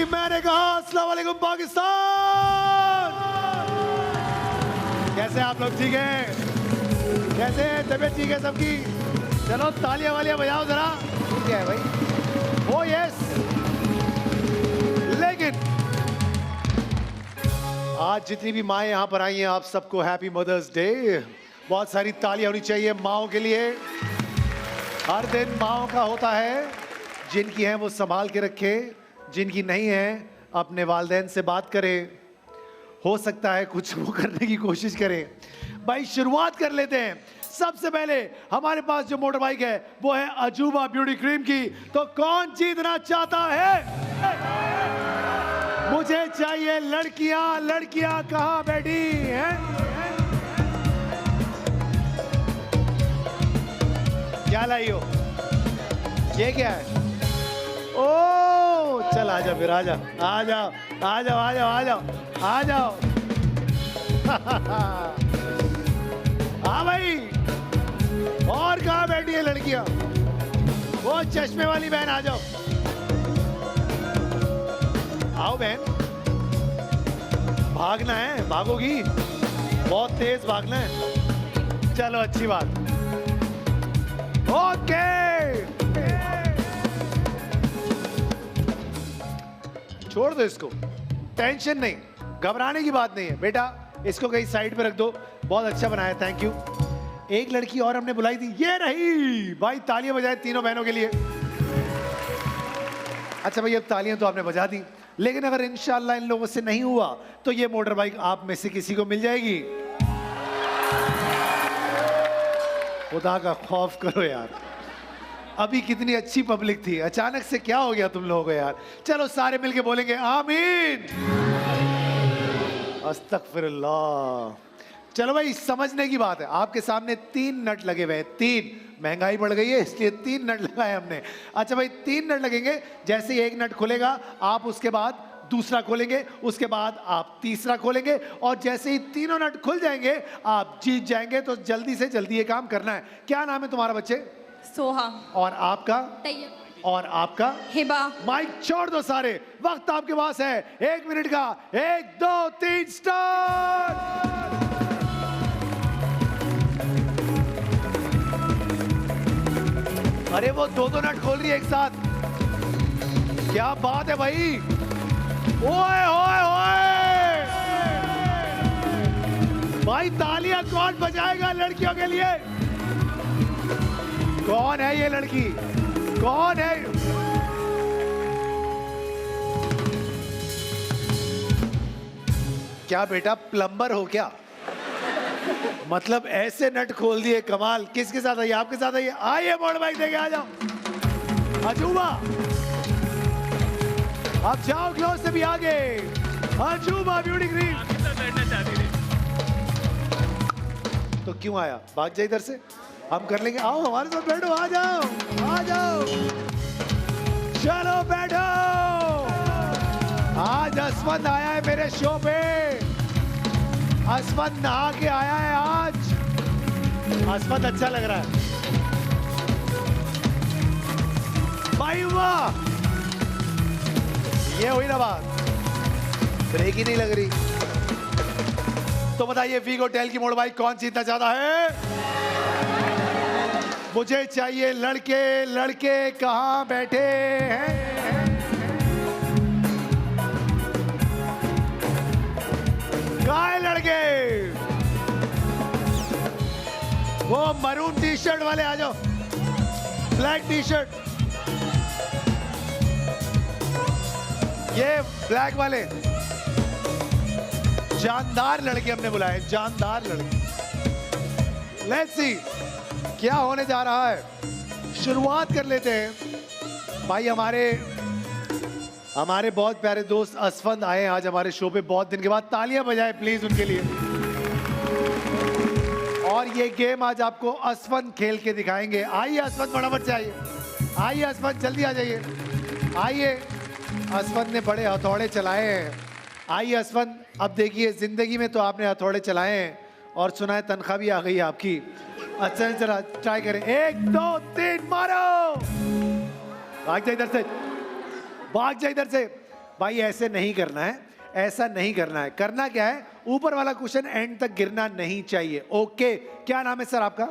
मैंने कहा अस्सलाम वालेकुम पाकिस्तान। कैसे आप लोग? ठीक है? कैसे हैं? तबीयत ठीक है सबकी? चलो तालियां वालियां बजाओ जरा। क्या है भाई? ओ यस। लेकिन आज जितनी भी माएँ यहाँ पर आई हैं, आप सबको हैप्पी मदर्स डे। बहुत सारी तालियां होनी चाहिए माओं के लिए। हर दिन माओं का होता है, जिनकी हैं वो संभाल के रखें, जिनकी नहीं है अपने वालिदैन से बात करें। हो सकता है कुछ वो करने की कोशिश करें। भाई शुरुआत कर लेते हैं। सबसे पहले हमारे पास जो मोटर बाइक है वो है अजूबा ब्यूटी क्रीम की। तो कौन जीतना चाहता है? मुझे चाहिए लड़कियां। लड़कियां कहां बैठी हैं? क्या लाई हो? ये क्या है? ओ चल आजा फिर, आजा आ जाओ आ जाओ आ जाओ आ जाओ आ जाओ। हाँ भाई, और कहाँ बैठी है लड़कियां? वो चश्मे वाली बहन आ जाओ। आओ बहन। भागना है? भागोगी? बहुत तेज भागना है। चलो अच्छी बात। ओके छोड़ दो इसको, टेंशन नहीं, घबराने की बात नहीं है बेटा। इसको कहीं साइड पे रख दो। बहुत अच्छा बनाया, थैंक यू। एक लड़की और हमने बुलाई थी, ये रही। भाई तालियां बजाए तीनों बहनों के लिए। अच्छा भाई, अब तालियां तो आपने बजा दी, लेकिन अगर इंशाल्लाह इन लोगों से नहीं हुआ तो ये मोटर बाइक आप में से किसी को मिल जाएगी। खुदा का खौफ करो यार। अभी कितनी अच्छी पब्लिक थी, अचानक से क्या हो गया तुम लोगों को यार? चलो सारे मिलके बोलेंगे आमीन। अस्तगफिरुल्लाह। चलो भाई, समझने की बात है। आपके सामने 3 नट लगे हुए हैं। 3, महंगाई बढ़ गई है इसलिए 3 नट लगाए हमने। अच्छा भाई, 3 नट लगेंगे। जैसे ही एक नट खुलेगा आप उसके बाद दूसरा खोलेंगे, उसके बाद आप तीसरा खोलेंगे, और जैसे ही तीनों नट खुल जाएंगे आप जीत जाएंगे। तो जल्दी से जल्दी ये काम करना है। क्या नाम है तुम्हारा बच्चे? सोहा। और आपका? तैयब। और आपका? हिबा। माइक छोड़ दो सारे, वक्त आपके पास है 1 मिनट का। 1 2 3 स्टार्ट। अरे वो 2 नट खोल रही है एक साथ। क्या बात है भाई। ओए ओए ओए भाई, तालियां कौन बजाएगा लड़कियों के लिए? कौन है ये लड़की? कौन है? क्या बेटा प्लम्बर हो क्या? मतलब ऐसे नट खोल दिए, कमाल। किसके साथ आइए? आपके साथ आइए। आइए मोटर बाइक देके आ जाओ। अजूबा आप जाओ, क्लोज से भी आगे। अजूबा ब्यूटी क्रीम। तो क्यों आया? भाग जा इधर से, हम कर लेंगे। आओ हमारे साथ बैठो, आ जाओ आ जाओ। चलो बैठो। आज असमत आया है मेरे शो पे। असमत नहा के आया है आज। असमत अच्छा लग रहा है भाई। वाह, ये हुई ना बात, ब्रेक ही नहीं लग रही। तो बताइए वीगो टेल की मोटर बाइक कौन जीतना चाहता है? मुझे चाहिए लड़के। लड़के कहां बैठे हैं? कहां है लड़के? वो मरून टी शर्ट वाले आ जाओ, ब्लैक टी शर्ट। ये ब्लैक वाले जानदार लड़के हमने बुलाए, जानदार लड़के। लेट्स सी क्या होने जा रहा है। शुरुआत कर लेते हैं भाई। हमारे बहुत प्यारे दोस्त असफंद आए हैं आज हमारे शो पे बहुत दिन के बाद। तालियां बजाएं प्लीज उनके लिए। और ये गेम आज आपको असफंद खेल के दिखाएंगे। आइए असफंद, फटाफट से आइए। आइए असफंद, जल्दी आ जाइए। आइए, असफंद ने बड़े हथौड़े चलाए हैं। आइए असफंद, अब देखिए जिंदगी में तो आपने हथौड़े चलाए हैं और सुना है तनख्वाह भी आ गई है आपकी। अच्छा चला, ट्राई करें। 1 2 3 मारो। भाग जा इधर से, भाग जा इधर से। भाई ऐसे नहीं करना है, ऐसा नहीं करना है। करना क्या है, ऊपर वाला क्वेश्चन एंड तक गिरना नहीं चाहिए। ओके, क्या नाम है सर आपका?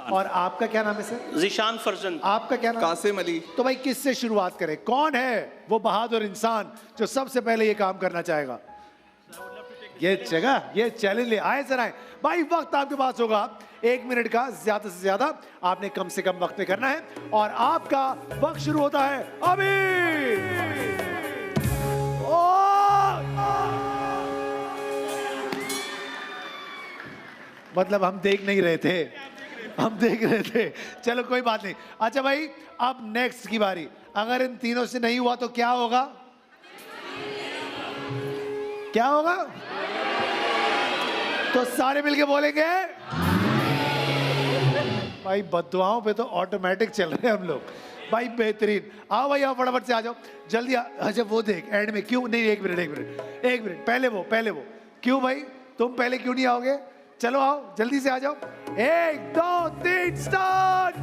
और आपका क्या नाम है सर? ज़ीशान फरजंद। आपका क्या नाम? कासिम अली। तो भाई किससे शुरुआत करें? कौन है वो बहादुर इंसान जो सबसे पहले ये काम करना चाहेगा? ये जगह, ये चैलेंज ले आए सर, आए भाई। वक्त आपके पास होगा 1 मिनट का, ज्यादा से ज्यादा आपने कम से कम वक्त पे करना है। और आपका वक्त शुरू होता है अभी। मतलब हम देख नहीं रहे थे, हम देख रहे थे। चलो कोई बात नहीं। अच्छा भाई, अब नेक्स्ट की बारी। अगर इन तीनों से नहीं हुआ तो क्या होगा? क्या होगा? तो सारे मिलके बोलेंगे। भाई बददुआओं पे तो ऑटोमेटिक चल रहे हैं हम लोग। भाई बेहतरीन। आओ भाई, आओ फटाफट से आ जाओ जल्दी। अच्छा वो देख एंड में क्यों नहीं, एक मिनट, पहले वो क्यों भाई, तुम पहले क्यों नहीं आओगे? चलो आओ, जल्दी से आ जाओ। 1 2 3 स्टार्ट।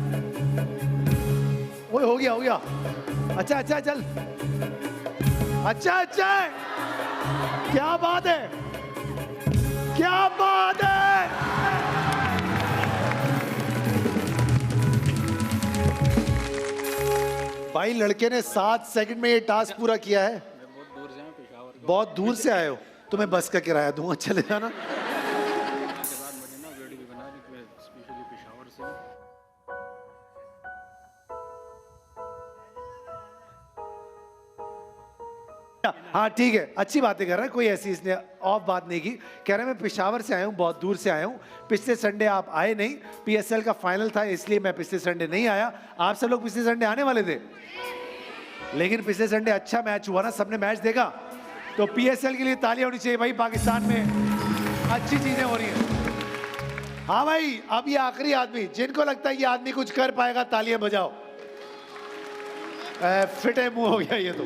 वो हो गया। अच्छा चल। अच्छा क्या बात है, क्या बात है। भाई लड़के ने 7 सेकंड में ये टास्क पूरा किया है। बहुत दूर से आए हो, तुम्हें बस का किराया दूंगा, चले जाना। हाँ ठीक है, अच्छी बातें कर रहा है, कोई ऐसी इसने ऑफ बात नहीं की। कह रहे मैं पेशावर से आया हूँ, बहुत दूर से आया हूँ। पिछले संडे आप आए नहीं, पीएसएल का फाइनल था इसलिए मैं पिछले संडे नहीं आया। आप सब लोग पिछले संडे आने वाले थे, लेकिन पिछले संडे अच्छा मैच हुआ ना, सबने मैच देखा। तो पीएसएल के लिए तालियां होनी चाहिए भाई, पाकिस्तान में अच्छी चीजें हो रही हैं। हाँ भाई, अब ये आखिरी आदमी, जिनको लगता है ये आदमी कुछ कर पाएगा, तालियां बजाओ। फिटे मुंह हो गया ये तो।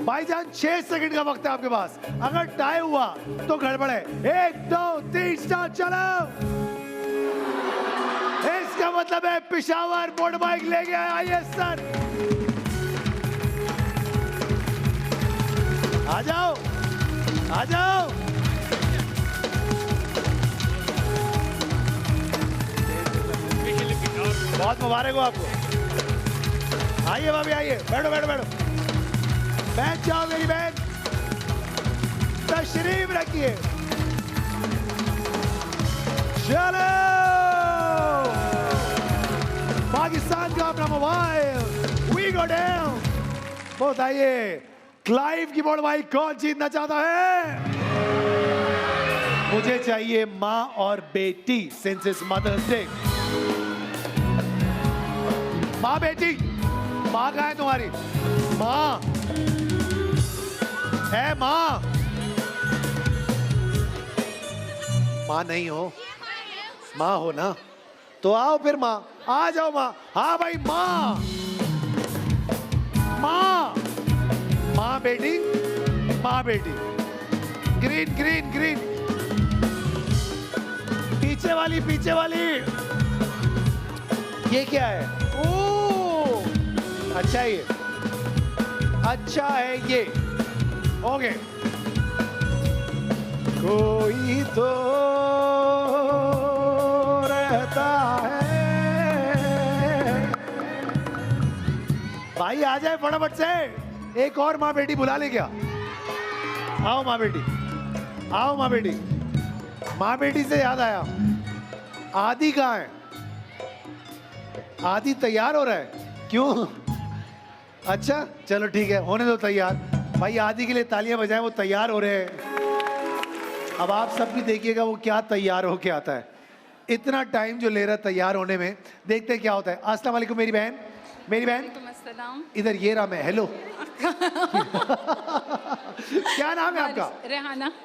भाईजान 6 सेकंड का वक्त है आपके पास, अगर टाई हुआ तो गड़बड़ है। 1 2 3 स्टार्ट, चलो। इसका मतलब है पेशावर मोटर बाइक ले गया। आइए सर, आ जाओ। बहुत मुबारक हो आपको। आइए भाभी, आइए, बैठो। बैठ जाओ मेरी बहन, तशरीफ रखिए। चलो, पाकिस्तान का अपना मोबाइल, वी गो डाउन। बताइए क्लाइव की बोर्ड बाइक कौन जीतना चाहता है? मुझे चाहिए माँ और बेटी, सिंस इट्स मदर्स डे। माँ बेटी, माँ कहाँ है तुम्हारी? माँ है? माँ नहीं हो? माँ हो ना, तो आओ फिर माँ, आ जाओ माँ। हाँ भाई, माँ बेटी, ग्रीन। पीछे वाली। ये क्या है? ओ अच्छा है ये। ओके, कोई तो रहता है। भाई आ जाए फटाफट से। एक और माँ बेटी बुला ले क्या? आओ माँ बेटी। माँ बेटी से याद आया, आदि कहाँ है? आदि तैयार हो रहा है? क्यों? अच्छा चलो ठीक है, होने दो तैयार। भाई आदि के लिए तालियां बजाएं, वो तैयार हो रहे हैं। अब आप सब भी देखिएगा वो क्या तैयार होके आता है। इतना टाइम जो ले रहा है तैयार होने में, देखते हैं क्या होता है। अस्सलाम वालेकुम मेरी बहन। इधर ये रहा मैं, हेलो। क्या नाम है आपका?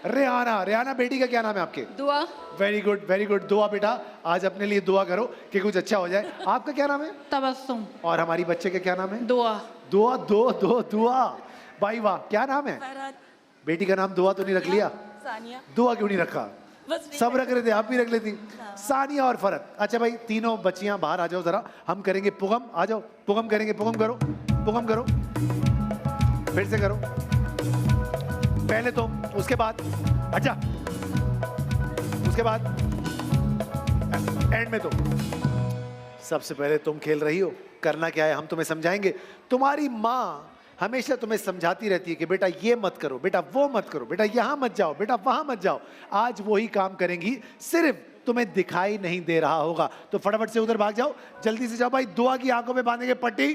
रेहाना बेटी का क्या नाम है आपके? दुआ। वेरी गुड दुआ बेटा, आज अपने लिए दुआ करो कि कुछ अच्छा हो जाए। आपका क्या नाम है? तबस्सुम। और हमारी बच्चे का क्या नाम है? दुआ। भाई वाह, क्या नाम है? बेटी का नाम दुआ तो नहीं रख लिया? सानिया। दुआ क्यों नहीं रखा? सब रख रहे थे, आप भी रख लेती। सानिया और फरत। अच्छा भाई, तीनों बच्चियां बाहर आ जाओ जरा, हम करेंगे पुगम। आ जाओ, पुगम करेंगे। पुगम करो, फिर से करो। पहले तुम, उसके बाद अच्छा, उसके बाद एंड में तुम। सबसे पहले तुम खेल रही हो, करना क्या है हम तुम्हें समझाएंगे। तुम्हारी माँ हमेशा तुम्हें समझाती रहती है कि बेटा ये मत करो, बेटा वो मत करो, बेटा यहाँ मत जाओ, बेटा वहां मत जाओ। आज वही काम करेंगी, सिर्फ तुम्हें दिखाई नहीं दे रहा होगा। तो फटाफट से उधर भाग जाओ, जल्दी से जाओ भाई। दुआ की आंखों में बांधेंगे पट्टी।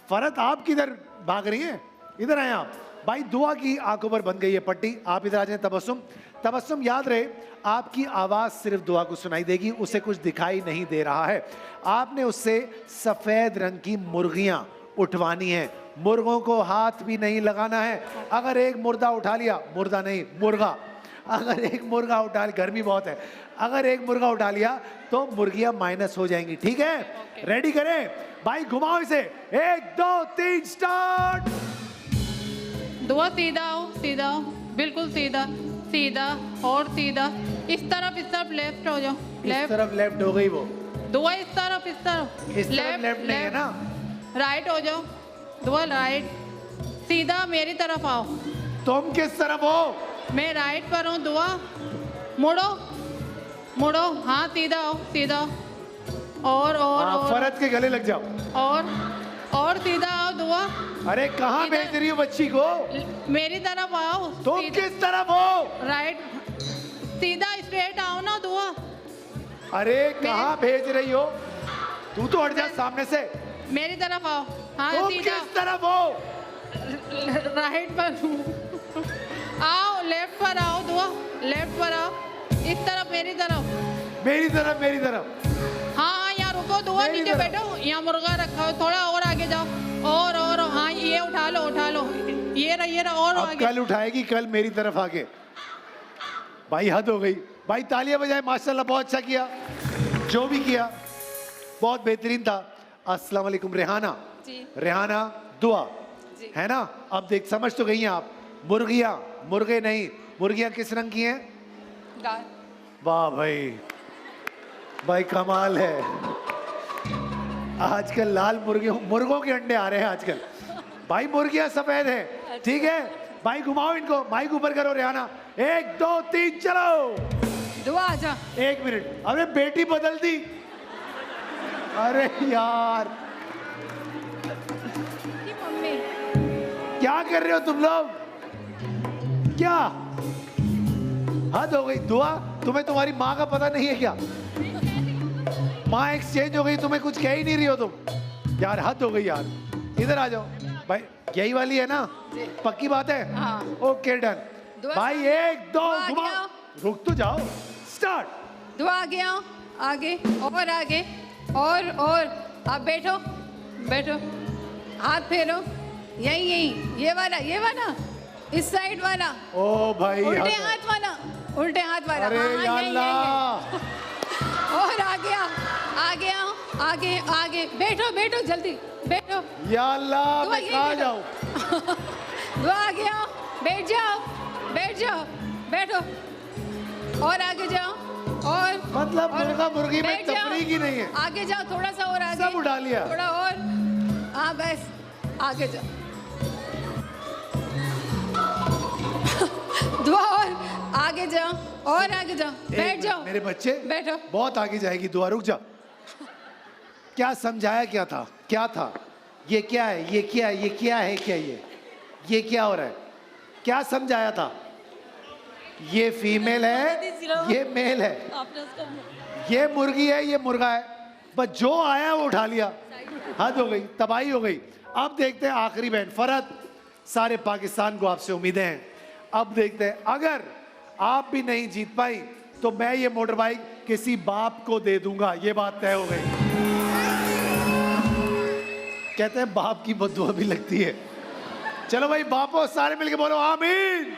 फरत आप किधर भाग रही हैं? इधर आए आप भाई। दुआ की आंखों पर बंध गई है पट्टी, आप इधर आ जाए। तबस्सुम, तबस्सुम याद रहे आपकी आवाज सिर्फ दुआ को सुनाई देगी, उसे कुछ दिखाई नहीं दे रहा है। आपने उससे सफेद रंग की मुर्गियां उठवानी है। मुर्गों को हाथ भी नहीं लगाना है। अगर एक मुर्दा उठा लिया, मुर्दा नहीं मुर्गा, अगर एक मुर्गा उठा लिया, गर्मी बहुत है, अगर एक मुर्गा उठा लिया तो मुर्गियां माइनस हो जाएंगी। ठीक है, रेडी करें भाई, घुमाओ इसे। 1 2 3 स्टार्ट। दुआ सीधा आओ, सीधा आओ, बिल्कुल सीधा, सीधा और सीधा। इस तरफ लेफ्ट हो जाओ, इस लेफ्ट। तरफ लेफ्ट हो गई वो। दुआ इस तरफ इस तरफ लेफ्ट नहीं है ना। राइट हो जाओ, दुआ राइट। सीधा मेरी तरफ आओ। तुम किस तरफ हो? मैं राइट पर हूँ। दुआ मुड़ो, मुड़ो, हाँ सीधा आओ, सीधा। और फरत के गले लग जाओ। और सीधा आओ। दुआ अरे कहाँ इधर। भेज रही हो बच्ची को? मेरी तरफ आओ। तुम किस तरफ हो? राइट, सीधा स्ट्रेट आओ ना। दुआ अरे कहाँ भेज रही हो? तू तो हट जा सामने से। मेरी तरफ आओ। हाँ तुम सीधा। किस तरफ हो? राइट पर आओ, लेफ्ट पर आओ। दुआ लेफ्ट पर आओ, इस तरफ मेरी तरफ। मेरी तरफ, मेरी तरफ। हाँ यहाँ रुको। दुआ मेरी नीचे तरफ। बैठो, यहाँ मुर्गा रखा हो, थोड़ा और आगे जाओ। और हाँ ये उठा लो, उठा लो। ये रहा और अब आगे। कल उठाएगी, कल मेरी तरफ आके। भाई हद हो गई भाई, तालियां बजाए। माशाल्लाह बहुत अच्छा किया, जो भी किया बहुत बेहतरीन था। अस्सलाम वालेकुम रेहाना। जी। रेहाना दुआ जी। है ना। अब देख समझ तो गई हैं आप। मुर्गियां, मुर्गे नहीं, मुर्गियां किस रंग की हैं? गाय। वाह भाई, भाई कमाल है। आजकल लाल मुर्गों के अंडे आ रहे हैं आजकल। भाई मुर्गियां सफेद हैं। ठीक है भाई, घुमाओ इनको, माइक ऊपर करो रेहाना। 1 2 3 चलो। दुआ आजा। 1 मिनट, अरे बेटी बदल दी। अरे यार मम्मी क्या कर रहे हो तुम लोग? क्या हद हो गई। दुआ, तुम्हें तुम्हारी माँ का पता नहीं है क्या? माँ एक्सचेंज हो गई, तुम्हें कुछ कह ही नहीं रही हो तुम। यार हद हो गई यार। इधर आ जाओ भाई, यही वाली है ना? पक्की बात है। हाँ। ओके डन भाई। 1 2 दुआ आगे घुमाओ। आओ। रुक तो जाओ। स्टार्ट। दुआ आगे आओ, आगे और आगे और आप बैठो, बैठो, हाथ फेरो। यही ये वाला इस साइड वाला। ओ भाई उल्टे हद- हाथ वाला, उल्टे हाथ वाला। अरे हाँ, या यही। अल्लाह। और आगे आओ, आगे आओ, आगे बैठो जल्दी बैठो। या अल्लाह, दुआ मैं यही कहाँ बैठो। जाऊँ? दुआ आगे आओ, बैठ जाओ, बैठो और आगे जाओ। और मतलब मुर्गा मुर्गी में बैठ जाओ। तफरीक ही नहीं है। आगे जाओ, थोड़ा सा और आगे। सब उठा लिया। थोड़ा और, हाँ बस आगे जाओ। दुआ और आगे जाओ, और आगे जाओ, बैठ एक जाओ। मिनट, मेरे बच्चे बैठो। बहुत आगे जाएगी दुआ। रुक जा। क्या समझाया क्या था? क्या था? ये क्या है? ये क्या है? ये क्या है? क्या ये क्या हो रहा है? क्या समझाया था? ये फीमेल है, ये मेल है। ये मुर्गी है, ये मुर्गा है। बस जो आया वो उठा लिया। हद हो गई, तबाही हो गई। अब देखते हैं आखिरी बहन फरत। सारे पाकिस्तान को आपसे उम्मीदें हैं। अब देखते हैं, अगर आप भी नहीं जीत पाई तो मैं ये मोटर बाइक किसी बाप को दे दूंगा। ये बात तय हो गई। कहते हैं बाप की बद्दुआ भी लगती है। चलो भाई बापो, सारे मिलके बोलो आमीन।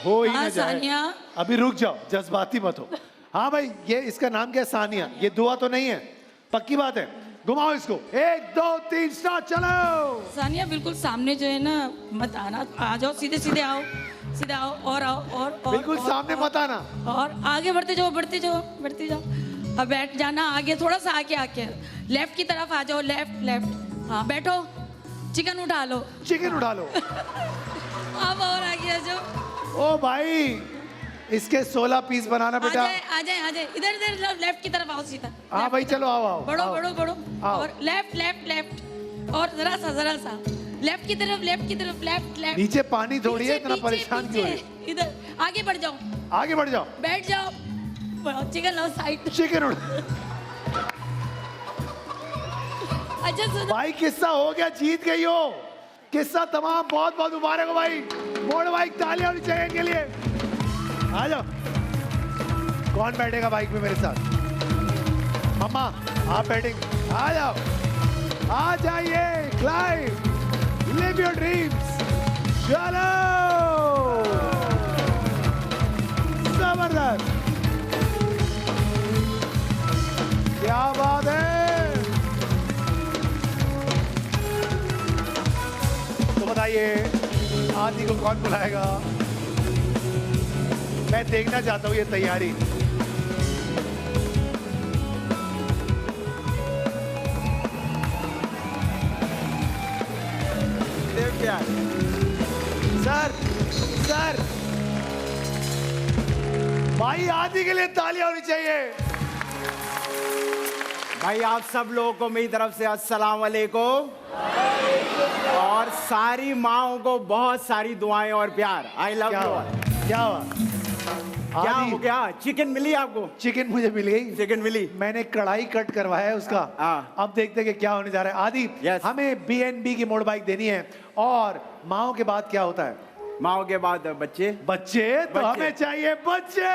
हो ही ना जाए। सानिया। अभी रुक जाओ, जज्बाती मत हो। हाँ भाई, ये इसका नाम क्या है? सानिया। ये दुआ तो नहीं है, पक्की बात है। घुमाओ इसको। 1 2 3 स्टार्ट। चलो सानिया, बिल्कुल सामने जो है ना मत आना। आ जाओ, सीधे सीधे आओ, सीधे आओ और आओ और बिल्कुल सामने मत आना। और आगे बढ़ते जाओ, बढ़ते जाओ, बढ़ते जाओ। अब बैठ जाना आगे, थोड़ा सा आगे आके लेफ्ट की तरफ आ जाओ। लेफ्ट लेफ्ट, हाँ बैठो। चिकन उठा लो। चिकन उठा लो। अब और आगे आ जाओ। ओ भाई, इसके 16 पीस बनाना आ बेटा। जाए आ जाए आ जाए, इधर इधर लेफ्ट की तरफ आओ सीधा। हाँ भाई चलो आओ आओ बढ़ो आओ। बढ़ो बढ़ो। आओ। और लेफ्ट लेफ्ट लेफ्ट, और जरा सा लेफ्ट की तरफ लेफ्ट लेफ्ट। नीचे पानी थोड़ी है, इतना पीछे, परेशान क्यों है? इधर आगे बढ़ जाओ, आगे बढ़ जाओ। बैठ जाओ। चिकन लो साइड। चिकन उड़। अच्छा सुनो, भाई किस्सा हो गया, जीत गई हो। किस्सा तमाम, बहुत बहुत मुबारक हो भाई। मोड़ भाई, तालियां होनी चाहिए इनके लिए। आ जाओ। कौन बैठेगा बाइक में मेरे साथ? मम्मा आप बैठेंगे? आ जाओ, आ जाइए। Climb, live your dreams. चलो, जबरदस्त, क्या बात है। तो बताइए आदि को कौन बुलाएगा? मैं देखना चाहता हूँ ये तैयारी। सर सर, भाई आदि के लिए तालियां होनी चाहिए। भाई आप सब लोगों को मेरी तरफ से अस्सलाम वालेकुम, और सारी माओं को बहुत सारी दुआएं और प्यार। आई लव क्या यू। हुआ? क्या हुआ? क्या आदि, हो गया? चिकन मिली आपको? चिकन मुझे मिल गई। चिकन मिली। मैंने कढ़ाई कट करवाया है उसका। हाँ। अब देखते हैं कि क्या होने जा रहा है। आदि, Yes. हमें BNB की मोड़ बाइक देनी है। और माओ के बाद क्या होता है? माओं के बाद बच्चे। बच्चे तो बच्चे। हमें चाहिए बच्चे।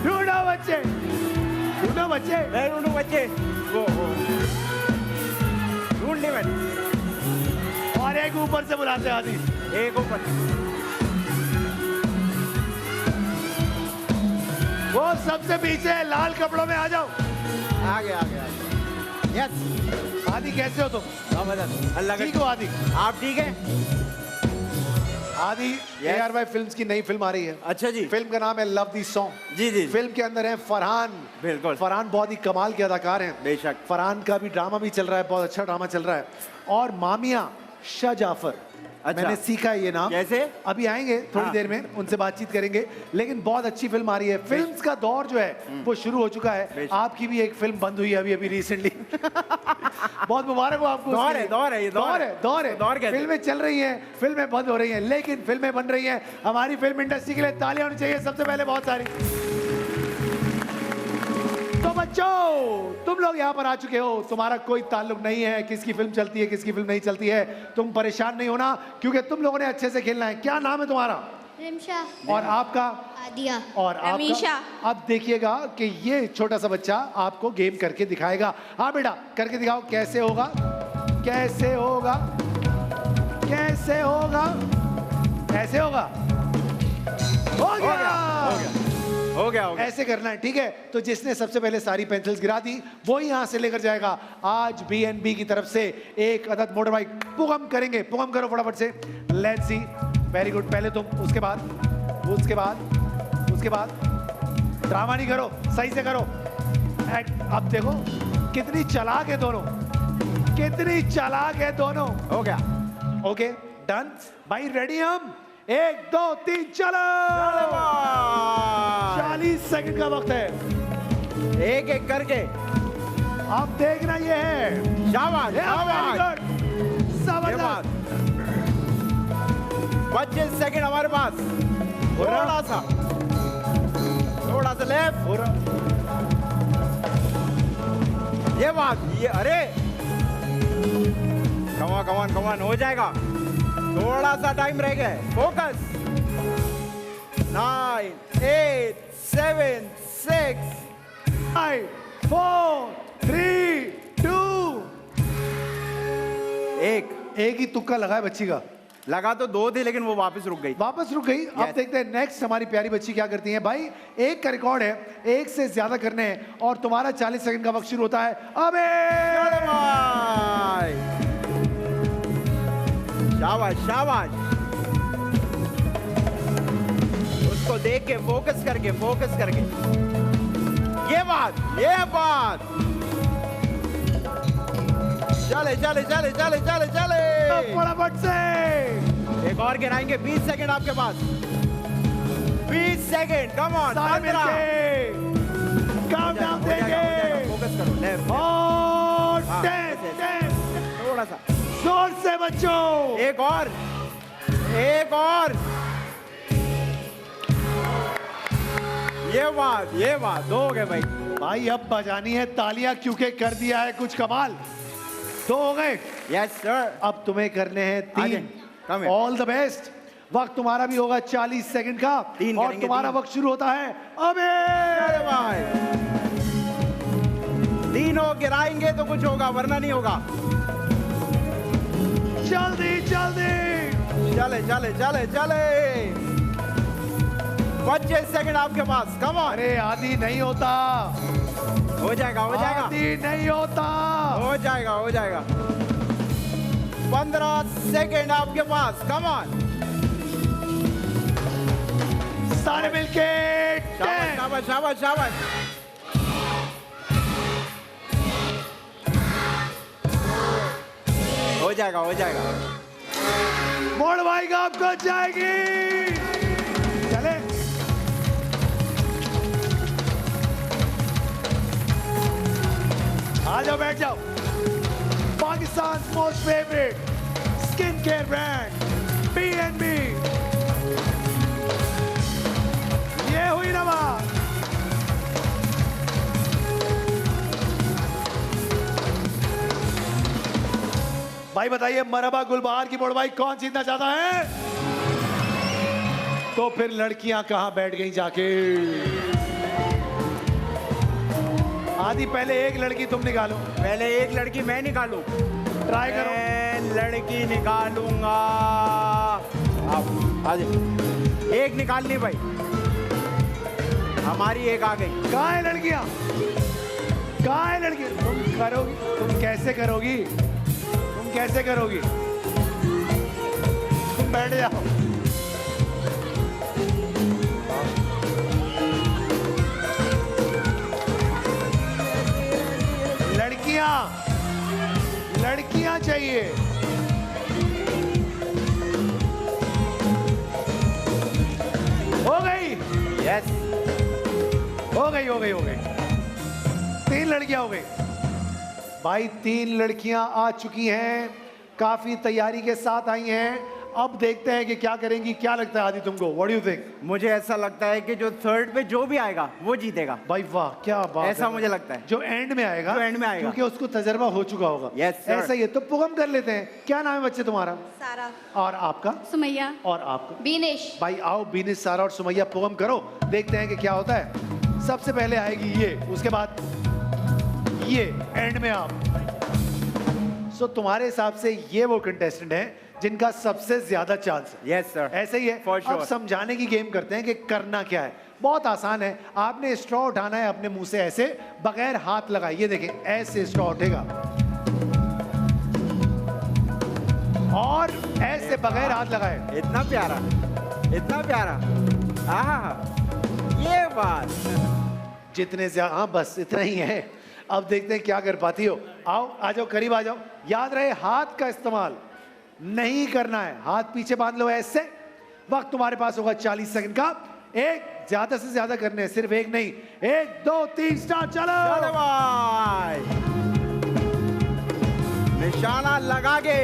ढूंढो बच्चे, ढूंढो बच्चे। मैं ढूंढूं बच्चे? वो ढूंढ ली मैंने। और एक ऊपर से बुलाते हैं आदि। एक ऊपर। वो सबसे पीछे है, लाल कपड़ों में आ जाओ। आगे आगे आगे। यस। आदि कैसे हो तुम? अल्लाह ठीक का। हो आदि? आप ठीक हैं? आदि, Yes. ARY फिल्म्स की नई फिल्म आ रही है। अच्छा जी। फिल्म का नाम है लव दी सॉन्ग। जी जी। फिल्म के अंदर है फरहान। बिल्कुल। फरहान बहुत ही कमाल के अदाकार हैं। बेशक। फरहान का भी ड्रामा भी चल रहा है, बहुत अच्छा ड्रामा चल रहा है। और मामिया शाह जाफर, अच्छा। मैंने सीखा है ये नाम। कैसे? अभी आएंगे थोड़ी हाँ। देर में, उनसे बातचीत करेंगे। लेकिन बहुत अच्छी फिल्म आ रही है। फिल्म्स का दौर जो है वो शुरू हो चुका है। बेशक। आपकी भी एक फिल्म बंद हुई है अभी अभी रिसेंटली। बहुत मुबारक हो आपको। दौर उसके है, लिए। दौर है, ये दौर दौर है। है, दौर है। दौर कहते हैं। फिल्में चल रही हैं, फिल्में बंद हो रही हैं, लेकिन फिल्में बन रही हैं। हमारी फिल्म इंडस्ट्री के लिए तालियां होनी चाहिए सबसे पहले, बहुत सारी। तो बच्चों, तुम लोग यहाँ पर आ चुके हो, तुम्हारा कोई ताल्लुक नहीं है किसकी फिल्म चलती है किसकी फिल्म नहीं चलती है। तुम परेशान नहीं होना, क्योंकि तुम लोगों ने अच्छे से खेलना है। क्या नाम है तुम्हारा? रिमशा, और आपका? आदिया, और रमीशा। आपका? अब देखिएगा कि ये छोटा सा बच्चा आपको गेम करके दिखाएगा। हाँ बेटा, करके दिखाओ कैसे होगा, कैसे होगा, कैसे होगा, कैसे होगा। हो गया, हो गया। हो गया। ऐसे करना है, ठीक है? तो जिसने सबसे पहले सारी पेंसिल्स गिरा दी वो ही यहाँ से लेकर जाएगा। आज BNB की तरफ से एक अदद मोटर बाइक पुगम करेंगे। पुगम करो फटाफट से। Let's see. Very good. पहले तुम, उसके बाद, उसके बाद, उसके बाद। ड्रामा नहीं करो, सही से करो। अब देखो कितनी चालाक है दोनों, कितनी चालाक है दोनों। हो गया। ओके डन भाई, रेडी हम? 1 2 3 चलो। 40 सेकंड का वक्त है। एक एक करके। अब देखना ये है। शाबाश शाबाश। जबरदस्त। 25 सेकंड हमारे पास। थोड़ा सा, थोड़ा सा लेफ्ट। ये बात, ये अरे कमान कमान कमान हो जाएगा। थोड़ा सा टाइम रह गया है। फोकस। 9 8 7 6 5 4 3 2 1। एक ही तुक्का लगा है बच्ची का। लगा तो 2 थी लेकिन वो वापस रुक गई। वापस रुक गई। अब Yes. देखते हैं नेक्स्ट हमारी प्यारी बच्ची क्या करती है। भाई एक का रिकॉर्ड है, एक से ज्यादा करने हैं और तुम्हारा 40 सेकंड का वक्त शुरू होता है अबे। शाबाश शाबाश। उसको देख के फोकस करके, फोकस करके। ये बात, ये बात। चले चले चले चले चले चले फटाफट से एक और गिराएंगे 20 सेकंड आपके पास 20 सेकंड कम ऑन सारे मिलके काउंटडाउन देंगे फोकस करो लेफ्ट और 10 थोड़ा सा जोर से बच्चों एक और ये बात दो हो गए भाई भाई अब बजानी है तालियां क्योंकि कर दिया है कुछ कमाल 2 हो गए यस सर अब तुम्हें करने हैं आगे, 3 come here. All the best वक्त तुम्हारा भी होगा 40 सेकंड का 3 और करेंगे, तुम्हारा 3 वक्त शुरू होता है अबे अरे भाई 3 हो गिराएंगे तो कुछ होगा वरना नहीं होगा जल्दी जल्दी चले चले चले चले 25 सेकंड आपके पास कम ऑन अरे आदि नहीं होता हो जाएगा आदि नहीं होता हो जाएगा 15 सेकंड आपके पास कम ऑन सारे मिलके 10 शाबाश हो जाएगा मोड़ भाई का आपको जाएगी चले आ जाओ बैठ जाओ Pakistan most favourite skin care brand B&B ये हुई ना बात भाई बताइए मरहबा गुलबहार की मोड़ भाई कौन जीतना चाहता है तो फिर लड़कियां कहां बैठ गई जाके आदि पहले एक लड़की तुम निकालो पहले एक लड़की मैं निकालूं ट्राई करो मैं लड़की निकालूंगा अब आ जाओ एक निकालनी भाई हमारी एक आ गई कहां है लड़कियां कहां है लड़की तुम करोगी तुम कैसे करोगी तुम बैठ जाओ लड़कियां चाहिए हो गई यस हो गई 3 लड़कियां हो गई भाई 3 लड़कियां आ चुकी हैं काफी तैयारी के साथ आई हैं अब देखते हैं कि क्या करेंगी क्या लगता है आदि तुमको व्हाट डू यू थिंक मुझे ऐसा लगता है कि जो थर्ड पे जो भी आएगा वो जीतेगा भाई वाह क्या बात ऐसा है मुझे लगता है जो एंड में आएगा क्योंकि उसको तजर्बा हो चुका होगा Yes, sir. ऐसा ही है तो पुगम कर लेते हैं क्या नाम है बच्चे तुम्हारा सारा और आपका सुमैया और आपका बीनेश भाई आओ बीनिस सारा और सुमैया पुगम करो देखते हैं कि क्या होता है सबसे पहले आएगी ये उसके बाद ये एंड में आप सो तुम्हारे हिसाब से ये वो कंटेस्टेंट हैं जिनका सबसे ज्यादा चांस है यस सर ऐसे ही है For sure. अब समझाने की गेम करते हैं कि करना क्या है बहुत आसान है आपने स्ट्रॉ उठाना है अपने मुंह से ऐसे बगैर हाथ लगाए ये देखें ऐसे स्ट्रॉ उठेगा और ऐसे बगैर हाथ लगाए इतना प्यारा आहा ये बात जितने से हाँ बस इतना ही है अब देखते हैं क्या कर पाती हो आओ आ जाओ करीब आ जाओ याद रहे हाथ का इस्तेमाल नहीं करना है हाथ पीछे बांध लो ऐसे वक्त तुम्हारे पास होगा 40 सेकंड का एक ज्यादा से ज्यादा करने हैं सिर्फ एक नहीं 1 2 3 स्टार्ट चलो चलो भाई निशाना लगा के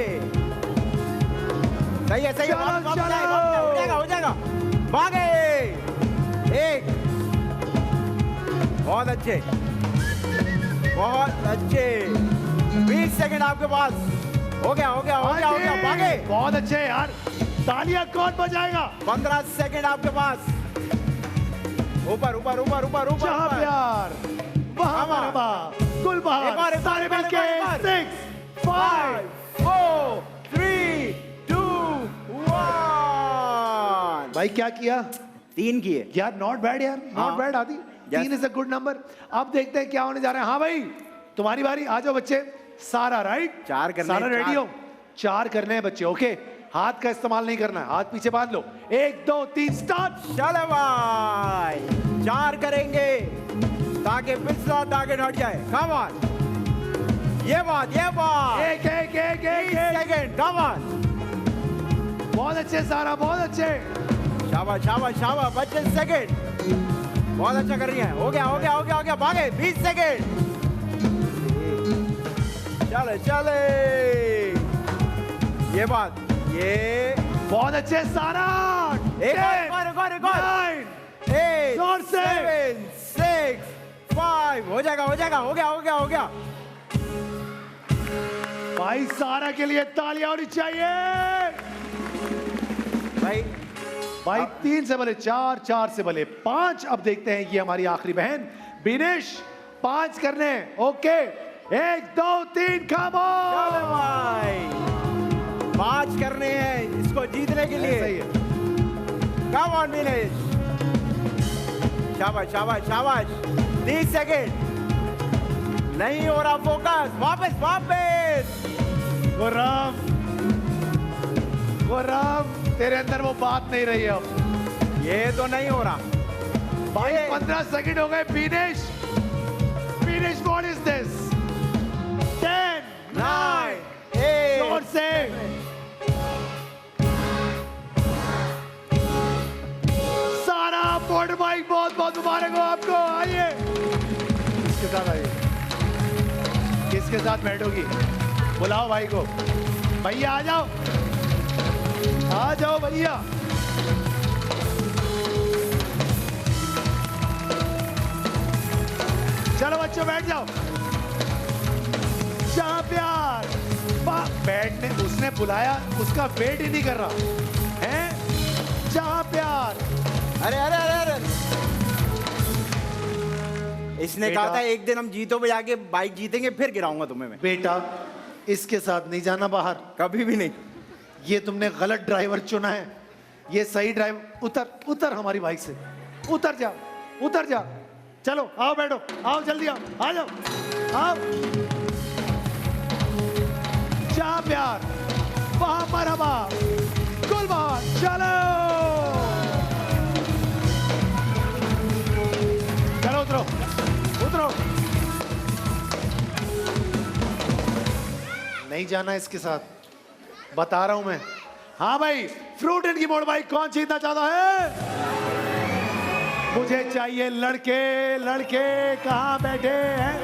सही है चलो, वापस चलो। जाएगा, हो जाएगा भागे एक बहुत अच्छे 20 सेकंड आपके पास हो गया भागे बहुत अच्छे यार तालियां कौन बजाएगा 15 सेकंड आपके पास ऊपर जहां प्यार वहां हाँ। मरहबा एक गुलबहार बार, सारे एक बार, मिलके एक बार। 6 5 4 3 2 1 भाई क्या किया 3 किए यार नॉट बैड यार नॉट हाँ। बैड आदि Yes. 3 is a good number अब देखते हैं क्या होने जा रहा है हाँ भाई तुम्हारी बारी आ जाओ बच्चे सारा राइट 4 करने सारा हैं, रेडी 4। हो 4 करने हैं बच्चे ओके हाथ का इस्तेमाल नहीं करना है हाथ पीछे बांध लो 1 2 3 स्टार्ट चलो भाई 4 करेंगे ताकि पिछला टारगेट हट जाए कम ऑन ये बात एक एक एक एक एक सेकंड कम ऑन बहुत अच्छे सारा, बहुत अच्छे। शाबाश शाबाश शाबाश 25 सेकंड बहुत अच्छा कर रही है। हो गया भागे 20 सेकंड चले चले ये बात ये बहुत अच्छे सारा। एक और 9 8 जोर से। 7 6 5 हो जाएगा हो गया भाई सारा के लिए तालियां होनी चाहिए। भाई 3 से भले 4, 4 से भले 5। अब देखते हैं ये हमारी आखिरी बहन बिनेश 5 करने। ओके 1 2 3 कम चलो ऑन। भाई 5 करने हैं इसको जीतने के लिए। सही है। कम ऑन विनेश शाबाश शाबाश शाबाश 30 सेकंड नहीं हो रहा फोकस वापस गुर्राम तेरे अंदर वो बात नहीं रही है अब। ये तो नहीं हो रहा भाई 15 सेकंड हो गए। Binesh what is this? 10 9 जोर 8 से। सारा बोर्ड भाई बहुत बहुत मुबारक हो आपको। आइए किसके साथ आइए, किसके साथ बैठोगी? बुलाओ भाई को। भैया आ जाओ भैया। चलो बच्चों बैठ जाओ। जहां प्यार बैठने उसने बुलाया, उसका वेट ही नहीं कर रहा है। जहां प्यार अरे इसने बेटा। कहा था एक दिन हम जीतो बजा के बाइक जीतेंगे फिर गिराऊंगा तुम्हें मैं। बेटा इसके साथ नहीं जाना बाहर, कभी भी नहीं। ये तुमने गलत ड्राइवर चुना है। ये सही ड्राइवर। उतर हमारी बाइक से, उतर जा। चलो आओ बैठो, आओ जल्दी आओ, आ जाओ। जहां प्यार वहां मरहबा गुलबान। चलो उतरो। नहीं जाना इसके साथ, बता रहा हूं मैं। हाँ भाई फ्रूट इनकी मोड़ बाइक कौन जीतना चाहता है? मुझे चाहिए लड़के कहां बैठे हैं?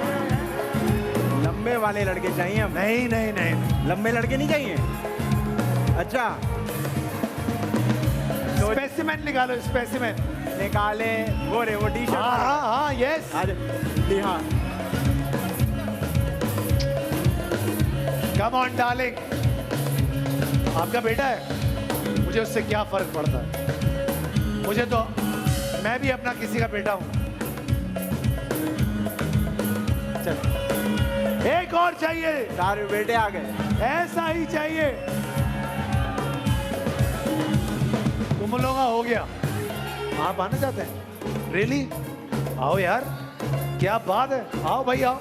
लंबे वाले लड़के चाहिए हम। नहीं लंबे लड़के नहीं चाहिए। अच्छा तो स्पेसिमेन निकालो, स्पेसिमेन निकाले वो रे वो टी-शर्ट। हाँ यस। हाँ कम ऑन डार्लिंग। आपका बेटा है, मुझे उससे क्या फर्क पड़ता है? मुझे तो, मैं भी अपना किसी का बेटा हूं। चल एक और चाहिए। सारे बेटे आ गए। ऐसा ही चाहिए। तुम लोगों का हो गया। आप आना चाहते हैं? रियली? आओ यार, क्या बात है। आओ भाई आओ,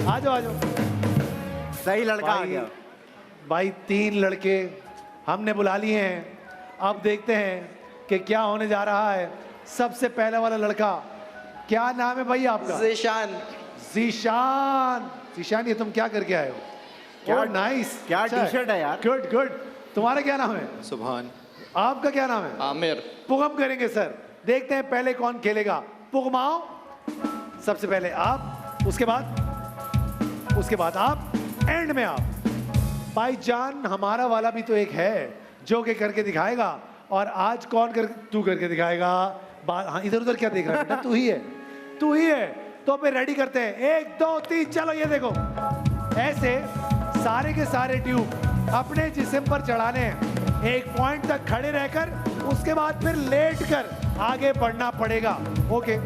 आ जाओ। सही लड़का आ गया भाई 3 लड़के हमने बुला लिए हैं। अब देखते हैं कि क्या होने जा रहा है। सबसे पहले वाला लड़का, क्या नाम है भाई आपका? जीशान, ये तुम क्या करके आए हो? क्या नाइस, क्या टी-शर्ट है यार। गुड। तुम्हारा क्या नाम है? सुभान। आपका क्या नाम है? आमिर। पुगम करेंगे सर। देखते हैं पहले कौन खेलेगा। पुगमाओ सबसे पहले आप, उसके बाद आप, एंड में आप। भाईजान हमारा वाला भी तो एक है जो के करके दिखाएगा। और आज कौन तू करके दिखाएगा? हाँ इधर उधर क्या देख रहा है बेटा? तू ही है। तो फिर रेडी करते हैं। 1 2 3 चलो। ये देखो ऐसे सारे के सारे ट्यूब अपने जिस्म पर चढ़ाने हैं। एक पॉइंट तक खड़े रहकर उसके बाद फिर लेट कर आगे बढ़ना पड़ेगा। ओके,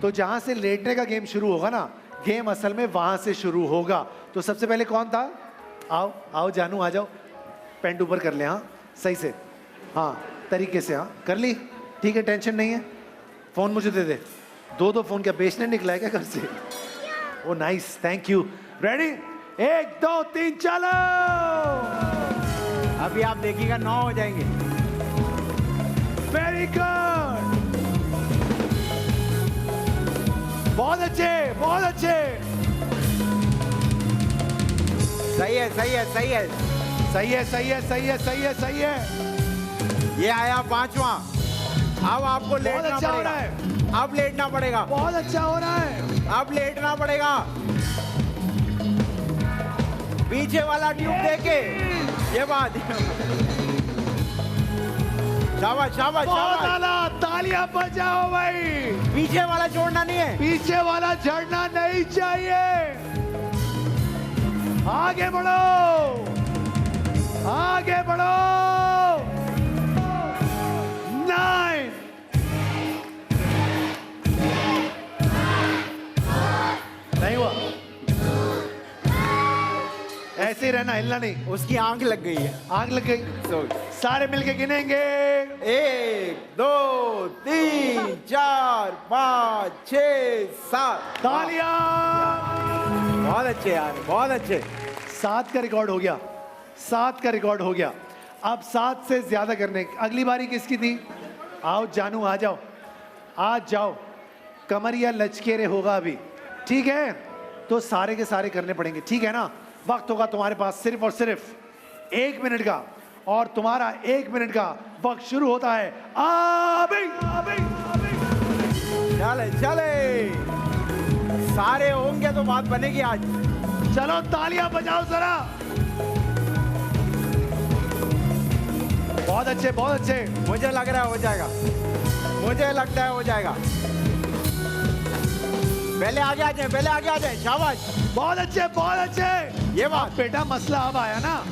तो जहां से लेटने का गेम शुरू होगा ना, गेम असल में वहां से शुरू होगा। तो सबसे पहले कौन था? आओ जानू आ जाओ। पेंट ऊपर कर ले। हाँ सही से, हाँ तरीके से। हाँ कर ली, ठीक है, टेंशन नहीं है। फोन मुझे दे दे। 2 फोन क्या बेचने निकला है क्या घर से? ओ नाइस, थैंक यू। रेडी? 1 2 3 चलो। अभी आप देखिएगा 9 हो जाएंगे। वेरी गुड, बहुत अच्छे। सही है सही है सही है। सही है सही है सही है सही है सही है। ये आया 5वां। अब आपको लेटना अच्छा हो पड़ेगा। रहा है। अब लेटना पड़ेगा। बहुत अच्छा हो रहा है। अब लेटना पड़ेगा। पीछे वाला ट्यूब देके। ये बात। शाबाश शाबाश बहुत शाबाश। आला, तालियां बजाओ भाई। पीछे वाला छोड़ना नहीं है। पीछे वाला झड़ना नहीं चाहिए। आगे बढ़ो, आगे बढ़ो। 9 नहीं हुआ। ऐसे ही रहना, हिलना नहीं। उसकी आंख लग गई है। आग लग गई। सो सारे मिलके गिनेंगे। 1 2 3 4 5 6 7। तालियां। बहुत अच्छे यार, बहुत अच्छे। 7 का रिकॉर्ड हो गया। 7 का रिकॉर्ड हो गया। अब 7 से ज्यादा करने। अगली बारी किसकी थी? आओ जानू, आ जाओ, आ जाओ। कमरिया लचकेरे होगा अभी, ठीक है? तो सारे के सारे करने पड़ेंगे, ठीक है ना? वक्त होगा तुम्हारे पास सिर्फ और सिर्फ 1 मिनट का, और तुम्हारा 1 मिनट का वक्त शुरू होता है अभी। चले चले, सारे होंगे तो बात बनेगी आज। चलो तालियां बजाओ जरा। बहुत अच्छे, बहुत अच्छे। मुझे लग रहा है हो जाएगा। मुझे लगता है हो जाएगा। पहले आगे आ जाए, पहले आगे आ जाए। शाबाश, बहुत अच्छे, बहुत अच्छे। ये बात। बेटा मसला अब आया ना,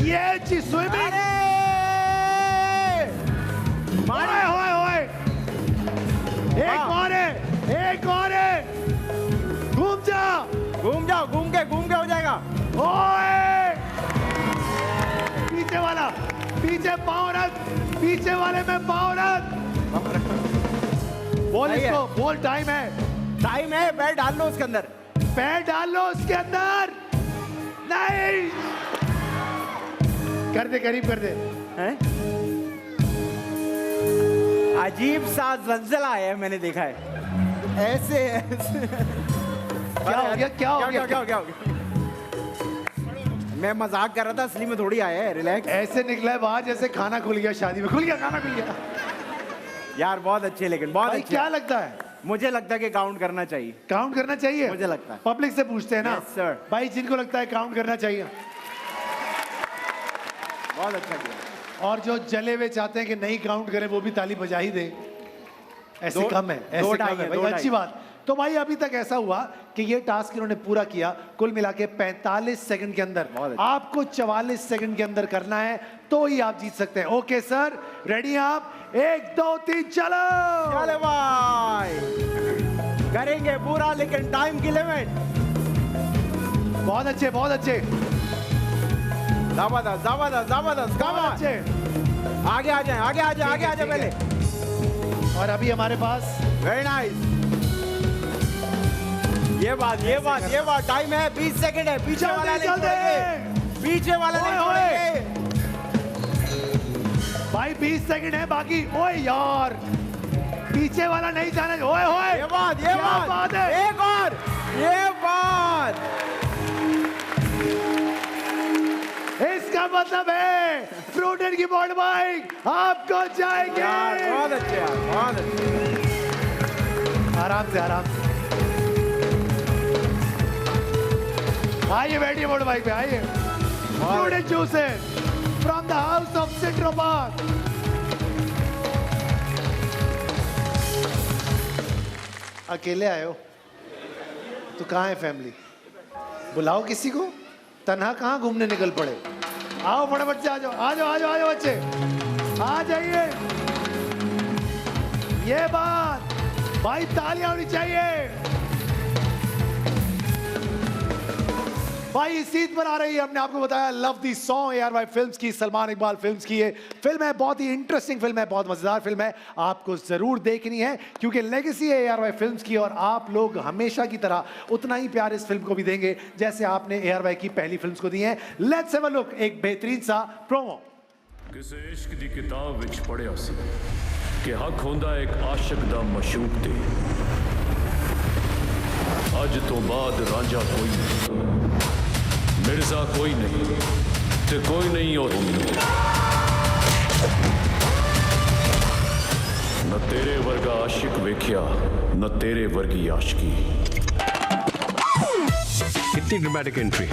ये चीज स्विमिंग। ओए ओए ओए, एक और है, एक और है। घूम जा, घूम जाओ, घूम के हो जाएगा। ओए पीछे वाला, पीछे पाँव रख, पीछे वाले में पाँव रख। बोल सही है। इसको, बोल टाइम है। टाइम है, पैर डाल लो उसके अंदर। पैर डाल लो उसके अंदर। नहीं, कर दे, करीब कर दे। हैं? अजीब सा जल्जला है, मैंने देखा है। ऐसे ऐसे। क्या हो गया, क्या हो गया? क्या हो गया? मैं मजाक कर रहा था, असली में थोड़ी आया है। रिलैक्स। ऐसे निकला है बाहर जैसे खाना खुल गया शादी में। खुल गया, खाना खुल गया। यार बहुत अच्छे, लेकिन बहुत भाई अच्छे। क्या लगता है? मुझे लगता है कि काउंट करना चाहिए। काउंट करना चाहिए? मुझे लगता है। पब्लिक से पूछते हैं ना। Yes, sir. भाई जिनको लगता है काउंट करना चाहिए। बहुत अच्छा किया। और जो जले हुए चाहते हैं कि नहीं काउंट करें, वो भी ताली बजा ही दे। ऐसे दो- कम है, दो ऐसे ढाई कम है है, भाई। दो ढाई। अच्छी बात। तो भाई अभी तक ऐसा हुआ कि ये टास्क इन्होंने पूरा किया कुल मिला के 45 सेकंड के अंदर। बहुत अच्छा। आपको 44 सेकंड के अंदर करना है, तो ही आप जीत सकते हैं। ओके सर, रेडी हैं आप? 1 2 3 चलो। चले भाई, करेंगे पूरा, लेकिन टाइम की लिमिट। बहुत अच्छे, बहुत अच्छे, जबरदस्त जबरदस्त जबरदस्त। बहुत अच्छे। आगे आ जाए, आगे आ जाए, आगे आ जाए ठीक है। पहले। और अभी हमारे पास वेरी नाइस। ये बात टाइम है, 20 सेकंड है। पीछे जल्दी, वाला नहीं जल्दी। छोड़ेंगे, पीछे वाला नहीं ओए, ओए। छोड़ेंगे। भाई 20 सेकंड है बाकी। ओए यार, पीछे वाला नहीं जाना। ओए ओए, ये बात क्या बात है? एक और, ये बात। इसका मतलब है फ्रूटेड की बॉल बाइक आपको जाएगी। यार बहुत अच्छे, यार बहुत अच्छे। आराम से, आराम से आइए, बैठिए मोटर बाइक पे, आइए। Fruited juices from the house of Citro Park. अकेले आए हो तो कहाँ है फैमिली? बुलाओ किसी को। तन्हा कहाँ घूमने निकल पड़े? आओ फटाफट से, आ जाओ, आ जाओ, आ जाओ, आ जाओ बच्चे, आ जाइए। ये बात भाई, तालियां होनी चाहिए भाई। इस ईद पर आ रही है, हमने आपको बताया love the song ARY films की, सलमान इकबाल फिल्म्स की ये फिल्म है। बहुत ही इंटरेस्टिंग फिल्म है, बहुत मजेदार फिल्म है, आपको जरूर देखनी है, क्योंकि लेगेसी है ARY फिल्म्स की। और आप लोग हमेशा की तरह उतना ही प्यार इस फिल्म को भी देंगे जैसे आपने ARY की पहली फिल्म्स को दी है। लेट्स हैव अ लुक, एक बेहतरीन सा प्रोमो। किसी इश्क दी किताब विच पढ़िया सी कि हक होंदा एक आशिक दा मशूक ते। अज तो बाद रांझा कोई मिर्जा कोई नहीं ते कोई नहीं हो तुम न तेरे वर्गा आशिक वेख्या न तेरे वर्गी आशिकी। कितनी ड्रामेटिक एंट्री।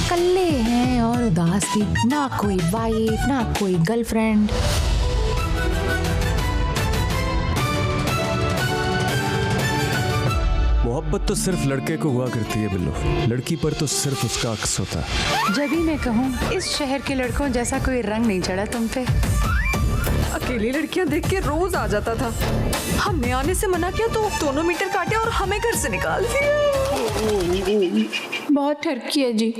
कल्ले हैं और उदास भी, ना कोई वाइफ ना कोई गर्लफ्रेंड। मोहब्बत तो सिर्फ लड़के को हुआ करती है बिल्लो, लड़की पर तो सिर्फ उसका अक्स होता है। जब भी मैं कहूँ इस शहर के लड़कों जैसा कोई रंग नहीं चढ़ा तुम पे। अकेली लड़कियां देख के रोज आ जाता था। हमने आने से मना किया तो दोनों मीटर काटे और हमें घर से निकाल दिया। बहुत ठरकी है जी।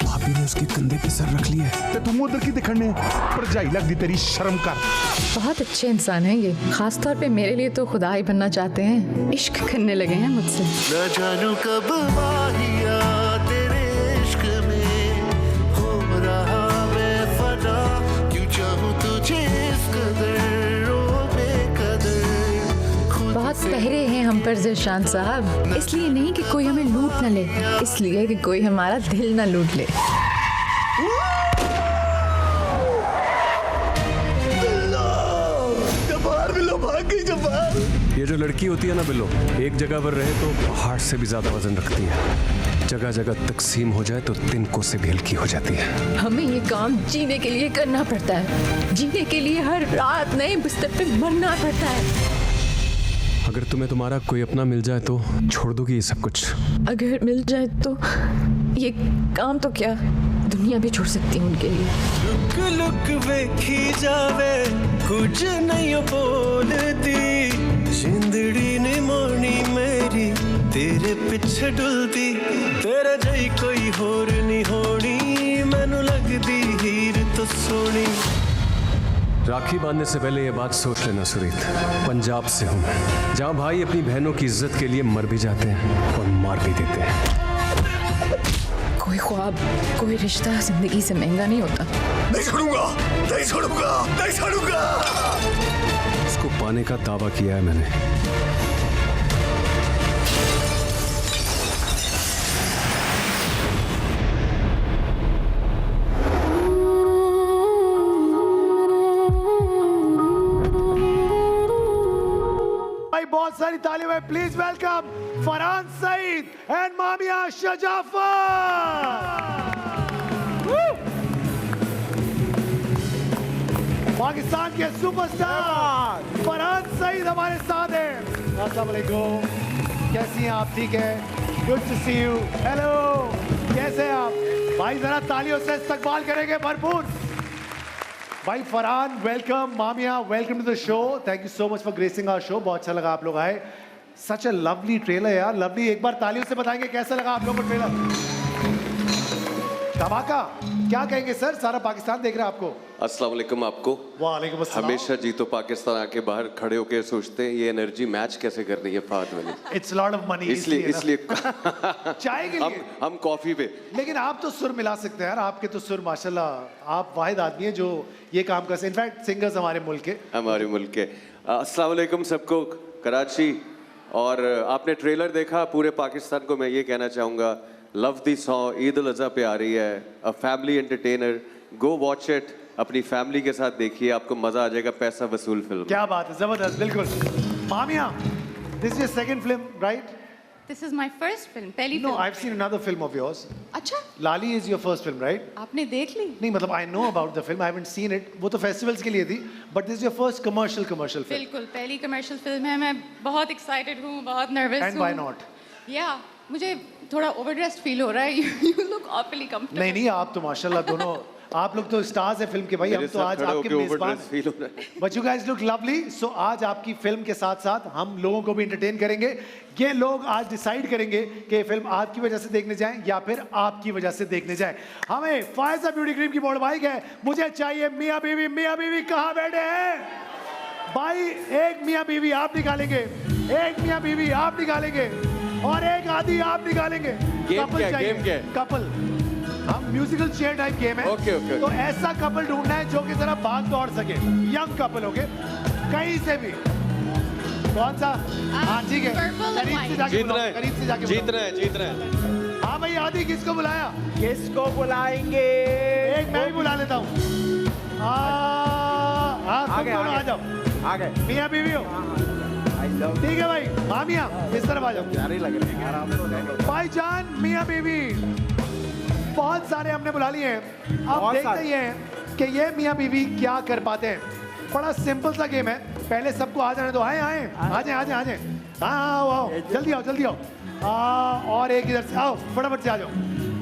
भाभी ने उसके कंधे पे सर रख लिया है। तो तुम उधर की दिखने पर जाई लगती तेरी शर्म कर। बहुत अच्छे इंसान हैं ये, खास तौर पे मेरे लिए तो खुदा ही बनना चाहते हैं। इश्क करने लगे हैं मुझसे। न जानू कब माहिया तेरे इश्क में हो रहा मैं फना, क्यों चाहूं तुझे इस कदर ओ बेकदर। बहुत पहरे हैं हम पर ज़िशान साहब, इसलिए नहीं कि कोई हमें लूट न ले, इसलिए कि कोई हमारा दिल न लूट ले। ये जो लड़की होती है ना बिल्लो, एक जगह पर रहे तो पहाड़ से भी ज्यादा वजन रखती है। जगह जगह तकसीम हो जाए तो तिनकों से भी हल्की हो जाती है। हमें ये काम जीने के लिए करना पड़ता है, जीने के लिए हर रात नए बिस्तर पे मरना पड़ता है। अगर तुम्हें तुम्हारा कोई अपना मिल जाए तो छोड़ दोगी ये सब कुछ? अगर मिल जाए तो ये काम तो क्या दुनिया भी छोड़ सकती हूँ उनके लिए। लुक लुक वेखी जावे कुछ नहीं बोलती, जिंदड़ी ने मोनी मेरी तेरे पिछे डुलती। तेरे जई कोई होर नहीं होनी, मैनू लगदी हीर तो सोनी। राखी बांधने से पहले ये बात सोच लेना सुरीत, पंजाब से हूँ मैं, जहाँ भाई अपनी बहनों की इज्जत के लिए मर भी जाते हैं और मार भी देते हैं। कोई ख्वाब, कोई रिश्ता जिंदगी से महंगा नहीं होता। नहीं छोड़ूंगा, नहीं छोड़ूंगा, नहीं छोड़ूंगा। इसको पाने का दावा किया है मैंने। भाई बहुत सारी तालियों में please welcome Farhan Saeed and Mamya Shajaffar. Pakistan के सुपरस्टार फरहान सईद हमारे साथ हैं। अस्सलाम वालेकुम, कैसी हैं आप? ठीक है, good to see you. Hello, कैसे हैं आप? भाई जरा तालियों से इस्तकबाल करेंगे भरपूर। भाई Farhan welcome, Mamiya welcome to the show. Thank you so much for gracing our show. बहुत अच्छा लगा आप लोग आए। सच अ लवली ट्रेलर यार, लवली। एक बार तालियों से बताएंगे कैसा लगा आप लोगों को ट्रेलर? धमाका। क्या कहेंगे सर, सारा पाकिस्तान देख रहा है आपको। अस्सलाम वालेकुम आपको। वालेकुम अस्सलाम। हमेशा जीतो पाकिस्तान आके बाहर खड़े होके सोचते हैं ये एनर्जी मैच कैसे करनी है फाहद वाली। इट्स लॉट ऑफ मनी, इसलिए चाय के लिए हम कॉफी पे। लेकिन आप तो सुर मिला सकते हैं यार, आपके तो सुर माशाल्लाह, आप वाहिद आदमी हैं जो ये काम कर सकते। इनफैक्ट सिंगर्स हमारे मुल्क के अस्सलाम वालेकुम सबको, कराची। और आपने ट्रेलर देखा, पूरे पाकिस्तान को मैं ये कहना चाहूँगा, love the song Eid ul Azha पे आ रही है, a family entertainer, go watch it, अपनी फैमिली के साथ देखिए, आपको मजा आ जाएगा। पैसा वसूल फिल्म। क्या बात है, जबरदस्त, बिल्कुल। Mamya, this is your second film, right? This is my first film, पहली No, film। I've seen another film of yours. अच्छा, लाली is your first film, right? आपने देख ली? नहीं मतलब I know about the film, I haven't seen it. वो तो festivals के लिए थी, but this is your first commercial film. बिल्कुल, पहली कमर्शियल फिल्म है। मैं बहुत एक्साइटेड हूँ, बहुत नर्वस हूँ। And why not? Yeah, मुझे थोड़ा ओवरड्रेस्ड फील हो रहा है। You look awfully comfortable। नहीं, आप तो माशाल्लाह दोनों, आप लोग तो स्टार्स हैं फिल्म के भाई। हम तो आज आपके मेजबान। But you guys look lovely. So आज आपकी फिल्म के साथ साथ हम लोगों को भी एंटरटेन करेंगे। ये लोग आज डिसाइड करेंगे कि ये फिल्म आपकी वजह से देखने जाएं या फिर आपकी वजह से देखने जाएं। हमें फायजा ब्यूटी क्रीम की बोर्ड बाइक है, मुझे चाहिए मियाँ बीवी कहाँ बैठे हैं भाई? एक मियाँ बीवी आप निकालेंगे, एक मियाँ बीवी आप निकालेंगे और एक आदि आप निकालेंगे। कपल चाहिए, कपल। हम म्यूजिकल चेयर टाइप गेम है। ओके। तो ऐसा कपल ढूंढना है जो कि जरा भाग दौड़ सके, यंग कपल होके, कहीं से भी। कौन सा? हाँ ठीक है, करीब से जाके जीत रहे हैं। हाँ भाई आदि किसको बुलाया? किसको बुलाएंगे? एक मैं भी बुला लेता हूँ। आगे, तुम दोनों आ आगे। जाओ। आ गए। मियाँ बीवी हो? ठीक है भाई, मामिया इस तरफ आ जाओ। प्यारे लग रहे हैं आराम से। भाईजान मियाँ बीवी बहुत सारे हमने बुला लिए हैं। अब बहुत देखते सारे। ही हैं कि ये मियाँ बीवी क्या कर पाते हैं। बड़ा सिंपल सा गेम है, पहले सबको आ जाने दो। आए आए आ जाए आ जाए आ जाए। हाँ आओ आओ, जल्दी आओ जल्दी आओ। और एक इधर से आओ, फटाफट से आ जाओ।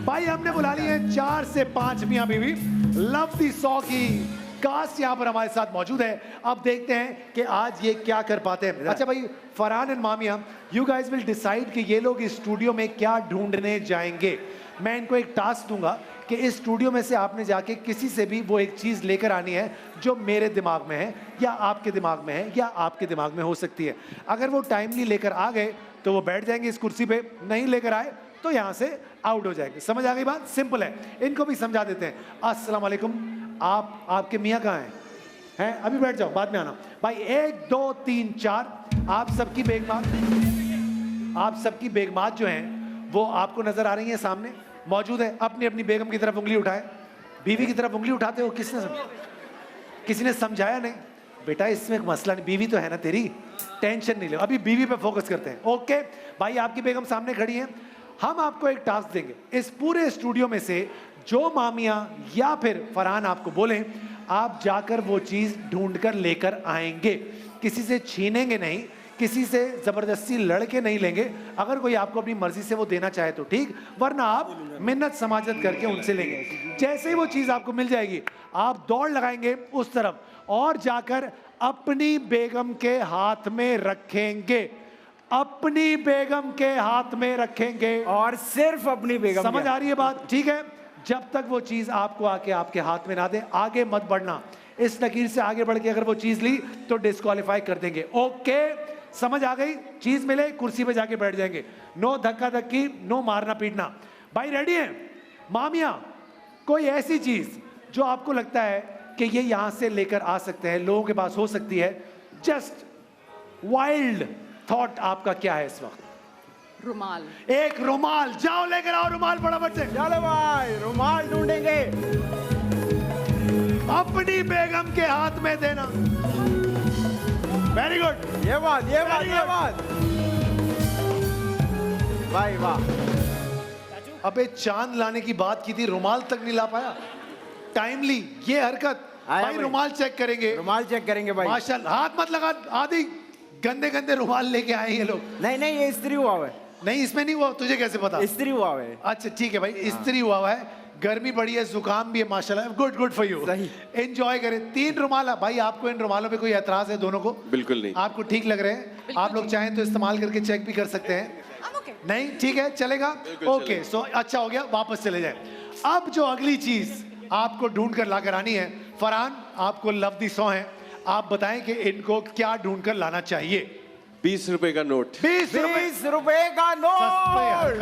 भाई हमने बुला लिए 4 से 5 मियाँ बीवी। लव दी 100 की कास्ट यहाँ पर हमारे साथ मौजूद है। अब देखते हैं कि आज ये क्या कर पाते हैं। अच्छा भाई, Farhan and Mamiya, you guys will decide कि ये लोग इस स्टूडियो में क्या ढूंढने जाएंगे। मैं इनको एक टास्क दूंगा कि इस स्टूडियो में से आपने जाके किसी से भी वो एक चीज़ लेकर आनी है जो मेरे दिमाग में है या आपके दिमाग में है या आपके दिमाग में हो सकती है। अगर वो टाइमली लेकर आ गए तो वो बैठ जाएंगे इस कुर्सी पे, नहीं लेकर आए तो यहाँ से आउट हो जाएंगे। समझ आ गई बात? सिंपल है। इनको भी समझा देते हैं। अस्सलाम वालेकुम। आपके मियाँ कहाँ हैं? अभी बैठ जाओ, बाद में आना। भाई 1 2 3 4 आप सबकी बेगमात जो हैं वो आपको नजर आ रही हैं, सामने मौजूद है। अपनी अपनी बेगम की तरफ उंगली उठाए। बीवी की तरफ उंगली उठाते हो? किसी ने समझाया नहीं? बेटा इसमें एक मसला नहीं, बीवी तो है ना तेरी, टेंशन नहीं लो। अभी बीवी पे फोकस करते हैं। ओके भाई, आपकी बेगम सामने खड़ी है। हम आपको एक टास्क देंगे। इस पूरे स्टूडियो में से जो मामिया या फिर फरहान आपको बोले, आप जाकर वो चीज ढूंढकर लेकर आएंगे। किसी से छीनेंगे नहीं, किसी से जबरदस्ती लड़के नहीं लेंगे। अगर कोई आपको अपनी मर्जी से वो देना चाहे तो ठीक, वरना आप मिन्नत समाजत करके उनसे लेंगे। जैसे ही वो चीज आपको मिल जाएगी, आप दौड़ लगाएंगे उस तरफ और जाकर अपनी बेगम के हाथ में रखेंगे। अपनी बेगम के हाथ में रखेंगे और सिर्फ अपनी बेगम। समझ आ रही है बात? ठीक है। जब तक वो चीज आपको आके आपके हाथ में ना दे, आगे मत बढ़ना। इस लकीर से आगे बढ़ के अगर वो चीज ली तो डिस्क्वालीफाई कर देंगे। ओके, समझ आ गई? चीज मिले कुर्सी पे जाके बैठ जाएंगे। नो धक्का धक्की, नो मारना पीटना। भाई रेडी है? मामिया, कोई ऐसी चीज जो आपको लगता है कि ये यहां से लेकर आ सकते हैं, लोगों के पास हो सकती है, जस्ट वाइल्ड थॉट आपका क्या है इस वक्त? रुमाल। एक रुमाल, जाओ लेकर आओ रुमाल फटाफट से। चलो भाई, रुमाल ढूंढेंगे। अपनी बेगम के हाथ में देना। Very good. ये बात भाई, वाह। अबे चांद लाने की बात की थी, रुमाल तक नहीं ला पाया टाइमली। ये हरकत। भाई रुमाल चेक करेंगे। रुमाल चेक करेंगे भाई। माशाल्लाह, हाथ मत लगा। आदि गंदे गंदे रुमाल लेके आए ये लोग। नहीं ये इस्त्री हुआ है। नहीं इसमें नहीं हुआ, तुझे कैसे पता? इस्त्री हुआ है। अच्छा ठीक है भाई, इस्त्री हुआ है। गर्मी बड़ी है, जुकाम भी है माशाल्लाह। Good good for you. सही। एंजॉय करें। 3 रुमाल है भाई। आपको इन रुमालों पे कोई एतराज है? दोनों को बिल्कुल नहीं। आपको ठीक लग रहे हैं? आप लोग चाहें तो इस्तेमाल करके चेक भी कर सकते हैं। नहीं ठीक है, चलेगा? ओके, सो अच्छा हो गया, वापस चले जाए। अब जो अगली चीज आपको ढूंढ कर लाकर आनी है, फरहान आपको लव दी 100 है। आप बताएं कि इनको क्या ढूंढ कर लाना चाहिए। 20 रुपए का नोट। 20 रुपए का नोट।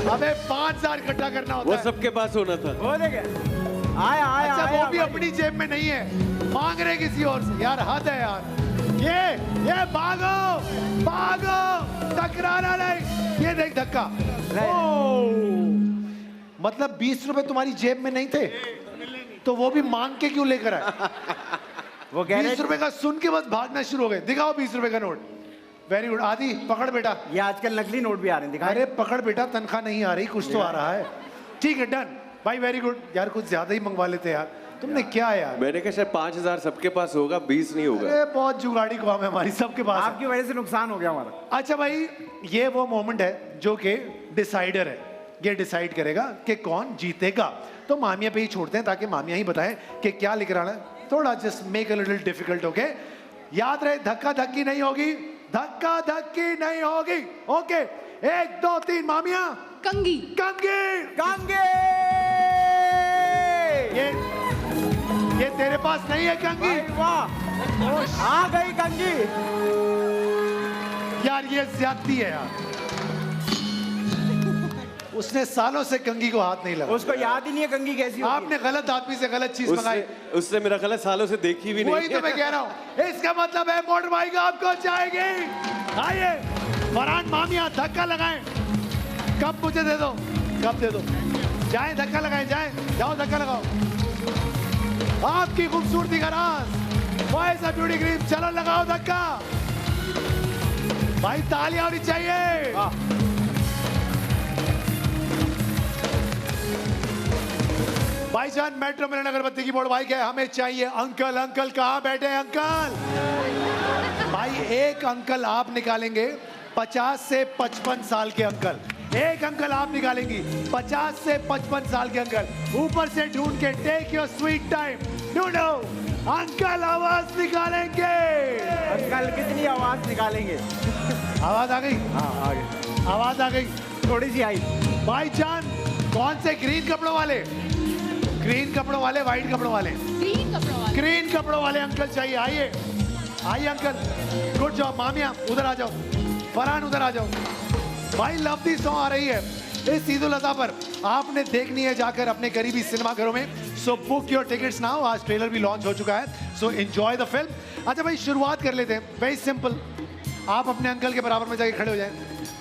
हमें 5000 इकट्ठा करना होता वो है। सबके पास होना था। वो देखे आया अच्छा वो भी अपनी जेब में नहीं है, मांग रहे किसी और से। यार हद है यार। ये भागो भागो, टकराना नहीं। ये देख धक्का। मतलब 20 रुपए तुम्हारी जेब में नहीं थे तो वो भी मांग के क्यों लेकर आए? वो कह रहे 20 रुपए का सुन के बस भागना शुरू हो गए। दिखाओ 20 रुपए का नोट। Very good. आदि पकड़ बेटा। ये आजकल नकली नोट भी आ रहे हैं, दिखा। अरे पकड़ बेटा, तनख्वाह नहीं आ रही, कुछ तो आ रहा है। ठीक है, डन भाई, वेरी गुड। यार कुछ ज्यादा ही मंगवा लेते यार, तुमने क्या यार। मैंने कहा शायद 5000 सबके पास होगा, 20 नहीं होगा। अरे बहुत जुगाड़ी कौम है हमारी, सबके पास। आपकी वजह से नुकसान हो गया हमारा। अच्छा भाई, ये वो मोमेंट है जो कि डिसाइडर है। ये डिसाइड करेगा कि कौन जीतेगा। तो मामिया पे ही छोड़ते हैं ताकि मामिया ही बताएं कि क्या लिख रहा है। थोड़ा just make a little difficult. Okay, याद रहे धक्का धक्की नहीं होगी, धक्का धक्की नहीं होगी। ओके, 1 2 3 मामिया। कंगी। कंगी। कंगी। ये तेरे पास नहीं है कंगी? वाह, आ गई कंगी। यार ये ज्यादती है यार। उसने सालों से कंगी को हाथ नहीं लगा। उसको याद ही नहीं है कंगी कैसी होती है। आपने गलत आदमी से गलत चीज मंगाई। उससे मेरा गलत सालों से देखी भी नहीं। वही तो मैं कह रहा हूँ। इसका मतलब है मोटर बाइक आपको जाएगी। आइए फरहान मामिया, धक्का लगाएं। कप मुझे दे दो। कप दे दो। जाए धक्का लगाए, जाए, जाओ धक्का लगाओ। आपकी खूबसूरती का राज फॉयजा ब्यूटी क्रीम, चलो लगाओ धक्का। भाई तालियां होनी चाहिए। भाईजान मेट्रो मिलन अगरबत्ती की बोर्ड भाई क्या हमें चाहिए। अंकल, अंकल कहाँ बैठे हैं अंकल? भाई एक अंकल आप निकालेंगे 50 से 55 साल के अंकल, एक अंकल आप निकालेंगी 50 से 55 साल के अंकल, ऊपर से ढूंढ के टेक योर स्वीट टाइम, ढूंढो अंकल, आवाज निकालेंगे। अंकल कितनी आवाज निकालेंगे? आवाज आ गई? हाँ आ गई, आवाज आ गई, थोड़ी सी आई। भाईजान कौन से ग्रीन कपड़ों वाले, ग्रीन कपड़ों वाले, व्हाइट कपड़ों वाले? ग्रीन कपड़ों वाले अंकल चाहिए। आइए आइए अंकल, गुड जॉब। मामिया उधर आ जाओ, फरहान उधर आ जाओ। भाई लवली सॉन्ग आ रही है इस ईद उल अज़हा पर, आपने देखनी है जाकर अपने करीबी सिनेमा घरों में। So book your tickets now. आज ट्रेलर भी लॉन्च हो चुका है, सो एंजॉय द फिल्म। अच्छा भाई शुरुआत कर लेते हैं, वेरी सिंपल। आप अपने अंकल के बराबर में जाके खड़े हो जाएं,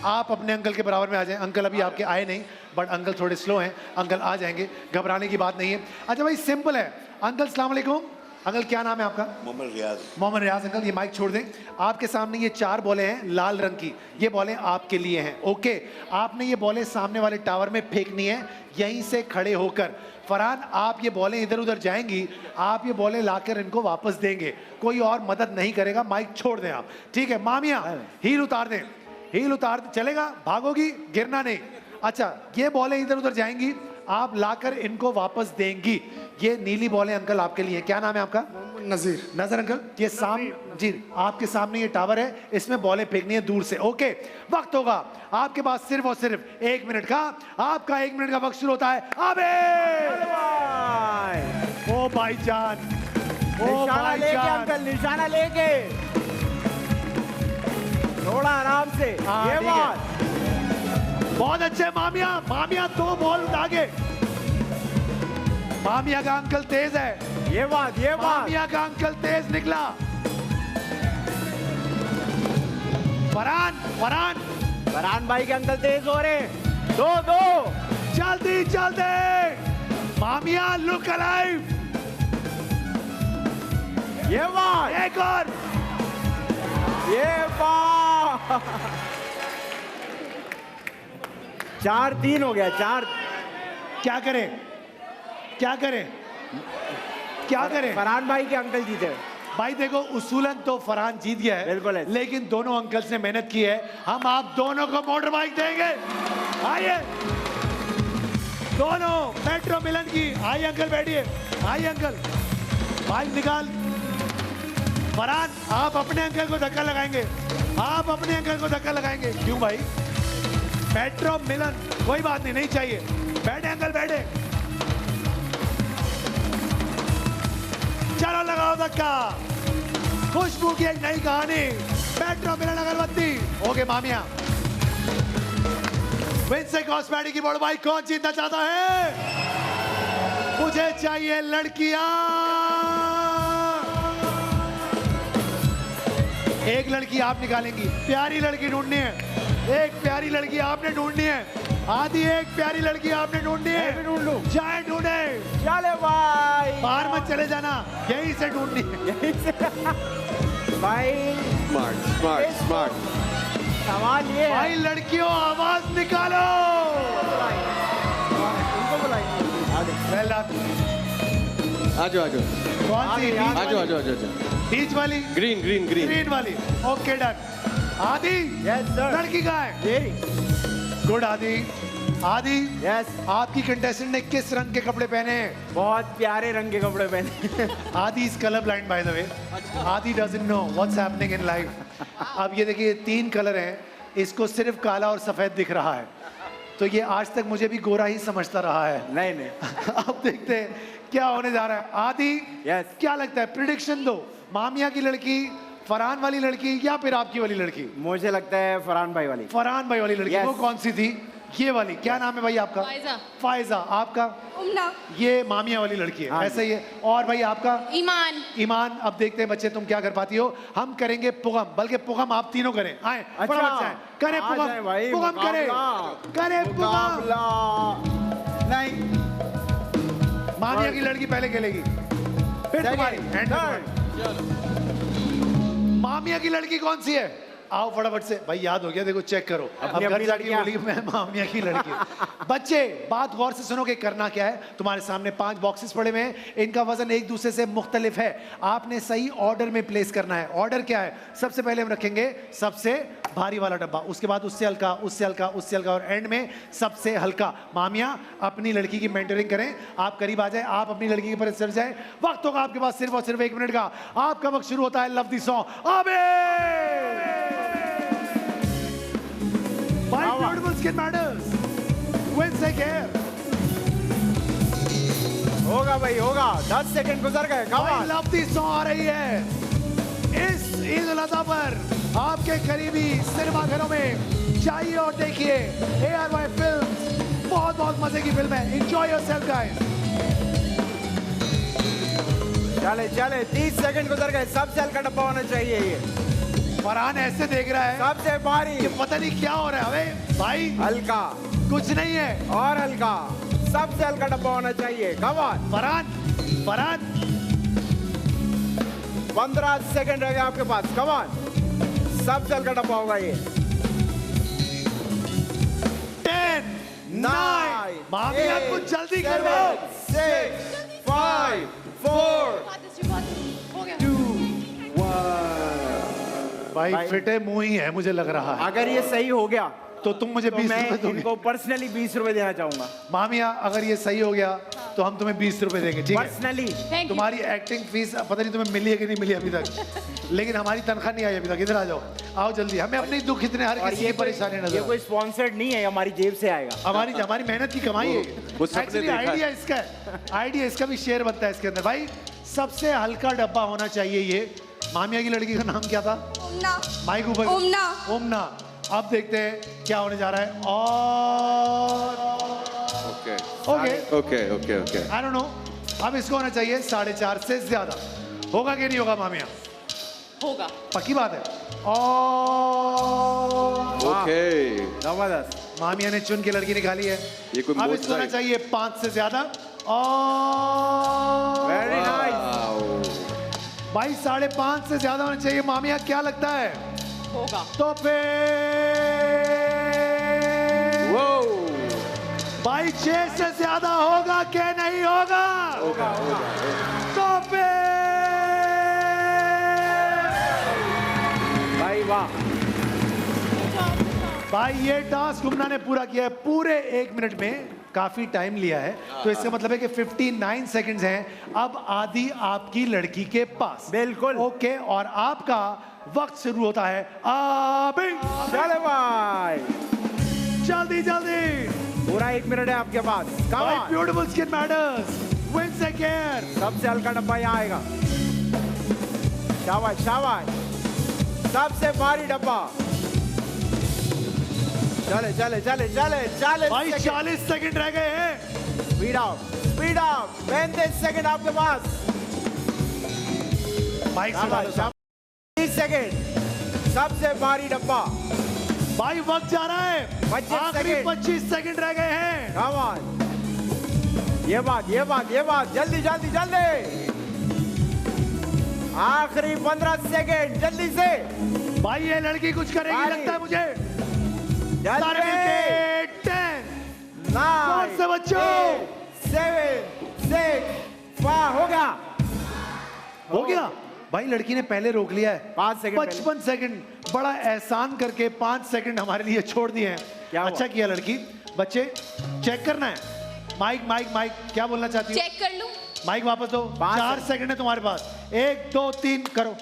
आप अपने अंकल के बराबर में आ जाएं। अंकल अभी आपके आए नहीं, बट अंकल थोड़े स्लो हैं, अंकल आ जाएंगे, घबराने की बात नहीं है। अच्छा भाई सिंपल है। अंकल सलाम वालेकुम। अंकल क्या नाम है आपका? मोहम्मद रियाज। मोहम्मद रियाज। अंकल ये माइक छोड़ दें। आपके सामने ये 4 बॉलें हैं लाल रंग की, ये बॉलें आपके लिए हैं। ओके, आपने ये बॉलें सामने वाले टावर में फेंकनी है यहीं से खड़े होकर। फरहान आप ये बॉलें इधर उधर जाएंगी, आप ये बॉलें लाकर इनको वापस देंगे, कोई और मदद नहीं करेगा। माइक छोड़ दें आप, ठीक है? मामिया हील उतार दें, हील उतार दें, चलेगा? भागोगी, गिरना नहीं। अच्छा ये बॉलें इधर उधर जाएंगी, आप लाकर इनको वापस देंगी। ये नीली बॉलें अंकल आपके लिए। क्या नाम है आपका? नजीर। नजर अंकल, ये जी आपके सामने ये टावर है, इसमें बॉलें फेंकनी है दूर से। ओके, वक्त होगा आपके पास सिर्फ और सिर्फ 1 मिनट का। आपका 1 मिनट का वक्त शुरू होता है अबे। ओ भाईजान, ओ निशाना लेके भाईजान, अंकल, निशाना लेके, थोड़ा आराम से। ये बात बहुत अच्छे। मामिया, मामिया 2 बॉल आगे। मामिया का अंकल तेज है। ये बात मामिया का अंकल तेज निकला। फरहान, फरहान, फरहान भाई के अंकल तेज हो रहे। 2-2, जल्दी जल्दी। Mamiya look alive. ये बात, एक और, ये बात। 4-3 हो गया। 4 क्या करें, क्या करें, क्या करें? फरहान भाई के अंकल जीते। भाई देखो उसूलन तो फरहान जीत गया है, बिल्कुल है, लेकिन दोनों अंकल्स ने मेहनत की है। हम आप दोनों को मोटर बाइक देंगे। आइए दोनों मेट्रो मिलन की। आइए अंकल बैठिए, आइए अंकल, बाइक निकाल। फरहान आप अपने अंकल को धक्का लगाएंगे, आप अपने अंकल को धक्का लगाएंगे। क्यों भाई? मेट्रो मिलन, कोई बात नहीं, नहीं चाहिए। बैठे अंकल, बैठे। चलो लगाओ धक्का। खुशबू की एक नई कहानी, मेट्रो मिलन अगरबत्ती। ओके मामिया, विंसे कॉस्मेटिक की बोर्ड भाई कौन जीतना चाहता है? मुझे चाहिए लड़कियां। एक लड़की आप निकालेंगी, प्यारी लड़की ढूंढनी है। एक प्यारी लड़की आपने ढूंढनी है। आदि एक प्यारी लड़की आपने ढूंढनी है। ढूंढ लूं। जाए ढूंढे। चले भाई, बाहर मत चले जाना, यहीं से ढूंढनी है। यहीं से भाई। Smart smart smart. सवाल ये है भाई लड़कियों आवाज निकालो। उनको बुलाइए। Well done. आ जाओ आ जाओ कौन सी? आ जाओ आ जाओ आ जाओ। बीच वाली? ग्रीन ग्रीन ग्रीन ग्रीन वाली। Okay done. आदि, यस सर। लड़की कहाँ है? गुड आदि। आदि, यस। आपकी कंटेस्टेंट ने किस रंग के कपड़े पहने हैं? बहुत प्यारे रंग के कपड़े पहने। Aadi is colour blind by the way. Aadi doesn't know what's happening in life. अब ये देखिए 3 कलर हैं, इसको सिर्फ काला और सफेद दिख रहा है, तो ये आज तक मुझे भी गोरा ही समझता रहा है। नहीं नहीं। अब देखते हैं क्या होने जा रहा है। आदि, यस। क्या लगता है? प्रिडिक्शन दो। मामिया की लड़की, फरहान वाली लड़की, या फिर आपकी वाली लड़की? मुझे लगता है फरहान भाई वाली। फरहान भाई वाली लड़की। Yes. वो कौन सी थी? ये वाली क्या नाम है भाई आपका? फायजा। फायजा। आपका? उम्ना। ये मामिया वाली लड़की है, ऐसा ही है। और भाई आपका? ईमान। ईमान। अब देखते हैं बच्चे तुम क्या कर पाती हो। हम करेंगे पुगम, बल्कि पुगम आप तीनों करें। आए फटाफट से आए। करें पुगम, पुगम करें, करें पुगम। नहीं, मामिया की लड़की पहले खेलेगी, फिर तुम्हारी। मामिया की लड़की कौन सी है? आओ फटाफट से भाई, याद हो गया, देखो चेक करो। अब घर जाके बोली मैं मामिया की लड़की। बच्चे बात गौर से सुनो कि करना क्या है। तुम्हारे सामने 5 बॉक्सेस पड़े हुए हैं, इनका वजन एक दूसरे से मुख्तलिफ है। आपने सही ऑर्डर में प्लेस करना है। ऑर्डर क्या है? सबसे पहले हम रखेंगे सबसे भारी वाला डब्बा, उसके बाद उससे हल्का, उससे हल्का, उससे हल्का, और एंड में सबसे हल्का। मामिया अपनी लड़की की मेंटरिंग करें। आप करीब आ जाए, आप अपनी लड़की के पर चढ़ जाए। वक्त होगा आपके पास सिर्फ और सिर्फ 1 मिनट का। आपका वक्त शुरू होता है। Love the song. अबे By beautiful skin matters. Wednesday care. होगा भाई, होगा। 10 सेकंड गुजर गए। भाई लव दी सॉन्ग आ रही है इस ईद उल अज़हा पर। आपके करीबी सिनेमा घरों में जाइए और देखिए ARY फिल्म्स। बहुत बहुत मजे की फिल्म है। Enjoy yourself guys. चले चले, 30 सेकंड गुजर गए। सबसे हल्का डब्बा होना चाहिए ये। फरहान ऐसे देख रहा है सबसे भारी। कि पता नहीं क्या हो रहा है। अबे भाई हल्का कुछ नहीं है, और हल्का। सबसे हल्का डब्बा होना चाहिए। Come on Farhan. Farhan 15 second रह गए आपके पास। कम ऑन, सबसे हल्का डब्बा होगा ये। 10 9 मामिया कुछ जल्दी करो। 6 5 4 2 भाई फिटे मुंह ही है मुझे लग रहा है। अगर ये सही हो गया तो तुम मुझे 20 रुपए मैं दोगे। इनको पर्सनली 20 रुपए देना चाहूंगा। मामिया अगर ये सही हो गया तो हम तुम्हें 20 रुपए देंगे, ठीक है? पर्सनली तुम्हारी एक्टिंग फीस पता नहीं तुम्हें मिली है कि नहीं मिली अभी तक, लेकिन हमारी तनख्वाह नहीं आई अभी तक। इधर आ जाओ, आओ जल्दी। हमें अपने दुख इतने हर किसी की परेशानी ये नजर। कोई स्पॉन्सर्ड नहीं है, हमारी जेब से आएगा। हमारी मेहनत की कमाई है। एक्चुअली आइडिया इसका है, आइडिया इसका भी शेयर बनता है इसके अंदर। भाई सबसे हल्का डब्बा होना चाहिए ये। मामिया की लड़की का नाम क्या था? उम्ना। माइक ऊपर। उम्ना। उम्ना। अब देखते हैं क्या होने जा रहा है। और okay okay okay okay okay I don't know. अब इसको होना चाहिए 4.5 से ज्यादा। होगा कि नहीं होगा मामिया? होगा। पक्की बात है। और ओके जबरदस्त। मामिया ने चुन के लड़की निकाली है। ये कोई अब इसको होना चाहिए 5 से ज्यादा। और वेरी नाइस। भाई 5.5 से ज्यादा होना चाहिए। मामिया क्या लगता है? होगा। तो फिर भाई 6 से ज्यादा होगा कि नहीं होगा? होगा होगा। तो फिर भाई वाह। भाई ये टास्क गुमना ने पूरा किया है पूरे 1 मिनट में। काफी टाइम लिया है, तो इसका मतलब है कि 59 सेकंड्स हैं। अब आधी आपकी लड़की के पास। बिल्कुल ओके, और आपका वक्त शुरू होता है अभी। चले भाई, जल्दी जल्दी। पूरा 1 मिनट है आपके पास। भाई beautiful skin matters. Wednesday care. सबसे हल्का डब्बा यहाँ आएगा। शाबाश शाबाश। सबसे भारी डब्बा। चले चले चले चले 40 भाई 40 सेकंड रह गए हैं। Speed up speed up. 35 second आपके पास। बाइक से डालो। 30 सेकंड। सबसे भारी डब्बा। भाई वक्त जा रहा है। 25 आखिरी सेकंड। 25 सेकंड रह गए हैं। Come on. ये बात जल्दी जल्दी जल्दी। आखिरी 15 सेकंड जल्दी से। भाई ये लड़की कुछ करेगी लगता है मुझे। सारे मिलके 10 9 से बच्चों 7 6 5 हो गया। हो गया। भाई लड़की ने पहले रोक लिया है। 5 सेकंड 55 सेकंड। बड़ा एहसान करके 5 सेकंड हमारे लिए छोड़ दिए हैं। क्या अच्छा किया लड़की। बच्चे चेक करना है। माइक माइक माइक क्या बोलना चाहती हो? चेक कर लूं? माइक वापस दो। 4 सेकंड है तुम्हारे पास। 1 2 3 करो।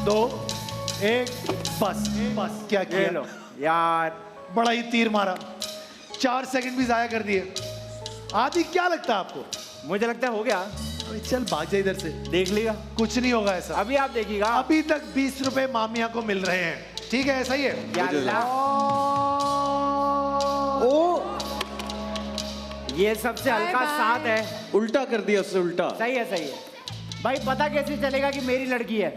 2 1 बस बस। क्या किया यार? बड़ा ही तीर मारा। 4 सेकंड भी जाया कर दिए। आदि क्या लगता है आपको? मुझे लगता है हो गया। चल भाग जा इधर से। देख लिया कुछ नहीं होगा ऐसा। अभी आप देखिएगा। अभी तक 20 रुपए मामिया को मिल रहे हैं। ठीक है, ऐसा ही है। या अल्लाह। ये सबसे हल्का Bye bye. 7 है। उल्टा कर दिया उसने, उल्टा। सही है, सही है। भाई पता कैसे चलेगा कि मेरी लड़की है?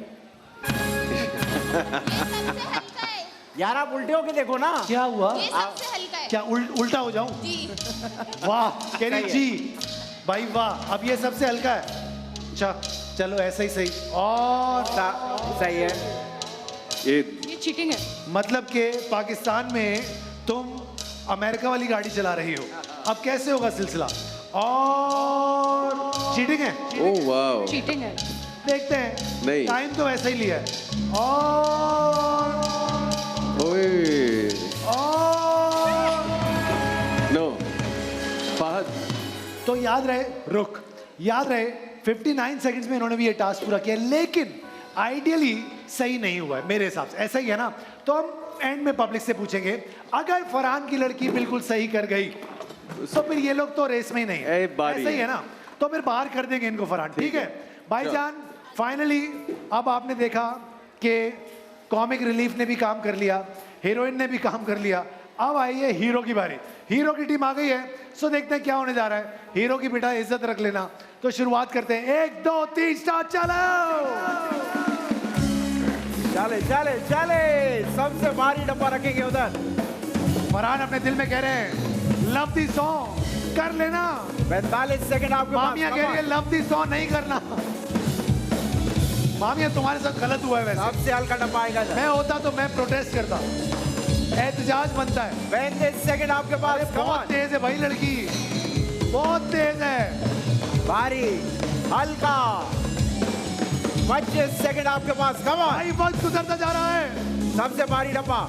यार आप उल्टे होके देखो ना। क्या हुआ? ये सबसे हल्का है क्या उल्टा हो जाऊं? जी। वाह केरी सही है। जी, भाई वाह। अब ये सबसे हल्का है। अच्छा चलो ऐसा ही सही। और सही है। ये चीटिंग है। मतलब कि पाकिस्तान में तुम अमेरिका वाली गाड़ी चला रही हो, अब कैसे होगा सिलसिला? और चीटिंग है। ओह वाह। चीटिंग है। देखते हैं। नहीं। टाइम तो वैसा ही लिया है। और नो फहद। तो याद रहे, रुक, याद रहे 59 सेकंड्स में इन्होंने भी ये टास्क पूरा किया, लेकिन आइडियली सही नहीं हुआ है मेरे हिसाब से। ऐसा ही है ना? तो हम एंड में पब्लिक से पूछेंगे, अगर फरहान की लड़की बिल्कुल सही कर गई तो फिर ये लोग तो रेस में ही नहीं है। ऐसा ही है ना? तो फिर बाहर कर देंगे इनको फरहान, ठीक है भाईजान? फाइनली अब आपने देखा कि कॉमिक रिलीफ ने भी काम कर लिया, हीरोइन ने भी काम कर लिया, अब आई है हीरो की बारी। हीरो की टीम आ गई है, सो देखते हैं क्या होने जा रहा है। हीरो की बेटा इज्जत रख लेना। तो शुरुआत करते हैं, 1 2 3 स्टार्ट, चलो। चले चले चले, सबसे भारी डब्बा रखेंगे उधर। फरहान अपने दिल में कह रहे हैं लव दी सॉन्ग कर लेना। 45 सेकंड आपके पास। मामिया कह रही है लव दी सॉन्ग नहीं करना। मामिया तुम्हारे साथ गलत हुआ है वैसे। सबसे हल्का डब्बा आएगा। मैं होता तो मैं प्रोटेस्ट करता, एहतजाज बनता है। 35 सेकंड आपके पास। बहुत तेज है भाई लड़की, बहुत तेज है। भारी हल्का 25 सेकंड आपके पास। कम भाई वक्त गुजरता जा रहा है। सबसे भारी डब्बा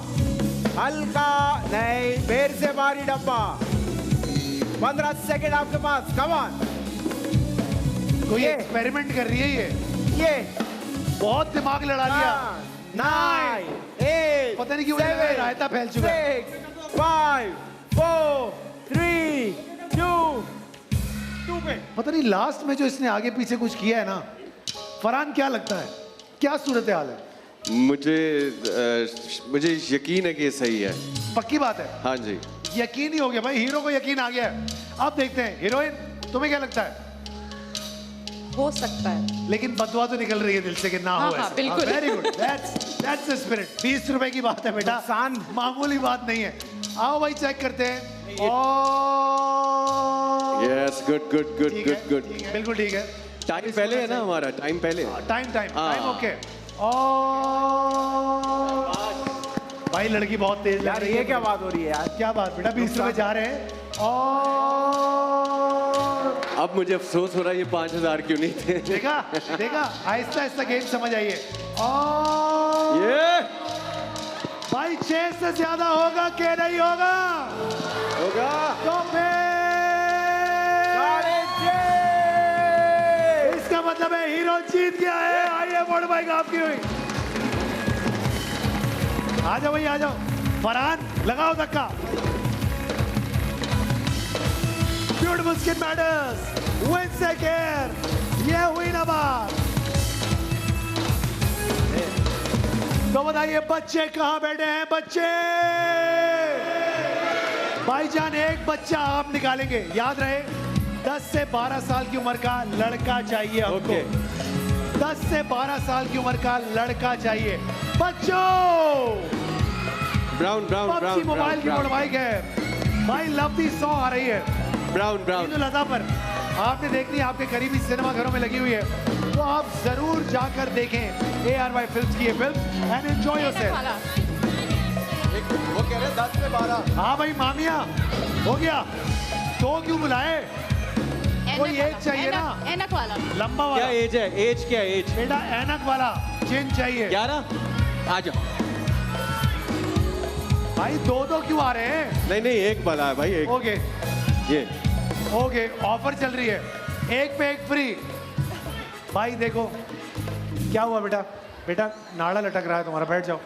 हल्का नहीं, फिर से भारी डब्बा। 15 सेकंड आपके पास। कम कोई एक्सपेरिमेंट कर रही है ये बहुत दिमाग लड़ा लिया। 9 8 पता नहीं क्यों मुझे लगा ये रायता फैल चुका है। 6 5 4 3 2 पे। पता नहीं लास्ट में जो इसने आगे पीछे कुछ किया है ना, फरहान क्या लगता है, क्या सूरत हाल है? मुझे यकीन है कि ये सही है। पक्की बात है? हाँ जी। यकीन ही हो गया भाई, हीरो को यकीन आ गया है। अब देखते हैं हीरोइन, तुम्हें क्या लगता है? हो सकता है, लेकिन बदवा तो निकल रही है दिल से कि ना हो हाँ, ऐसा। बिल्कुल। Very good, that's the spirit. 20 रुपए की बात है बेटा, नुकसान मामूली बात नहीं है। आओ भाई चेक करते हैं। यस, गुड गुड गुड ठीक गुड है, गुड। ठीक है, बिल्कुल ठीक है। टाइम पहले है ना हमारा, टाइम पहले। Time okay. और भाई लड़की बहुत तेज यार ये क्या बात हो रही है यार? क्या बात बेटा, 20 रुपए जा रहे हैं। और अब मुझे अफसोस हो रहा है ये 5000 क्यों नहीं थे। देखा देखा, आहिस्ता आहिस्ता गेम समझ आइए। और ये भाई 6 से ज्यादा होगा कि नहीं होगा? होगा तो फिर इसका मतलब है हीरो जीत गया है। आइए मोड़ भाई आपकी हुई। आ जाओ भाई आ जाओ। फरहान लगाओ धक्का। Beautiful skin matters Wednesday care, ये हुई ना बात। तो बताइए बच्चे कहां बैठे हैं? बच्चे भाईजान, एक बच्चा आप निकालेंगे, याद रहे 10 से 12 साल की उम्र का लड़का चाहिए हमको। 10 से 12 साल की उम्र का लड़का चाहिए बच्चों। Brown brown PUBG brown mobile की ब्राउन माइक है भाई। लवली सॉ आ रही है ब्राउन ब्राउन। ईद उल अज़हा पर आपने देखनी, आपके करीबी सिनेमा घरों में लगी हुई है, तो आप जरूर जाकर देखें ARY फिल्म्स की ये फिल्म एंड एंजॉय योरसेल्फ। वो कह रहे 10 से 12। हाँ भाई मामिया हो गया, तो क्यों बुलाए? कोई एज चाहिए ना, ऐनक वाला। लंबा क्या वाला। एज है? एज क्या एज? बेटा ऐनक वाला चिन चाहिए। 11 आ जाओ। भाई दो क्यों आ रहे हैं? नहीं नहीं, एक वाला है भाई, एक। ओके ये ओके, ऑफर चल रही है, एक पे एक फ्री। भाई देखो क्या हुआ बेटा, बेटा नाड़ा लटक रहा है तुम्हारा, बैठ जाओ।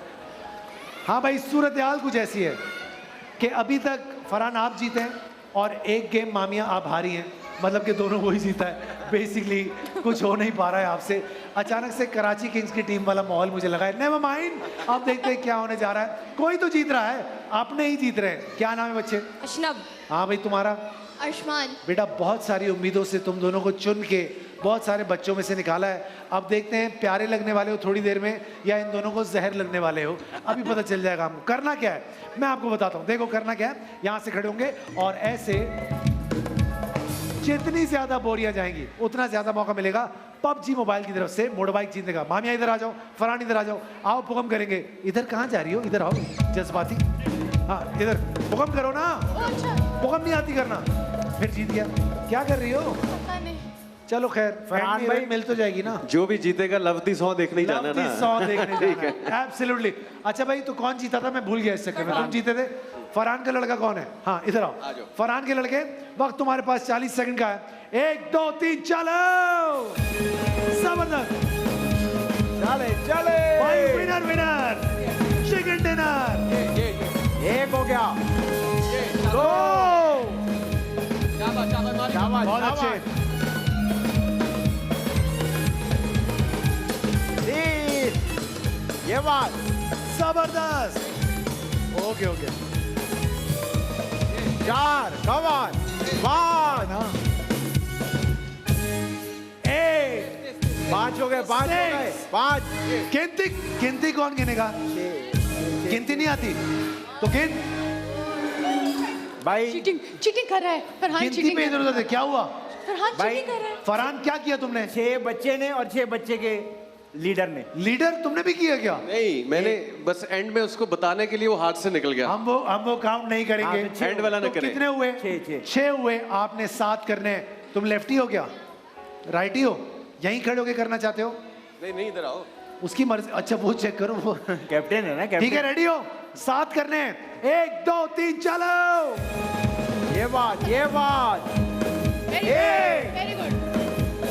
हाँ भाई सूरत हाल कुछ ऐसी है कि अभी तक फरहान आप जीते हैं और एक गेम मामिया आप हारी हैं, मतलब कि दोनों वही जीता है। बेसिकली कुछ हो नहीं पा रहा है आपसे। अचानक से कराची किंग्स की टीम वाला माहौल मुझे लगा है। नेवर माइंड, अब देखते हैं क्या होने जा रहा है। कोई तो जीत रहा है, आपने ही जीत रहे हैं। क्या नाम है बच्चे? अशनब। हाँ भाई तुम्हारा? आयुष्मान। बेटा बहुत सारी उम्मीदों से तुम दोनों को चुन के बहुत सारे बच्चों में से निकाला है। अब देखते हैं प्यारे लगने वाले हो थोड़ी देर में या इन दोनों को जहर लगने वाले हो, अभी पता चल जाएगा हमको। करना क्या है मैं आपको बताता हूँ। देखो करना क्या है, यहाँ से खड़े होंगे और ऐसे जितनी ज्यादा बोरियां जाएंगी उतना ज्यादा मौका मिलेगा पबजी मोबाइल की तरफ से मोटर बाइक जीतने का। मामिया इधर आ जाओ, फरहान इधर आ जाओ, आओ पुकम करेंगे। इधर कहाँ जा रही हो, इधर आओ जज्बाती। हाँ इधर पुकम करो ना, पुकम नहीं आती करना, फिर जीत गया। क्या कर रही हो? चलो खैर फरहान भाई मिल तो जाएगी ना। जो भी जीतेगा लव दी सॉन्ग देखने ही जाना ना। सॉन्ग देखने जाना एब्सोल्युटली। अच्छा भाई तो कौन जीता था, मैं भूल गया इस चक्कर में। तुम जीते थे। फरहान का लड़का कौन है? हाँ इधर आओ। फरहान के लड़के, वक्त तुम्हारे पास 40 सेकंड का है। 1 2 3 चलो। जबरदस्त चले चले भाई, विनर विनर चिकन डिनर। एक हो गया, दो शाबाश बहुत अच्छे। 3 ये बात जबरदस्त। ओके ओके 4 कम ऑन 5 5 हो गए 5 गिनती गिनती कौन गिनेगा? गिनती नहीं आती तो गिन भाई। चीटिंग कर रहा है फरहान। गिनती पे इधर उधर क्या हुआ? फरहान भाई, चीटिंग कर रहा है। फरहान क्या किया तुमने? 6 बच्चे ने और 6 बच्चे के लीडर ने। लीडर तुमने भी किया क्या? नहीं मैंने बस एंड में उसको बताने के लिए वो हाथ से निकल गया। हम वो काउंट नहीं करेंगे। हाँ, एंड वाला न तो करें। कितने हुए? 6 हुए। आपने 7 करने हैं। तुम लेफ्टी हो क्या, राइटी हो? यहीं खड़े होके करना चाहते हो? नहीं इधर आओ। उसकी मर्जी। अच्छा वो चेक करो वो कैप्टन है ना कैप्टन। ठीक है रेडी हो? 7 करने हैं। 1 2 3 चलो। ये बात वेरी गुड।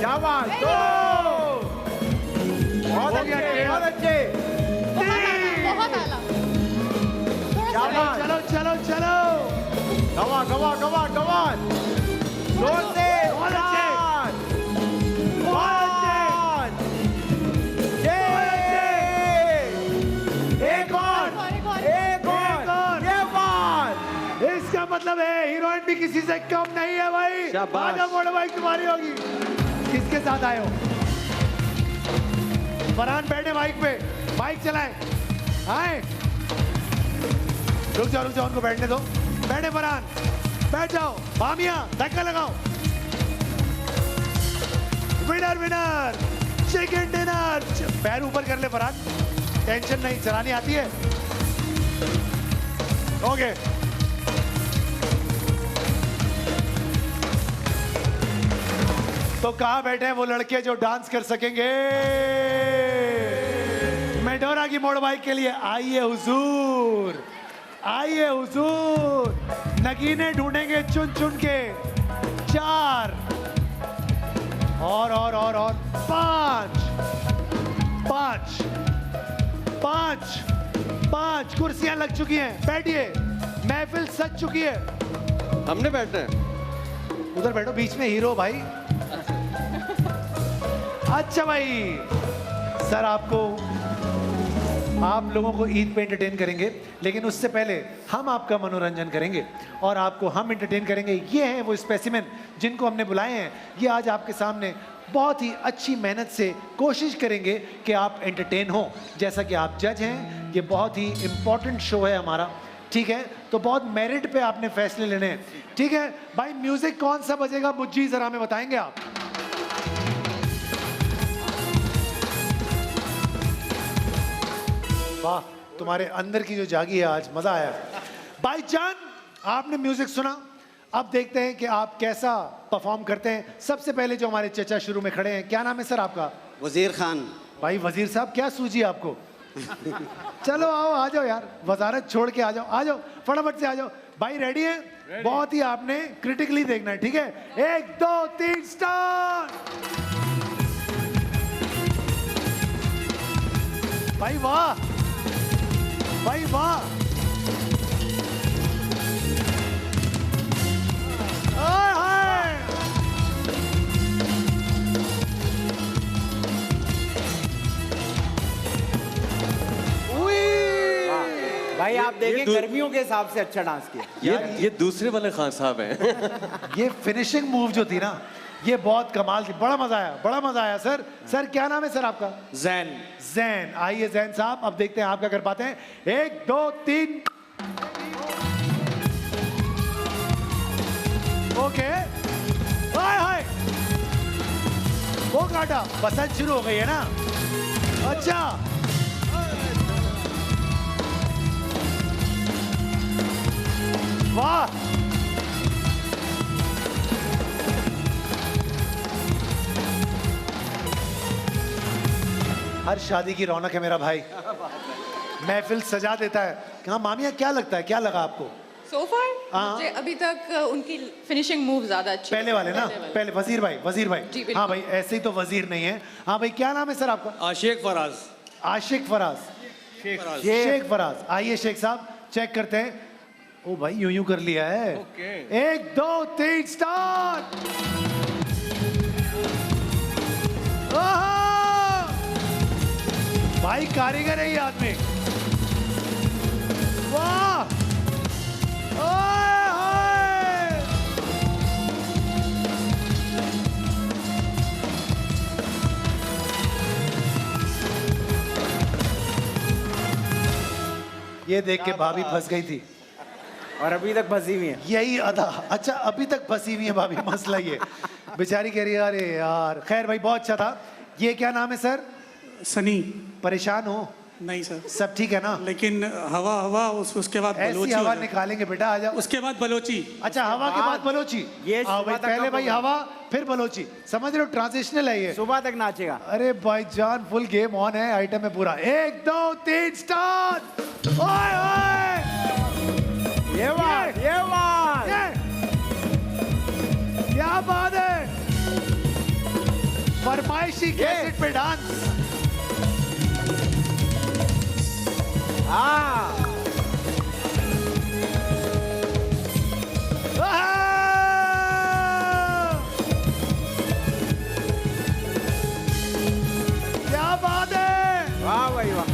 शाबाश 2 बहुत अच्छे बहुत अच्छे। बहुत आला। शाबाश चलो चलो चलो। गवा गवा गवा गवा जोर से बहुत अच्छे। इसका मतलब है हीरोइन भी किसी से कम नहीं है भाई। आजा मोटर बाइक तुम्हारी होगी। किसके साथ आए हो? फरहान बैठे बाइक पे, बाइक चलाए। आए रुक जाओ उनको बैठने दो। बैठे फरहान, बैठ जाओ। मामिया धक्का लगाओ। Winner winner chicken dinner. पैर ऊपर कर ले फरहान, टेंशन नहीं, चलानी आती है। ओके तो कहां बैठे हैं वो लड़के जो डांस कर सकेंगे? मेडोना की मोटर बाइक के लिए आइए हुजूर, आइए हुजूर। नगीने ढूंढेंगे चुन चुन के। 4 और 5 कुर्सियां लग चुकी हैं। बैठिए, महफिल सज चुकी है। हमने बैठना है। उधर बैठो बीच में, हीरो भाई। अच्छा भाई सर, आप लोगों को ईद पे एंटरटेन करेंगे, लेकिन उससे पहले हम आपका मनोरंजन करेंगे और आपको हम एंटरटेन करेंगे। ये हैं वो स्पेसिमेन जिनको हमने बुलाए हैं। ये आज आपके सामने बहुत ही अच्छी मेहनत से कोशिश करेंगे कि आप एंटरटेन हो। जैसा कि आप जज हैं, ये बहुत ही इंपॉर्टेंट शो है हमारा, ठीक है? तो बहुत मेरिट पे आपने फैसले लेने हैं, ठीक है भाई? म्यूजिक कौन सा बजेगा मुझे जरा हमें बताएंगे आप? वाह, तुम्हारे अंदर की जो जागी है आज, मजा आया। भाईजान आपने म्यूजिक सुना, अब देखते हैं कि आप कैसा परफॉर्म करते हैं। सबसे पहले जो हमारे चचा शुरू में खड़े हैं, क्या नाम है सर आपका? वजीर खान। भाई वजीर साहब क्या सूझी आपको? चलो आओ, आ जाओ यार, वजारत छोड़ के आ जाओ, फटाफट से आ जाओ। भाई रेडी है? बहुत ही आपने क्रिटिकली देखना है, ठीक है? 1 2 3 स्टार्ट। भाई वाह, भाई वाह, हाय हाय। भाई आप देखें गर्मियों के हिसाब से अच्छा डांस किया। ये दूसरे वाले खान साहब हैं। ये फिनिशिंग मूव जो थी ना, ये बहुत कमाल थी। बड़ा मजा आया, बड़ा मजा आया। सर सर क्या नाम है सर आपका? जैन। जैन। आइए जैन साहब, अब देखते हैं आप क्या कर पाते हैं। 1 2 3। ओके। हाय हाय, वो काटा, बसंत शुरू हो गई है ना? अच्छा, वाह, हर शादी की रौनक है मेरा भाई, महफिल सजा देता है। हाँ मामिया, क्या लगता है, क्या लगा आपको? So far, हाँ। मुझे अभी तक उनकी फिनिशिंग मूव ज्यादा अच्छी पहले वाले ना, पहले वजीर भाई, वजीर जी, भाई। बिल्कुल। हाँ भाई, ऐसे ही तो वजीर नहीं है। हाँ भाई, क्या नाम है सर आपका? आशिक फराज। आशिक फराज। शेख फराज। आइए शेख साहब, चेक करते हैं। ओ भाई, यूं यूं कर लिया है। 1 2 3 स्टार्ट। भाई कारीगर है ये आदमी। वाह, ओए होए। ये देख के भाभी फंस गई थी और अभी तक फंसी हुई है। यही अदा। अच्छा, अभी तक फंसी हुई है भाभी, मसला ये बेचारी कह रही है अरे यार। खैर भाई, बहुत अच्छा था। ये क्या नाम है सर? सनी। परेशान हो? नहीं सर, सब ठीक है ना? लेकिन हवा उसके बाद ऐसी बलोची हवा हो जाए। निकालेंगे बेटा, आ जाओ। उसके बाद बलोची। अच्छा, हवा के बाद बलोची। ये आओ भाई, सुबह तक पहले का भाई प्रोग्राम। हवा, फिर बलोची। समझ रहे हो, ट्रांजिशनल है ये। सुबह तक नाचेगा। अरे भाईजान, फुल गेम ऑन है, आइटम है पूरा। 1 2 3 स्टार्ट। ओए ओए, ये बात, ये बात। क्या बात है, फरमाइशी कैसेट पे डांस। हाँ, क्या बात है, वाह भाई वाह।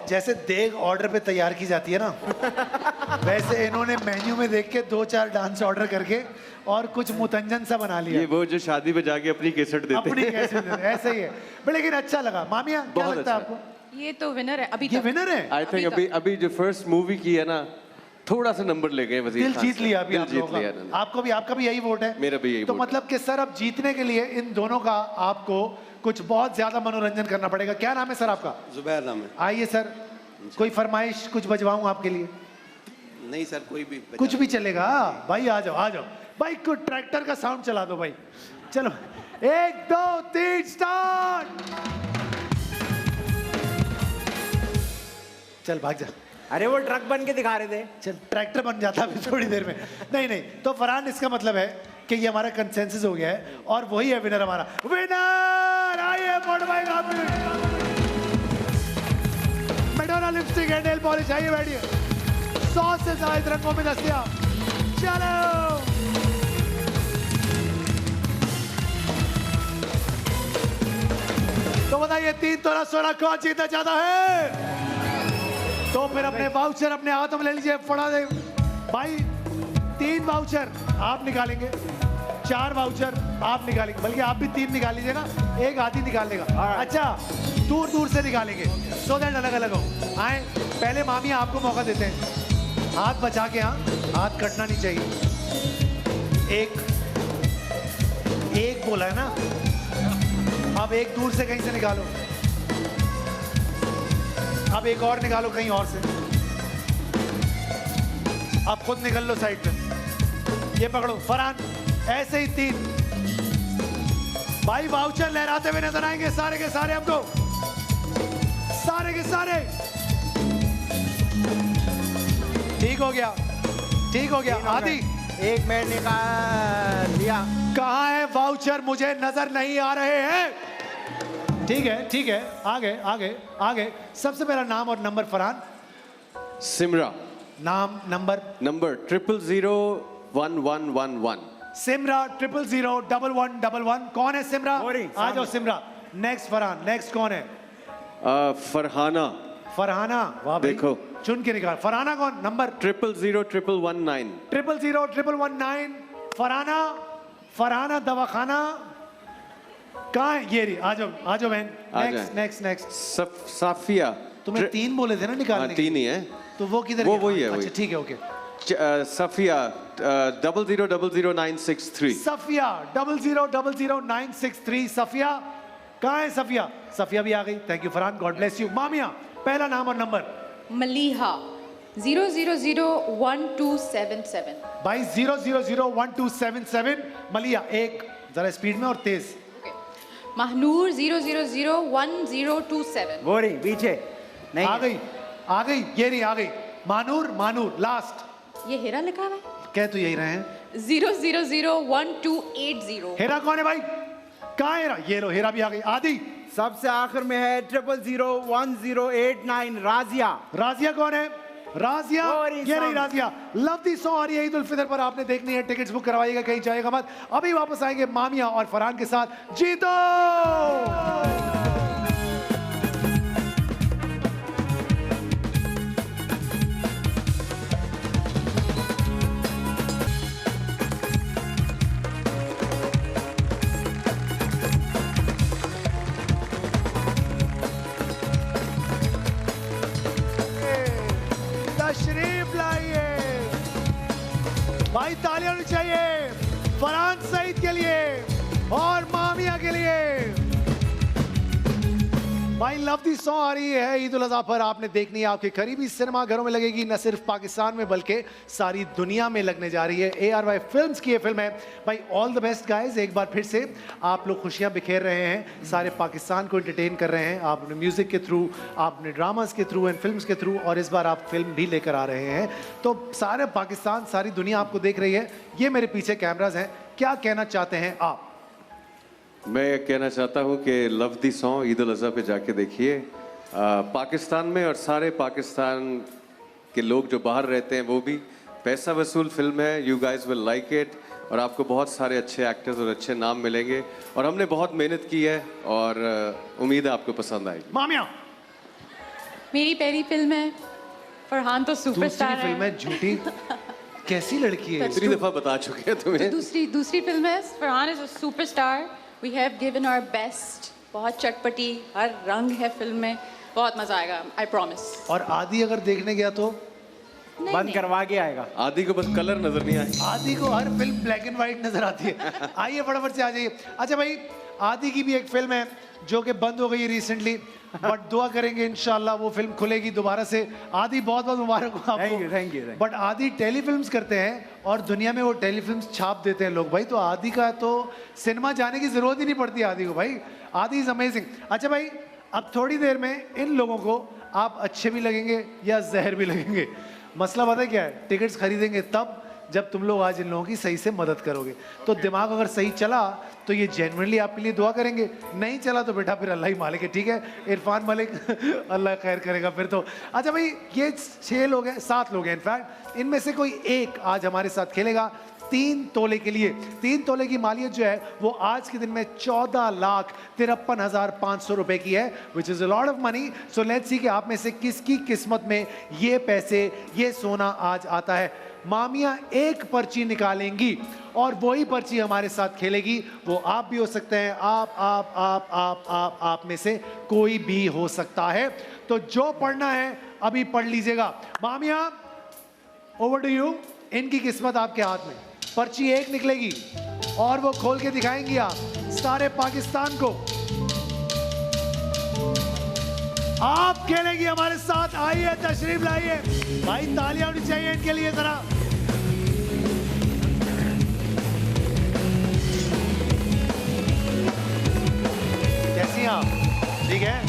जैसे देग ऑर्डर पे तैयार की जाती है ना, वैसे इन्होंने मेन्यू में देख के 2-4 डांस ऑर्डर करके और कुछ मुतंजन सा बना लिया। ये वो जो शादी पे जाके अपनी केसेट देते अपनी हैं। कैसेट देते हैं, ऐसे ही है। बट लेकिन अच्छा लगा। मामिया, क्या बहुत लगता है अच्छा आपको? ये तो विनर है अभी ये तक। विनर है? आई थिंक अभी जो फर्स्ट मूवी की है ना, थोड़ा सा नंबर ले गए वजीर दिल खान जीत से। लिया अभी दिल आप जीत लोगों लिया का। इन्होंने। आपको भी, आपका भी यही वोट है? मेरा भी यही तो वोट है। मतलब कि सर, अब जीतने के लिए इन दोनों का आपको कुछ बहुत ज्यादा मनोरंजन करना पड़ेगा। क्या नाम है सर आपका? जुबैर नाम है। आइए सर, कोई फरमाइश, कुछ बजवाऊं आपके लिए? नहीं सर, कोई भी कुछ भी चलेगा भाई। आ जाओ, आ जाओ भाई, कुछ ट्रैक्टर का साउंड चला दो भाई। चलो, 1 2 3 स्टार्ट। चल भाग जा। अरे वो ट्रक बन के दिखा रहे थे। चल, ट्रैक्टर बन जाता अभी थोड़ी देर में। नहीं नहीं, तो फरहान, इसका मतलब है कि ये हमारा कंसेंसस हो गया है और वही है विनर हमारा। विनर आइए, मोड़ भाई Madonna lipstick and nail polish, आइए बैठिए। 100 से ज्यादा रंगों में दस्तियाब। चलो, तो बताइए 3 तोला सोना कौन जीतना चाहता है? तो फिर अपने वाउचर अपने हाथों में ले लीजिए, फड़ा दे भाई। 3 वाउचर आप निकालेंगे, 4 वाउचर आप निकालेंगे, बल्कि आप भी 3 निकाल लीजिएगा, एक आदि निकाल लेगा। अच्छा, दूर दूर से निकालेंगे, सो दैट अलग अलग हो। आए, पहले मामिया आपको मौका देते हैं, हाथ बचा के। हाँ, हाथ कटना नहीं चाहिए। एक बोला है ना, अब एक दूर से कहीं से निकालो, अब एक और निकालो कहीं और से। अब खुद निकल लो साइड पे। ये पकड़ो फरहान, ऐसे ही 3 भाई वाउचर लहराते हुए नजर आएंगे सारे के सारे हमको, सारे के सारे। ठीक हो गया, ठीक हो गया। आदि, एक मिनट निकाल लिया। कहाँ है वाउचर? मुझे नजर नहीं आ रहे हैं। ठीक है, ठीक है, आगे आगे आगे। सबसे पहला नाम और नंबर फरहान। सिमरा। नाम, नंबर? नंबर 000 1111। सिमरा 0001111। कौन है सिमरा? आ जाओ सिमरा। नेक्स्ट फरहान। नेक्स्ट कौन है? फरहाना। फरहाना, वाह भाई। देखो चुन के निकाल। फरहाना कौन? नंबर 000119। 000119। फरहाना, फरहाना दवाखाना कहाँ है? ये रही। आ जाओ बहन। Next next next. साफिया। तुम्हें 3 बोले थे ना निकालने के? 3 ही है। तो वो किधर? वो वही है। अच्छा ठीक है, ओके। सफिया 000963। सफिया 000963। सफिया कहाँ है? सफिया, सफिया भी आ गई। Thank you Farhan, God bless you. Mamya पहला नाम और नंबर। मलीहा 0001277। भाई 0001277। मलिया एक जरा स्पीड में और तेज। महनूर 0001027। वो रही पीछे नहीं आ गई, आ गई, ये नहीं आ गई। मानूर, मानूर लास्ट। ये हेरा लिखा हुआ है। कह तो यही रहे हैं। 0001280। हेरा कौन है भाई? कहाँ है हेरा? ये लो हेरा भी आ गई। आदि सबसे आखिर में है 0001089। राजिया। राजिया कौन है? राजिया, ये नहीं राजिया। लव दी सॉन्ग आ रही है ईद उल फितर पर, आपने देखनी है। टिकट्स बुक करवाइएगा, कहीं जाएगा मत। अभी वापस आएंगे मामिया और फरहान के साथ। जीतो। तशरीफ लाइए भाई, तालियां होनी चाहिए फरहान सईद के लिए और मामिया के लिए। भाई लव दी सॉन्ग आ रही है ईद उल अज़हा पर, आपने देखनी है। आपके करीबी सिनेमा घरों में लगेगी, न सिर्फ पाकिस्तान में बल्कि सारी दुनिया में लगने जा रही है। ARY फिल्म्स की ये फिल्म है। भाई ऑल द बेस्ट गाइस, एक बार फिर से आप लोग खुशियां बिखेर रहे हैं, सारे पाकिस्तान को एंटरटेन कर रहे हैं। आपने म्यूजिक के थ्रू, आपने ड्रामास के थ्रू एंड फिल्म्स के थ्रू, और इस बार आप फिल्म भी लेकर आ रहे हैं। तो सारे पाकिस्तान, सारी दुनिया आपको देख रही है। ये मेरे पीछे कैमराज हैं, क्या कहना चाहते हैं आप? मैं कहना चाहता हूँ कि love the song Eid ul Azha पे जाके देखिए। पाकिस्तान में और सारे पाकिस्तान के लोग जो बाहर रहते हैं वो भी, पैसा वसूल फिल्म है। You guys will like it, और आपको बहुत सारे अच्छे एक्टर्स और अच्छे नाम मिलेंगे, और हमने बहुत मेहनत की है, और उम्मीद है आपको पसंद आएगी। मामिया मेरी पहली फिल्म है। फरहान तो सुपरस्टार है। फिल्म है झूठी। कैसी लड़की है? दूसरी दफा बता चुके हैं तुम्हें। दूसरी फिल्म है। Farhan is a superstar. We have given our best. बहुत चटपटी, हर रंग है फिल्म में, बहुत मजा आएगा, आई प्रॉमिस। और आदि अगर देखने गया तो बंद करवा के आएगा। आदि को बस कलर नजर नहीं आए। आदि को हर फिल्म ब्लैक एंड व्हाइट नजर आती है। आइए फटाफट से आ जाइए। अच्छा भाई, आदि की भी एक फिल्म है जो कि बंद हो गई रिसेंटली, बट दुआ करेंगे इंशाल्लाह वो फिल्म खुलेगी दोबारा से। आदि बहुत बहुत मुबारक हो आपको। Thank you. बट आदि टेलीफिल्म्स करते हैं और दुनिया में वो टेलीफिल्म्स छाप देते हैं लोग भाई, तो आदि का तो सिनेमा जाने की जरूरत ही नहीं पड़ती आदि को भाई। आदि इज अमेजिंग। अच्छा भाई, अब थोड़ी देर में इन लोगों को आप अच्छे भी लगेंगे या जहर भी लगेंगे। मसला पता है क्या है? टिकट्स खरीदेंगे तब जब तुम लोग आज इन लोगों की सही से मदद करोगे। तो दिमाग अगर सही चला तो ये जेन्युइनली आपके लिए दुआ करेंगे, नहीं चला तो बेटा फिर अल्लाह ही मालिक है। ठीक है इरफान मलिक अल्लाह खैर करेगा फिर तो। अच्छा भाई, ये 6 लोग हैं, 7 लोग हैं इनफैक्ट, इनमें से कोई एक आज हमारे साथ खेलेगा 3 तोले के लिए। 3 तोले की मालियत जो है वो आज के दिन में 14,53,500 रुपए की है, which is a lot of money. So let's see कि आप में से किसकी किस्मत में ये पैसे, ये सोना आज आता है। मामिया एक पर्ची निकालेंगी और वही पर्ची हमारे साथ खेलेगी। वो आप भी हो सकते हैं, आप में से कोई भी हो सकता है। तो जो पढ़ना है अभी पढ़ लीजिएगा। Mamiya over to you. इनकी किस्मत आपके हाथ में। पर्ची एक निकलेगी और वो खोल के दिखाएंगी आप सारे पाकिस्तान को। आप खेलेंगी हमारे साथ। आइए तशरीफ लाइए भाई, तालियां होनी चाहिए इनके लिए जरा। कैसी आप? ठीक है।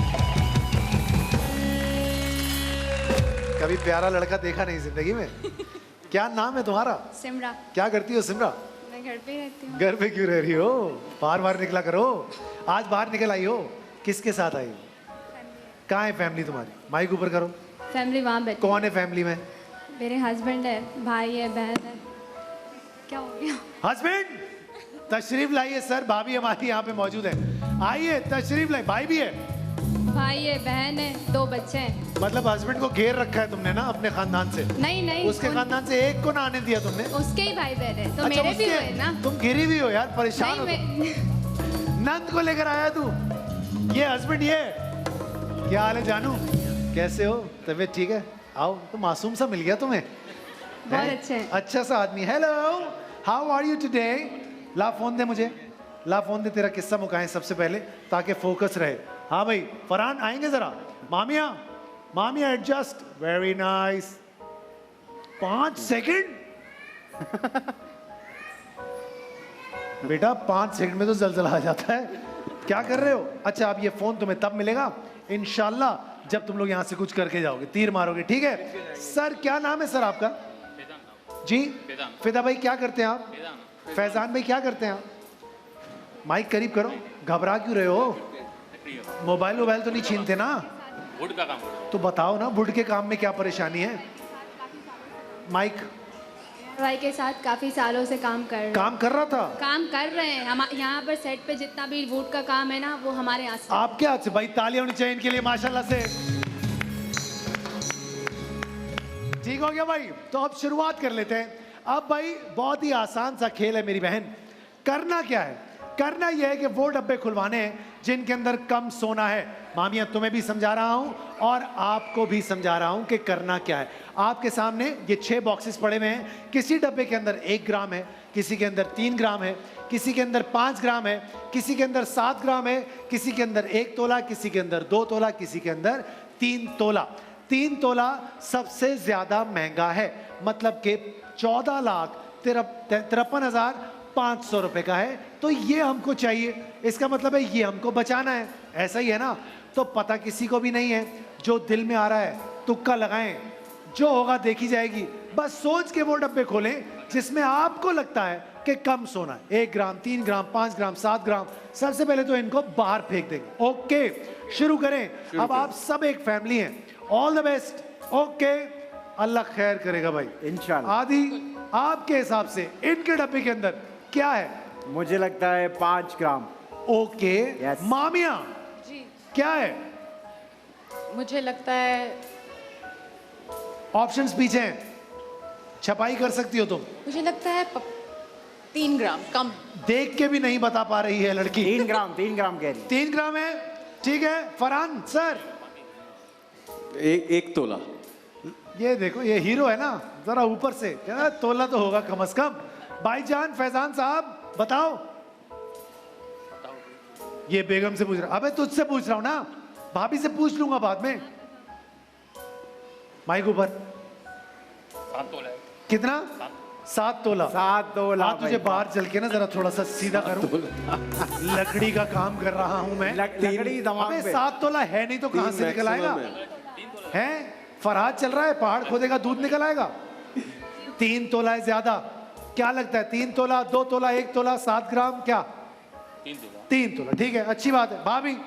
कभी प्यारा लड़का देखा नहीं जिंदगी में। क्या नाम है तुम्हारा? सिमरा। क्या करती हो सिमरा? मैं घर पे रहती हूँ। घर पे क्यों रह रही हो? बाहर निकला करो। आज बाहर निकल आई हो, किसके साथ आई हो? कहाँ है फैमिली तुम्हारी? माइक ऊपर करो। फैमिली वहाँ बैठी। कौन है फैमिली में? मेरे हस्बैंड है, भाई है, बहन है। क्या हो गया? हस्बैंड तशरीफ लाइए सर, भाभी हमारी यहाँ पे मौजूद है, आइए तशरीफ लाइए। भाई भी है? भाई है, बहन है, 2 बच्चे हैं। मतलब हस्बैंड को घेर रखा है तुमने ना अपने खानदान से? नहीं उसके खानदान से एक को ना आने दिया तुमने? उसके ही भाई बहन है, तो अच्छा, मेरे भी उसके- हुए ना। तुम घिरी भी हो यार, परेशान हो नहीं, तुम। नंद को लेकर आया तू, ये हस्बैंड ये। क्या हाल है जानू, कैसे हो? तबीयत ठीक है? आओ, तो मासूम सा मिल गया तुम्हें। बहुत अच्छे हैं। अच्छा सा आदमी। Hello, how are you today? ला फोन दे मुझे, ला फोन दे, तेरा किस्सा मुकाएं सबसे पहले ताकि फोकस रहे। हाँ भाई फरहान आएंगे जरा। Mamiya, Mamiya adjust, very nice. 5 second बेटा, 5 सेकंड में तो जलजला आ जाता है। क्या कर रहे हो? अच्छा, अब ये फोन तुम्हें तब मिलेगा इंशाल्लाह जब तुम लोग यहाँ से कुछ करके जाओगे, तीर मारोगे, ठीक है? सर क्या नाम है सर आपका? जी फिदा भाई, क्या करते हैं आप? फैजान भाई क्या करते हैं आप? माइक करीब करो, घबरा क्यों रहे हो? मोबाइल वोबाइल तो नहीं छीनते ना? वुड का काम तो बताओ ना, वुड के काम में क्या परेशानी है? माइक। भाई के साथ काफी सालों से काम कर काम कर रहा था? काम कर रहे हैं हम यहाँ पर सेट पे, जितना भी वुड का काम है ना वो हमारे यहाँ से। आपके हाथ से? भाई तालियां होनी चाहिए इनके लिए माशाल्लाह से। ठीक हो गया भाई, तो अब शुरुआत कर लेते हैं। अब भाई बहुत ही आसान सा खेल है मेरी बहन। करना क्या है? करना यह है कि वो डब्बे खुलवाने हैं जिनके अंदर कम सोना है। मामिया तुम्हें भी समझा रहा हूं और आपको भी समझा रहा हूं कि करना क्या है। आपके सामने ये 6 बॉक्सेस पड़े हुए हैं। किसी डब्बे के अंदर 1 ग्राम है, किसी के अंदर 3 ग्राम है, किसी के अंदर 5 ग्राम है, किसी के अंदर 7 ग्राम है, किसी के अंदर 1 तोला, किसी के अंदर 2 तोला, किसी के अंदर 3 तोला। 3 तोला सबसे ज्यादा महंगा है, मतलब कि 14,53,500 रुपए का है। तो ये हमको चाहिए, इसका मतलब है ये हमको बचाना है। ऐसा ही है ना? तो पता किसी को भी नहीं है, जो दिल में आ रहा है तुक्का लगाएं, जो होगा देखी जाएगी। बस सोच के वो डब्बे खोलें जिसमें आपको लगता है कि कम सोना है। 1 ग्राम, 3 ग्राम, 5 ग्राम, 7 ग्राम। सबसे पहले तो इनको बाहर फेंक देंगे। ओके, शुरू करें। अब आप सब एक फैमिली हैं। All the best. ओके, अल्लाह खैर करेगा भाई इंशाल्लाह। आदि, आपके हिसाब से इनके डब्बे के अंदर क्या है? मुझे लगता है 5 ग्राम। ओके, मामिया जी क्या है? मुझे लगता है, ऑप्शंस पीछे हैं, छपाई कर सकती हो तुम। मुझे लगता है 3 ग्राम। कम देख के भी नहीं बता पा रही है लड़की। 3 ग्राम, 3 ग्राम कह रही। 3 ग्राम है, ठीक है। फरहान सर? एक तोला। ये देखो, ये हीरो है ना, जरा ऊपर से क्या तोला तो होगा कम से कम। भाईजान फैजान साहब बताओ। ये बेगम से पूछ रहा। अबे तुझसे पूछ रहा हूं ना, भाभी से पूछ लूंगा बाद में। माइक ऊपर। 7 तोला है। कितना? 7 तोला। 7 तोला। हाँ, तुझे बाहर चल के ना जरा थोड़ा सा सीधा करूं। लकड़ी का काम कर रहा हूं मैं। लकड़ी दिमाग अबे पे। 7 तोला है नहीं तो कहां से निकल आएगा? हैं? फरहाद चल रहा है, पहाड़ खोदेगा दूध निकल आएगा। 3 तोला है ज्यादा। क्या लगता है? 3 तोला, 2 तोला, 1 तोला, 7 ग्राम, क्या? 3 तोला। ठीक है, अच्छी बात है। भाभी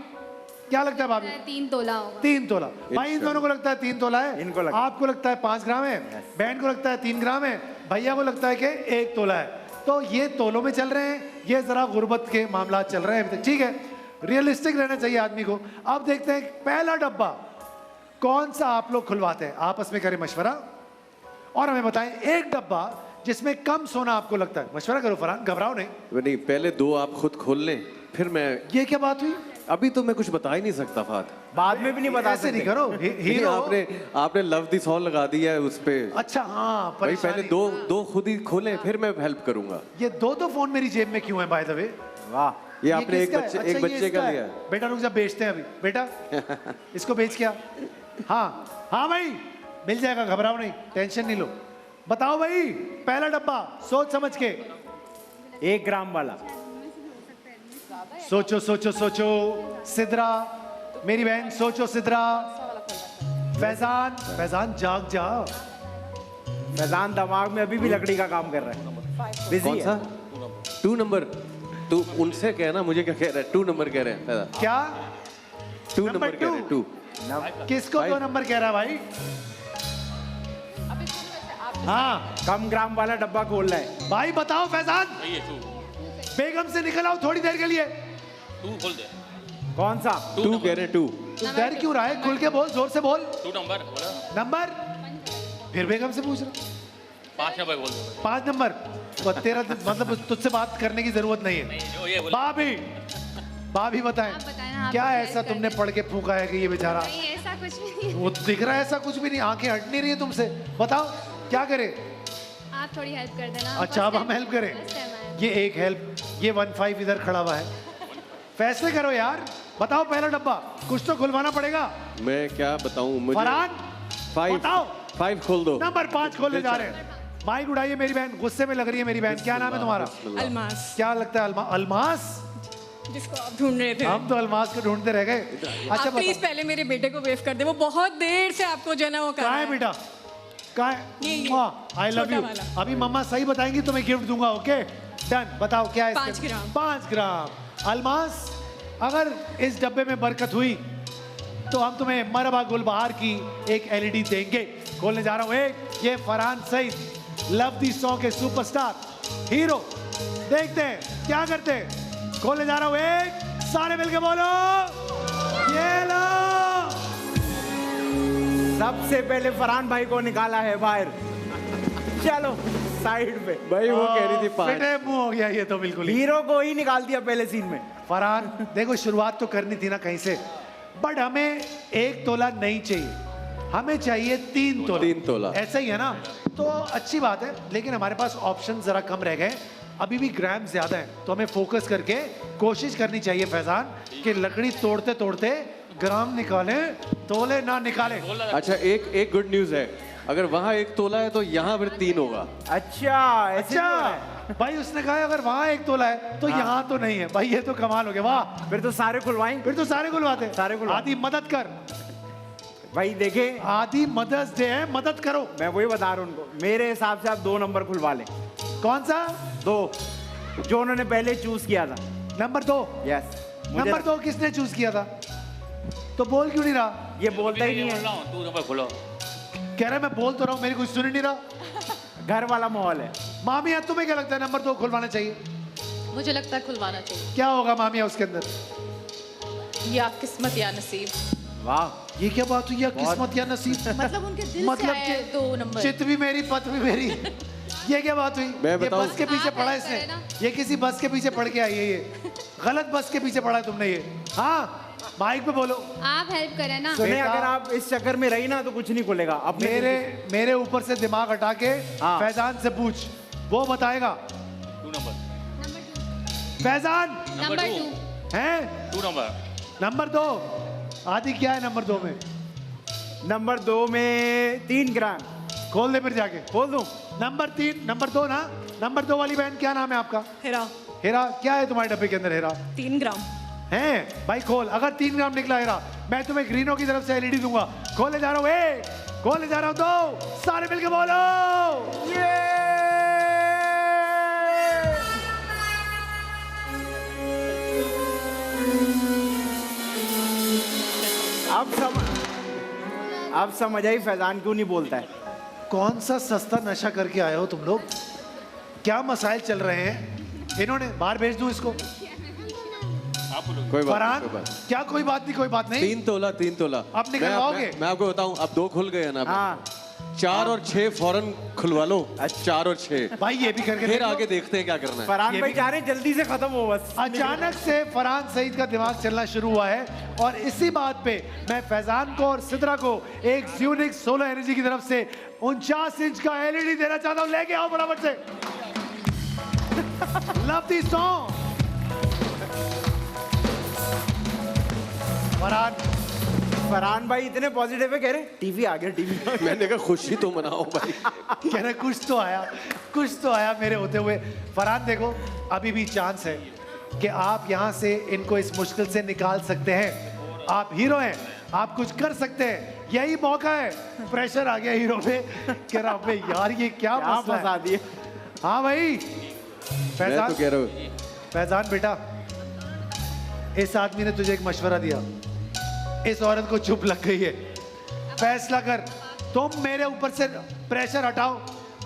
क्या लगता है? भाभी 3 तोला होगा। 3 तोला। भाई इन दोनों को लगता है 3 तोला है। इनको लगता है। आपको लगता है 5 ग्राम है, बहन को लगता है 3 ग्राम है, भैया को लगता है कि 1 तोला है। तो ये तोलों में चल रहे हैं, ये जरा गुर्बत के मामला चल रहे हैं अभी तक। ठीक है, रियलिस्टिक रहना चाहिए आदमी को। अब देखते हैं पहला डब्बा कौन सा आप लोग खुलवाते हैं। आपस में करें मशवरा और हमें बताएं एक डब्बा जिसमें कम सोना आपको लगता है। मशवरा करो फरहान, घबराओ नहीं। नहीं, पहले 2 आप खुद खोल लें, फिर मैं। ये क्या बात हुई? अभी तो मैं कुछ बता ही नहीं सकता फात। बाद में भी नहीं बता ऐसे सकते। नहीं करो। हीरो आपने लव दी सॉन्ग लगा दिया है उस पे। अच्छा हाँ, भाई पहले दो खुद ही खोलें, फिर मैं हेल्प करूंगा। ये दो फोन मेरी जेब में क्यों है बाय द वे? वाह, ये आपने एक किसका है? बच्चे अच्छा, एक ये बच्चे इसका का है। लिया। बेटा रुक जा, बेचते हैं अभी। बेटा इसको बेच क्या? हाँ हाँ भाई, मिल जाएगा, घबराओ नहीं, टेंशन नहीं लो। बताओ भाई, पहला डब्बा सोच समझ के। 1 ग्राम वाला। सोचो सोचो सोचो। सिद्रा मेरी बहन, सोचो सिद्रा। फैजान, फैजान जाग जा। फैजान दिमाग में अभी भी लकड़ी का काम कर रहा है। बिजी कौन है। सा? 2 नंबर। तू उनसे कहना, मुझे क्या कह रहा है? 2 नंबर कह रहे हैं। क्या? 2 नंबर कह रहे हैं। 2। किसको 2 नंबर कह रहा है भाई? हाँ कम ग्राम वाला डब्बा खोल रहा है। भाई बताओ फैजान, ये 2 बेगम से निकल आओ थोड़ी देर के लिए। 2 खोल दे। कौन सा? 2 कह रहे 2। तू डर क्यों रहा है? खुल के बोल, जोर से बोल। 2 नंबर बोला। नंबर फिर बेगम से पूछ रहा। 5 नंबर बोल दो। 5 नंबर। तो तेरा मतलब तुझसे बात करने की जरूरत नहीं है। जो ये बोला। भाभी बताएं, आप क्या बताएं, ऐसा तुमने पढ़ के फूका है कि ये बेचारा? नहीं ऐसा कुछ भी नहीं। वो दिख रहा है ऐसा कुछ भी नहीं, आंखें हट नहीं रही है तुमसे। बताओ क्या करे? आप थोड़ी हेल्प कर देना। अच्छा अब हम हेल्प करें? ये एक हेल्प, ये 1-5 इधर खड़ा हुआ है। फैसले करो यार, बताओ पहला डब्बा कुछ तो खुलवाना पड़ेगा। मैं क्या बताऊं मुझे? फरहान 5 बताओ। 5 खोल दो। नंबर 5 खोलने जा रहे हैं। माइक उड़ाइए मेरी बहन, गुस्से में लग रही है मेरी बहन। क्या नाम है तुम्हारा? अलमास, क्या लगता है? अलमास? जिसको आप ढूंढ रहे थे। हम तो अलमास को ढूंढते रह गए। अच्छा आप प्लीज पहले मेरे बेटे को वेव कर दे, वो बहुत देर से आपको जो है ना वो कर रहा कहाँ है है। बेटा? कहाँ है? आई लव छोटा यू। वाला। अभी मम्मा सही बताएंगी तो मैं गिफ्ट दूंगा। Okay done. बताओ क्या है? 5 ग्राम। 5 ग्राम। अलमास, अगर इस डब्बे में बरकत हुई तो हम तुम्हें मरहबा गुलबहार की एक एलईडी देंगे। खोलने जा रहा हूँ एक, ये Farhan Saeed love the song के सुपरस्टार हीरो। देखते हैं क्या करते हैं। खोलने जा रहा हूँ एक, सारे मिलके बोलो ये लो। सबसे पहले फरहान भाई को निकाला है बाहर। चलो साइड पे। भाई वो कह रही थी 5। फिटे मुंह हो गया ये तो बिल्कुल ही। हीरो को ही निकाल दिया पहले सीन में। फरहान देखो, शुरुआत तो करनी थी ना कहीं से, बट हमें 1 तोला नहीं चाहिए, हमें चाहिए 3 तोला। 3 तोला ऐसा ही है ना? तो अच्छी बात है, लेकिन हमारे पास ऑप्शन जरा कम रह गए, अभी भी ग्राम ज्यादा है, तो हमें फोकस करके कोशिश करनी चाहिए फैजान कि लकड़ी तोड़ते तोड़ते ग्राम निकाले, तोले ना निकाले। अच्छा एक गुड न्यूज है, अगर वहाँ 1 तोला है तो यहाँ फिर 3 होगा। अच्छा ऐसे भी हो रहा है। भाई उसने कहा अगर वहाँ 1 तोला है तो यहाँ तो नहीं है। भाई ये तो कमाल हो गया। वाह, फिर तो सारे खुलवाएं। फिर तो सारे खुलवाते। सारे खुलवा। आदि मदद कर भाई देखे, आदि मदद डे है, मदद करो। मैं वही बता रहा हूँ उनको, मेरे हिसाब से आप 2 नंबर खुलवा लें। कौन सा? 2 जो उन्होंने पहले चूज किया था। नंबर 2? यस। नंबर 2 किसने चूज किया था? तो बोल क्यों नहीं रहा? ये बोलता ही नहीं है। 2 नंबर खोलो। कह रहा मैं बोल तो रहा हूँ, मेरी कुछ सुन ही नहीं रहा। घर वाला माहौल है। मामिया तुम्हें क्या लगता है नंबर 2 खुलवाना चाहिए? मुझे लगता है खुलवाना चाहिए। क्या होगा मामिया उसके अंदर? या किस्मत या नसीब। वाह, ये क्या बात हुई? या किस्मत या नसीब? मतलब उनके दिल से मतलब आया है 2 नंबर। चित भी मेरी पत भी मेरी। ये क्या बात हुई? मैं ये बताऊं? बस के पीछे पड़ा है इसने, ये किसी बस के पीछे पड़ के आई है, ये गलत बस के पीछे पड़ा है तुमने ये। हाँ माइक पे बोलो। आप हेल्प करें ना। सुने, बेटा, अगर आप इस चक्कर में रही ना तो कुछ नहीं खुलेगा। अब मेरे ऊपर से दिमाग हटा के हाँ। फैजान से पूछ, वो बताएगा। 2 नंबर। फैजान नंबर 2 हैं? 2 नंबर। नंबर 2 आदि क्या है नंबर 2 में? नंबर 2 में 3 ग्राम। खोल दे फिर जाके। खोल दूं? नंबर 3, नंबर 2 ना? नंबर 2 वाली बहन क्या नाम है आपका? हेरा, हेरा, क्या है तुम्हारे डब्बे के अंदर हेरा? 3 ग्राम। हैं भाई खोल, अगर 3 ग्राम निकला हेरा मैं तुम्हें ग्रीनो की तरफ से एलईडी दूंगा। खोलने जा रहा हूँ 1, खोलने जा रहा हूँ 2, सारे मिलके बोलो ये। अब समझ आई फैजान क्यों नहीं बोलता है। कौन सा सस्ता नशा करके आए हो तुम लोग? क्या मसाइल चल रहे हैं? इन्होंने बाहर भेज दूं इसको? कोई बात फरहान नहीं, कोई बात क्या कोई बात नहीं, कोई बात नहीं। 3 तोला 3 तोला। अब निकलवाओगे? मैं आपको बताऊं, अब 2 खुल गए ना। हाँ 4 और 6 फौरन खुलवा लो। 4 और 6 भाई ये भी करके फिर देख लो। आगे देखते हैं क्या करना है। फरहान ये भाई भी- जा रहे हैं, जल्दी से खत्म हो बस। अचानक से फरहान सईद का दिमाग चलना शुरू हुआ है और इसी बात पे मैं फैजान को और सिद्रा को एक यूनिक सोलर एनर्जी की तरफ से 49 इंच का एलईडी देना चाहता हूं। लेके आओ फटाफट से। Love the song. फरहान भाई इतने पॉजिटिव है, कह रहे टीवी आ गया टीवी। मैंने कहा खुशी तो मनाओ भाई। कह रहे कुछ तो आया मेरे होते हुए। फरहान देखो अभी भी चांस है कि आप यहाँ से इनको इस मुश्किल से निकाल सकते हैं। आप हीरो हैं, आप कुछ कर सकते हैं, यही मौका है। प्रेशर आ गया हीरो पे, कह रहा अबे यार ये क्या मसला फंसा है? दिए। हाँ भाई मैं फैजान, तो कह रहा हूँ फैजान बेटा, इस आदमी ने तुझे एक मशवरा दिया, इस औरत को चुप लग गई है। फैसला कर, तुम मेरे ऊपर से प्रेशर हटाओ,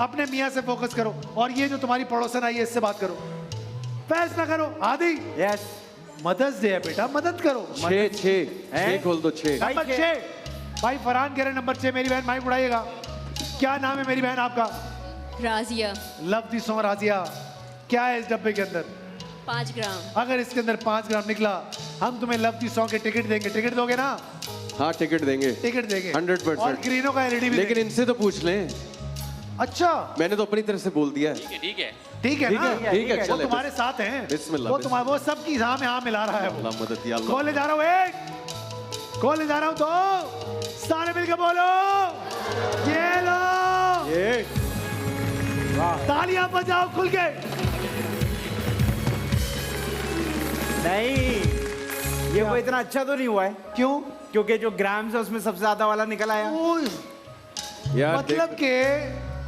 अपने मियाँ से फोकस करो और ये जो तुम्हारी पड़ोसन आई है इससे बात करो, फैसला करो। आदि यस, मदर्स डे है बेटा, मदद करो। 6 खोल दो 6। नंबर 6 भाई फरहान कह रहे नंबर 6। मेरी बहन माइक उड़ाइएगा। क्या नाम है मेरी बहन आपका? Razia. Love the song Razia. क्या है इस डब्बे के अंदर? 5 ग्राम। अगर इसके अंदर 5 ग्राम निकला हम तुम्हें लव दी सॉन्ग के टिकट देंगे। टिकट दोगे ना? हाँ टिकट देंगे, टिकट देंगे 100%। और ग्रीनो का एलईडी भी लेकिन देंगे। इनसे तो पूछ लें। अच्छा मैंने तो अपनी तरफ से बोल दिया है। ठीक है ठीक है ठीक ना? है, ठीक है, वो चले, तुम्हारे साथ हैं। बिस्मिल्लाह, वो तुम्हारा वो सबकी हाँ में हाँ मिला रहा है वो। अल्लाह मदद या अल्लाह। खोले जा रहा हूँ 1, खोले जा रहा हूँ 2, सारे मिलकर बोलो ये लो। ये तालियां बजाओ खुल के। नहीं, ये वो इतना अच्छा तो नहीं हुआ है। क्यों? क्योंकि जो ग्राम्स है उसमें सबसे ज्यादा वाला निकल आया। यार मतलब के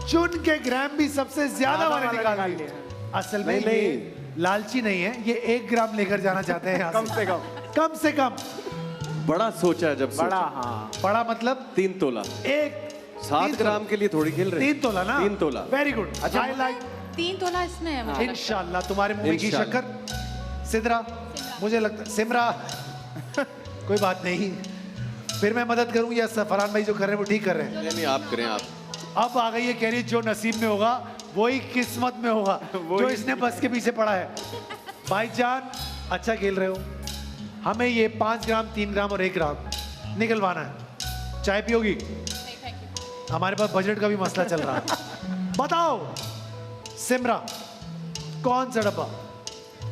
चुन के ग्राम भी सबसे ज्यादा वाले निकाल लिए। असल में नहीं, ये लालची नहीं है, ये 1 ग्राम लेकर जाना चाहते हैं यहाँ कम से। से कम। कम से कम बड़ा सोचा है, जब बड़ा, सोचा। हाँ बड़ा मतलब 3 तोला। 7 ग्राम के लिए थोड़ी खेल रहे 3 तोला ना? 3 तोला। Very good. अच्छा आई लाइक। 3 तोला इसमें है मुझे। इंशाल्लाह तुम्हारे मुंह में घी इंशाल्लाह। शक्कर। सिदरा मुझे लगता सिमरा कोई बात नहीं, फिर मैं मदद करूं या फरहान भाई जो कर रहे हैं वो ठीक कर रहे हैं? नहीं आप करें आप। अब आ गई है कह रही जो नसीब में होगा वही किस्मत में होगा, जो इसने बस के पीछे पड़ा है। भाईजान अच्छा खेल रहे हो। हमें ये 5 ग्राम 3 ग्राम और 1 ग्राम निकलवाना है। चाय पियोगी? हमारे पास बजट का भी मसला चल रहा है। बताओ सिमरा कौन सा डब्बा?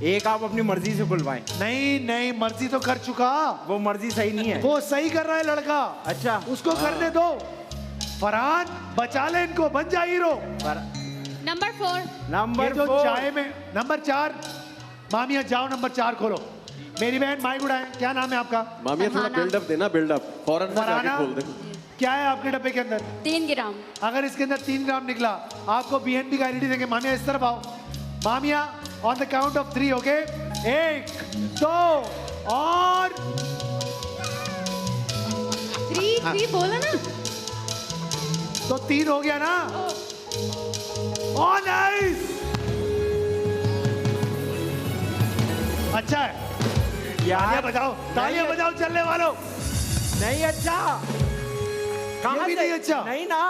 एक आप अपनी मर्जी से खुलवाएं। नहीं नहीं, मर्जी तो कर चुका। वो मर्जी सही नहीं है। वो सही कर रहा है लड़का। अच्छा उसको करने दो। फरहान बचा ले इनको, बन जा हीरो। नंबर 4। नंबर जो 4 चाय में नंबर 4। मामिया जाओ नंबर 4 खोलो। मेरी बहन माइक उड़ाए। क्या नाम है आपका? मामिया थोड़ा बिल्डअप देना, बिल्डअप फौरन ना जाके फरहाना, खोल दे। क्या है आपके डब्बे के अंदर? 3 ग्राम। अगर इसके अंदर 3 ग्राम निकला आपको बीएनपी का एलईडी देंगे। मामिया इस तरफ आओ। Mamya on the count of 3 okay? 1 2 और 3 बोला ना? तो 3 हो गया ना? ओ नाइस, अच्छा है। तालियां बजाओ, तालियां बजाओ चलने वालों। नहीं अच्छा, ये भी नहीं अच्छा। नहीं ना,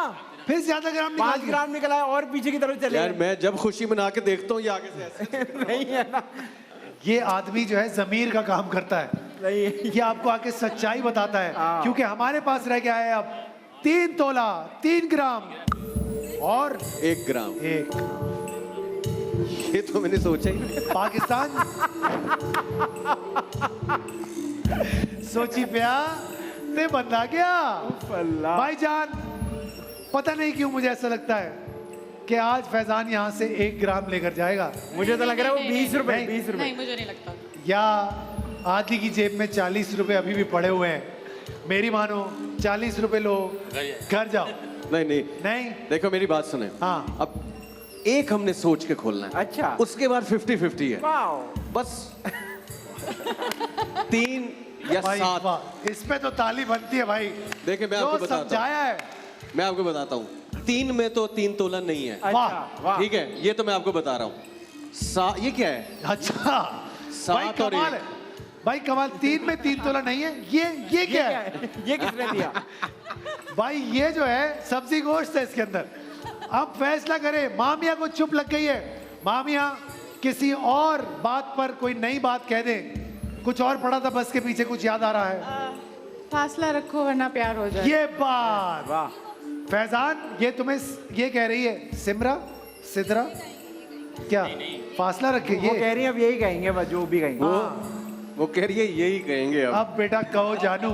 फिर ज्यादा ग्राम निकाल 5 ग्राम निकला है और पीछे की तरफ चले। यार मैं जब खुशी मना के देखता हूँ ये आगे से ऐसे नहीं है ना। ये आदमी जो है जमीर का काम करता है। नहीं, ये आपको आके सच्चाई बताता है। क्योंकि हमारे पास रह गया है अब 3 तोला 3 ग्राम और 1 ग्राम। 1 ये तो मैंने सोचा ही नहीं। पाकिस्तान सोची पिया ते बंदा गया। भाईजान पता नहीं क्यों मुझे ऐसा लगता है कि आज फैजान यहाँ से 1 ग्राम लेकर जाएगा। मुझे तो लग रहा है वो 20 रुपए। 20 रुपए नहीं मुझे नहीं लगता। या आदि की जेब में 40 रुपए अभी भी पड़े हुए हैं। मेरी मानो 40 रुपए लो, घर जाओ। नहीं नहीं नहीं, देखो मेरी बात सुने। हाँ अब 1 हमने सोच के खोलना है। अच्छा, उसके बाद 50-50 है। बस 3 या 7। इस पे तो ताली बनती है भाई। देखिए मैं आपको बताता समझाया है। हूँ, मैं आपको बताता हूँ। 3 में तो 3 तोला नहीं है। अच्छा, ठीक है, ये तो मैं आपको बता रहा हूँ। ये क्या है? अच्छा 7 और 1। भाई कमाल, 3 में 3 तोला नहीं है। ये क्या है? ये किसने दिया? भाई ये जो है सब्जी गोश्त है इसके अंदर। अब फैसला करें। मामिया को चुप लग गई है। मामिया किसी और बात पर कोई नई बात कह दे। कुछ और पड़ा था बस के पीछे, कुछ याद आ रहा है? फासला रखो वरना प्यार हो जाए। ये बात। वाह फैजान, ये तुम्हें ये कह रही है सिमरा सिदरा क्या? फासला रखे। वो कह रही है अब यही कहेंगे, बस जो भी कहेंगे। वो कह रही है यही कहेंगे अब। अब बेटा कहो जानू,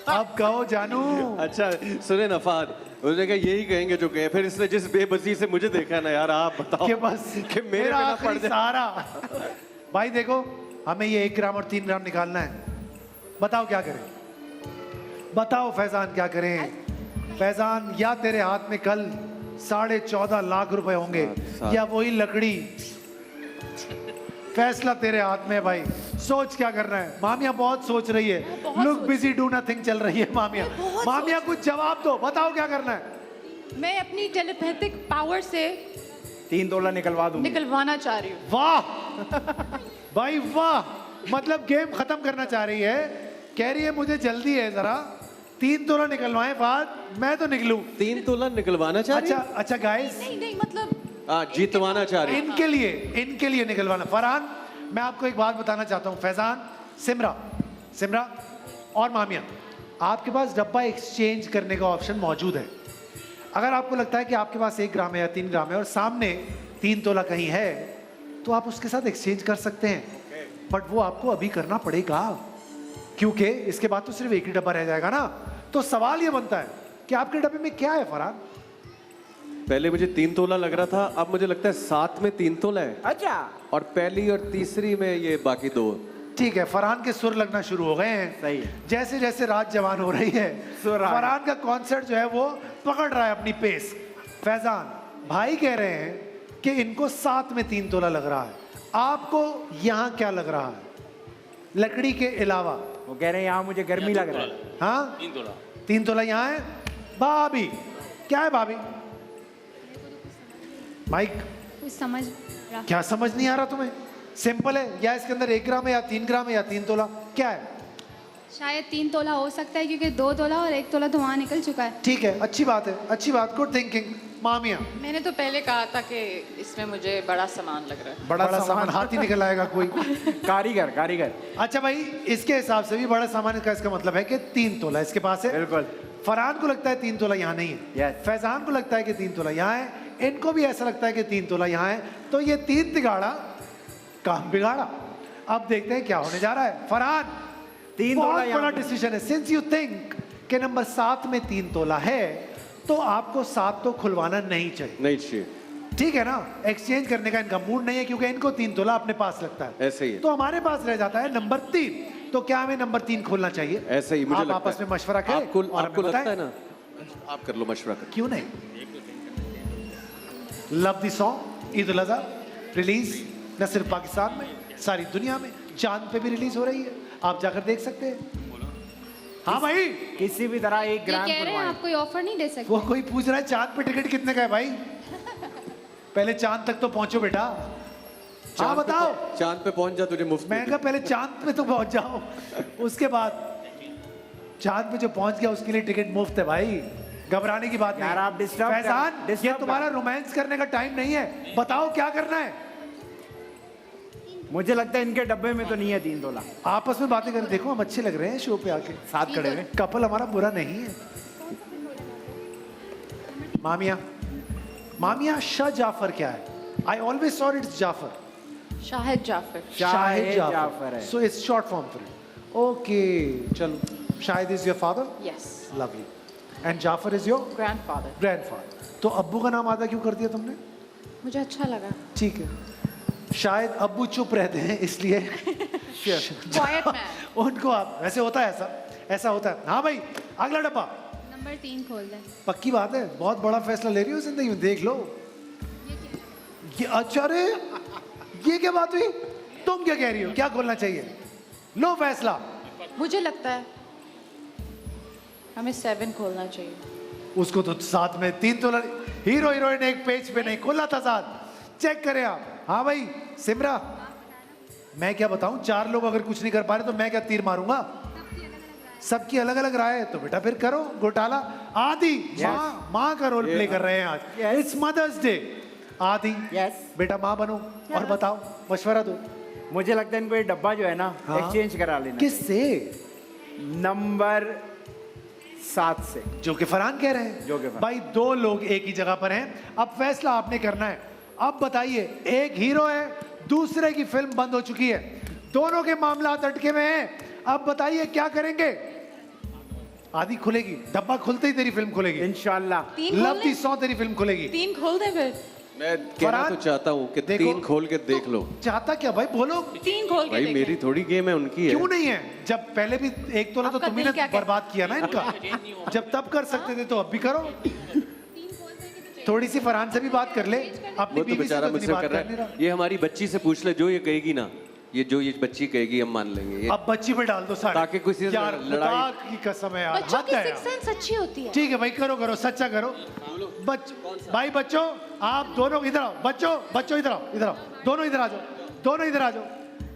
अब कहो जानू। अच्छा सुने नफाद, उसने कहा यही कहेंगे जो कहे। फिर इसने जिस बेबसी से मुझे देखा ना यार, आप बताओ कि बस कि मेरे मेरा बिना पड़ आखिरी जाए। सहारा। भाई देखो हमें ये 1 ग्राम और 3 ग्राम निकालना है। बताओ क्या करें? बताओ फैजान क्या करें? फैजान या तेरे हाथ में कल 14.5 लाख रुपए होंगे या वही लकड़ी। फैसला तेरे हाथ में है भाई। सोच क्या करना है? मामिया बहुत सोच रही है। लुक बिजी डू नथिंग चल रही है मामिया। मामिया कुछ जवाब दो, बताओ क्या करना है? मैं अपनी टेलीपैथिक पावर से 3 तोला निकलवा दूंगी। निकलवाना चाह रही हूँ। वाह भाई वाह, मतलब गेम खत्म करना चाह रही है, कह रही है मुझे जल्दी है जरा, 3 तोला निकलवाएं बाद मैं तो निकलूं। 3 तोला निकलवाना चाह रही अच्छा अच्छा गाइस, नहीं नहीं मतलब जीतवाना चाह रही है। इनके लिए निकलवाना। फरहान, मैं आपको एक बात बताना चाहता हूँ, फैजान, सिमरा और मामिया, आपके पास डब्बा एक्सचेंज करने का ऑप्शन मौजूद है। अगर आपको लगता है कि आपके पास 1 ग्राम है या 3 ग्राम है और सामने 3 तोला कहीं है, तो आप उसके साथ एक्सचेंज कर सकते हैं, बट वो आपको अभी करना पड़ेगा, क्योंकि इसके बाद तो सिर्फ एक ही डब्बा रह जाएगा ना। तो सवाल ये बनता है कि आपके डब्बे में क्या है फरहान? पहले मुझे 3 तोला लग रहा था, अब मुझे लगता है 7 में 3 तोला है। अच्छा। और पहली और तीसरी में ये बाकी 2। ठीक है, फरहान के सुर लगना शुरू हो गए हैं। सही। जैसे जैसे रात जवान हो रही है, फरहान का कॉन्सर्ट जो है वो पकड़ रहा है अपनी पेस। फैजान भाई कह रहे हैं कि इनको 7 में 3 तोला लग रहा है, आपको यहाँ क्या लग रहा है लकड़ी के अलावा? वो कह रहे हैं यहाँ मुझे गर्मी लग रहा है। हाँ 3 तोला। 3 तोला यहाँ है। भाभी क्या है भाभी? माइक कुछ समझ रहा। क्या समझ नहीं आ रहा तुम्हें? सिंपल है, या इसके अंदर 1 ग्राम है या 3 ग्राम है या 3 तोला, क्या है? शायद 3 तोला हो सकता है क्योंकि 2 तोला और 1 तोला तो वहाँ निकल चुका है। ठीक है, अच्छी बात है, अच्छी बात, गुड थिंकिंग। मामिया, मैंने तो पहले कहा था कि इसमें मुझे बड़ा सामान लग रहा है। बड़ा सामान हाथ ही निकल आएगा कोई। कारीगर। अच्छा भाई, इसके हिसाब से भी बड़ा सामान का इसका मतलब है कि 3 तोला इसके पास है। बिल्कुल। फरहान को लगता है 3 तोला यहाँ नहीं है। फैजान को लगता है कि 3 तोला यहाँ है, इनको भी ऐसा लगता है कि 3 तोला यहाँ है। तो ये 3 तिगाड़ा काम बिगाड़ा। अब देखते हैं क्या होने जा रहा है। फरहान, 3 तोला बहुत बड़ा डिसीजन है। सिंस यू थिंक कि नंबर 7 में 3 तोला है, तो आपको 7 तो खुलवाना नहीं चाहिए। ठीक है ना? एक्सचेंज करने का इनका मूड नहीं है, क्योंकि इनको 3 तोला अपने पास लगता है। ऐसे ही तो हमारे पास रह जाता है नंबर 3। तो क्या हमें नंबर 3 खोलना चाहिए? ऐसे ही मुझे आप आपस में मशवरा करें। आपको लगता है ना? आप कर लो मशवरा कर। क्यों नहीं? Love the song Eid ul Azha release न सिर्फ पाकिस्तान में, सारी दुनिया में, चांद पे भी रिलीज हो रही है, आप जाकर देख सकते हैं। हाँ भाई, किसी भी तरह 1 ग्राम कह रहे हैं आप कोई ऑफर नहीं दे सकते। वो कोई पूछ रहा है चांद पे टिकट कितने का है भाई? पहले चांद तक तो पहुंचो बेटा। हाँ बताओ। चांद पे पहुंच जा, तुझे मुफ्त। मैं कहा पहले चांद पे तो पहुंच जाओ, उसके बाद चांद पे जो पहुंच गया उसके लिए टिकट मुफ्त है भाई, घबराने की बात नहीं। यार आप डिस्टर्ब फैजान, ये तुम्हारा रोमांस करने का टाइम नहीं है, बताओ क्या करना है? मुझे लगता है इनके डब्बे में तो नहीं है 3 तोला। आपस में बातें करें, देखो हम अच्छे लग रहे हैं शो पे आके, साथ खड़े हुए। कपल हमारा बुरा नहीं है। मामिया शाह जाफर क्या है? I always saw it's Jafar. Shahid Jafar. Shahid Jafar है। So it's short form for it. Okay, चलो। Shahid is your father? Yes. Lovely. And Jafar is your grandfather. Grandfather. तो अब्बू का नाम आधा क्यों कर दिया तुमने? मुझे अच्छा लगा। ठीक है, शायद अब्बू चुप रहते हैं इसलिए क्वाइट मैन। उनको आप, वैसे होता है ऐसा होता है। हाँ भाई, अगला डब्बा नंबर 3 खोल दें। पक्की बात है, बहुत बड़ा फैसला ले रही हो जिंदगी में, देख लो। ये अच्छा, अरे ये क्या बात हुई? तुम क्या कह रही हो, क्या खोलना चाहिए? लो फैसला। मुझे लगता है हमें 7 खोलना चाहिए। उसको तो साथ में 3 तोला, हीरो हीरोइन एक पेज पे नहीं खोला था साथ, चेक करें आप। हाँ भाई सिमरा, मैं क्या बताऊं, 4 लोग अगर कुछ नहीं कर पा रहे तो मैं क्या तीर मारूंगा? सबकी अलग अलग राय है, तो बेटा फिर करो घोटाला। आदि माँ का रोल प्ले कर रहे हैं आज, इट्स मदर्स डे। आदि बेटा माँ बनो और बताओ, मशवरा दो। मुझे लगता है इनको ये डब्बा जो है ना, एक्सचेंज करा लेना। किससे? नंबर 7 से, जो कि फरहान कह रहे हैं। भाई 2 लोग एक ही जगह पर हैं, अब फैसला आपने करना है। अब बताइए, एक हीरो है, दूसरे की फिल्म बंद हो चुकी है, दोनों के मामला अटके में हैं। अब बताइए क्या करेंगे? आदि खुलेगी, डब्बा खुलते ही तेरी फिल्म खुलेगी इंशाल्लाह। लव दी सॉ तेरी फिल्म खुलेगी। 3 खोल दे फिर। मैं कहना तो चाहता हूँ कि 3 खोल के देख लो। चाहता क्या भाई, बोलो। 3 खोल के भाई मेरी थोड़ी गेम है, उनकी है। क्यों नहीं है? जब पहले भी 1 तोला तो तुम ही ने बर्बाद किया ना इनका, जब तब कर सकते थे तो अब भी करो। थोड़ी सी फरहान से भी बात कर ले, अपनी वो तो बीवी से बेचारा तो मुझसे बात कर कर नहीं रहा रहा। है। ये हमारी बच्ची से पूछ ले, जो ये कहेगी ना, ये बच्ची कहेगी हम मान लेंगे ये, अब बच्ची पे डाल दो सारे, ताकि किसी से यार लड़ाई- खुदा की कसम है यार, बच्चों हद की है सिक्स यार। सेंस अच्छी होती है। ठीक है भाई, करो करो, सच्चा करो। भाई बच्चों, आप दोनों इधर आओ, बच्चों इधर आओ, इधर आओ, दोनों इधर आ जाओ, दोनों इधर आ जाओ,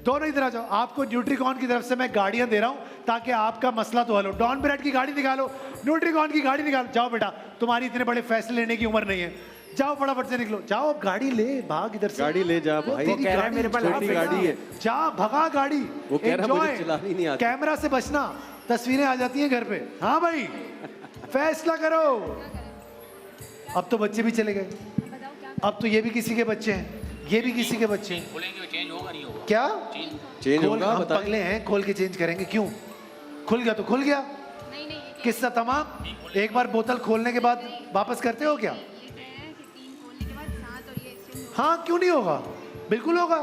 दोनों इधर आ जाओ। आपको न्यूट्रीकॉर्न की तरफ से मैं गाड़ियां दे रहा हूं ताकि आपका मसला तो हल हो। डॉन ब्रेड की गाड़ी निकालो, न्यूट्रीकॉर्न की गाड़ी निकालो। जाओ बेटा, तुम्हारी इतने बड़े फैसले लेने की उम्र नहीं है, जाओ फटाफट से निकलो, जाओ गाड़ी ले, भाग इधर से। गाड़ी ले जा भाई, तेरी वो कह रहा है गाड़ी, मेरे पास छोटी गाड़ी है। जा भगा गाड़ी, वो कह रहा मुझे Enjoy। चलानी नहीं आती। कैमरा से बचना, तस्वीरें आ जाती हैं घर पे। हाँ भाई, फैसला करो। अब तो बच्चे भी चले गए, अब तो ये भी किसी के बच्चे हैं, ये भी किसी के बच्चे हैं। खोलेंगे चेंज होगा नहीं होगा? क्या चेंज खोल, होगा? हम बताएं। पगले हैं, खोल के चेंज करेंगे क्यों? खुल गया तो खुल गया, किस्सा तमाम। एक बार बोतल खोलने के बाद वापस करते हो क्या? हाँ क्यों नहीं होगा, बिल्कुल होगा।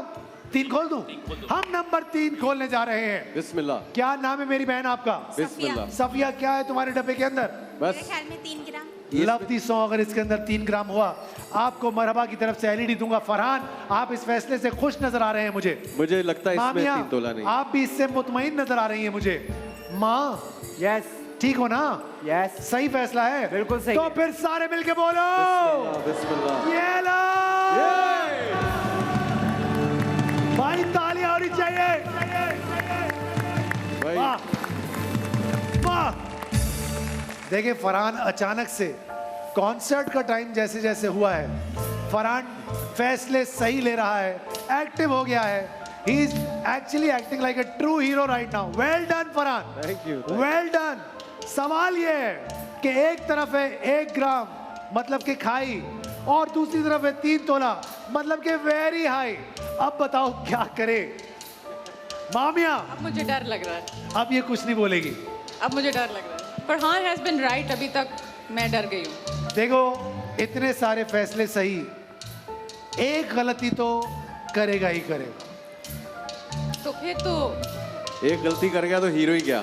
3 खोल दूं? हम नंबर 3 खोलने जा रहे हैं। बिस्मिल्लाह। क्या नाम है मेरी बहन आपका? बिस्मिल्लाह। सफिया। क्या है तुम्हारे डब्बे के अंदर? बस ख्याल में 3 ग्राम। लव दी सॉन्ग, अगर इसके अंदर 3 ग्राम हुआ, आपको मरहबा की तरफ से एलईडी दूंगा। फरहान, आप इस फैसले से खुश नजर आ रहे हैं मुझे लगता है इसमें मामिया, 3 तोला नहीं। आप भी इससे मुतमईन नजर आ रही हैं मुझे। माँ, यस ठीक हो ना? यस, सही फैसला है, बिल्कुल सही तो है। फिर सारे मिलके बोलो बिस्मिल्लाह। ये लो। भाई तालियां होनी चाहिए। भाई वाह वाह। देखिए फरहान, अचानक से कॉन्सर्ट का टाइम जैसे जैसे हुआ है, फरहान फैसले सही ले रहा है, एक्टिव हो गया है। He is actually acting like a true hero right now. Well done Farhan, thank you. Well done. सवाल ये है कि एक तरफ है 1 ग्राम मतलब कि खाई, और दूसरी तरफ है 3 तोला मतलब कि वेरी हाई। अब बताओ क्या करे मामिया? अब मुझे डर लग रहा है, अब ये कुछ नहीं बोलेगी। अब मुझे डर लग रहा है। फरहान हैज बीन राइट, अभी तक मैं डर गई हूँ। देखो इतने सारे फैसले सही, एक गलती तो करेगा ही करेगा। तो फिर तो एक गलती कर गया तो हीरो ही क्या?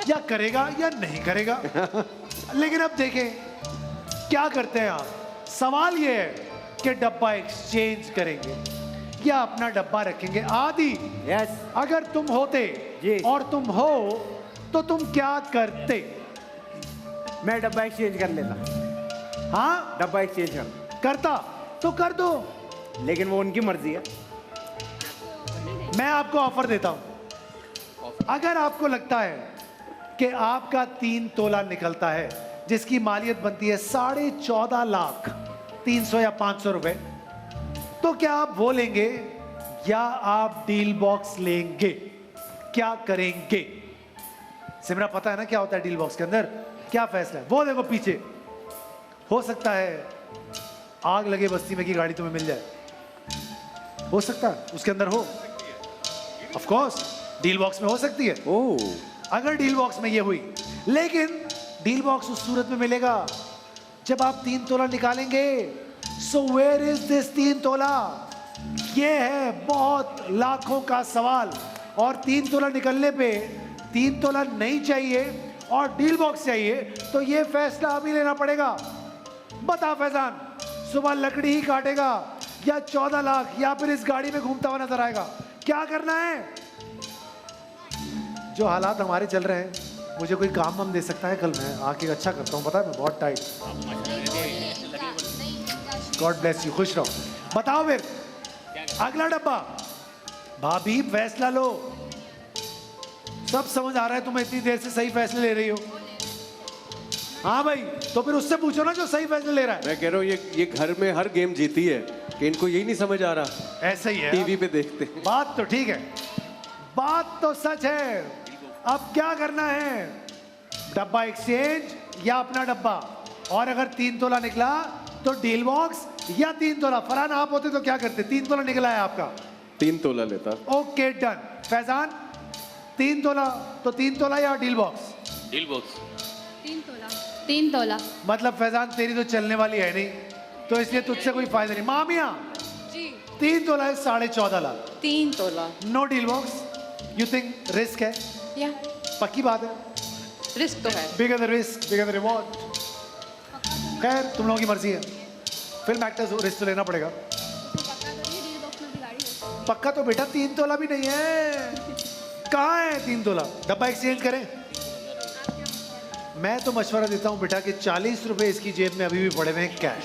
या करेगा या नहीं करेगा। लेकिन अब देखें क्या करते हैं आप। सवाल ये है कि डब्बा एक्सचेंज करेंगे या अपना डब्बा रखेंगे। आदि, यस, अगर तुम होते जी, और तुम हो तो तुम क्या करते? मैं डब्बा एक्सचेंज कर लेता। हाँ, डब्बा एक्सचेंज करता तो कर दो, लेकिन वो उनकी मर्जी है। मैं आपको ऑफर देता हूं। अगर आपको लगता है कि आपका 3 तोला निकलता है जिसकी मालियत बनती है 14.5 लाख 300 या 500 रुपए, तो क्या आप वो लेंगे या आप डील बॉक्स लेंगे? क्या करेंगे? सिमरा, पता है ना क्या होता है डील बॉक्स के अंदर? क्या फैसला है वो देखो पीछे। हो सकता है आग लगे बस्ती में की गाड़ी तुम्हें मिल जाए, हो सकता है उसके अंदर हो। ऑफ कोर्स डील बॉक्स में हो सकती है। अगर डील बॉक्स में ये हुई, लेकिन डील बॉक्स उस सूरत में मिलेगा जब आप 3 तोला निकालेंगे। सो वेयर इज दिस 3 तोला? ये है बहुत लाखों का सवाल। और 3 तोला निकलने पे 3 तोला नहीं चाहिए और डील बॉक्स चाहिए, तो ये फैसला अभी लेना पड़ेगा। बता फैजान, सुबह लकड़ी ही काटेगा या 14 लाख या फिर इस गाड़ी में घूमता हुआ नजर आएगा? क्या करना है? जो हालात हमारे चल रहे हैं, मुझे कोई काम वाम दे सकता है? कल मैं आके अच्छा करता हूँ, पता है मैं बहुत टाइट। गॉड ब्लेस यू, खुश रहो। बताओ फिर अगला डब्बा। भाभी फैसला लो। सब समझ आ रहा है तुम्हें, इतनी देर से सही फैसले ले रही हो। हाँ भाई, तो फिर उससे पूछो ना जो सही फैसले ले रहा है। मैं कह रहा हूँ ये घर में हर गेम जीती है कि इनको यही नहीं समझ आ रहा। ऐसा ही है, टीवी पे देखते हैं। बात तो ठीक है, बात तो सच है। अब क्या करना है? डब्बा एक्सचेंज या अपना डब्बा? और अगर 3 तोला निकला तो डील बॉक्स या 3 तोला? फरहान, आप होते तो क्या करते? 3 तोला निकला है आपका, 3 तोला लेता। Okay done. फैजान, 3 तोला तो 3 तोला या डील बॉक्स? Deal box. 3 तोला। मतलब फैजान तेरी तो चलने वाली है नहीं, तो इसलिए तुझसे कोई फायदा नहीं। मामिया जी, 3 तोला है 14.5 लाख, 3 तोला। No deal box. You think risk है? या पक्की बात है, रिस्क तो है। Bigger the risk bigger the reward. खैर तुम लोगों की मर्जी है, फिल्म एक्टर्स हो, रिस्क तो लेना पड़ेगा। पक्का तो बेटा 3 तोला भी नहीं है। कहाँ है 3 तोला? डब्बा एक्सचेंज करें? मैं तो मशवरा देता हूँ बेटा कि 40 रुपए इसकी जेब में अभी भी पड़े हुए हैं कैश।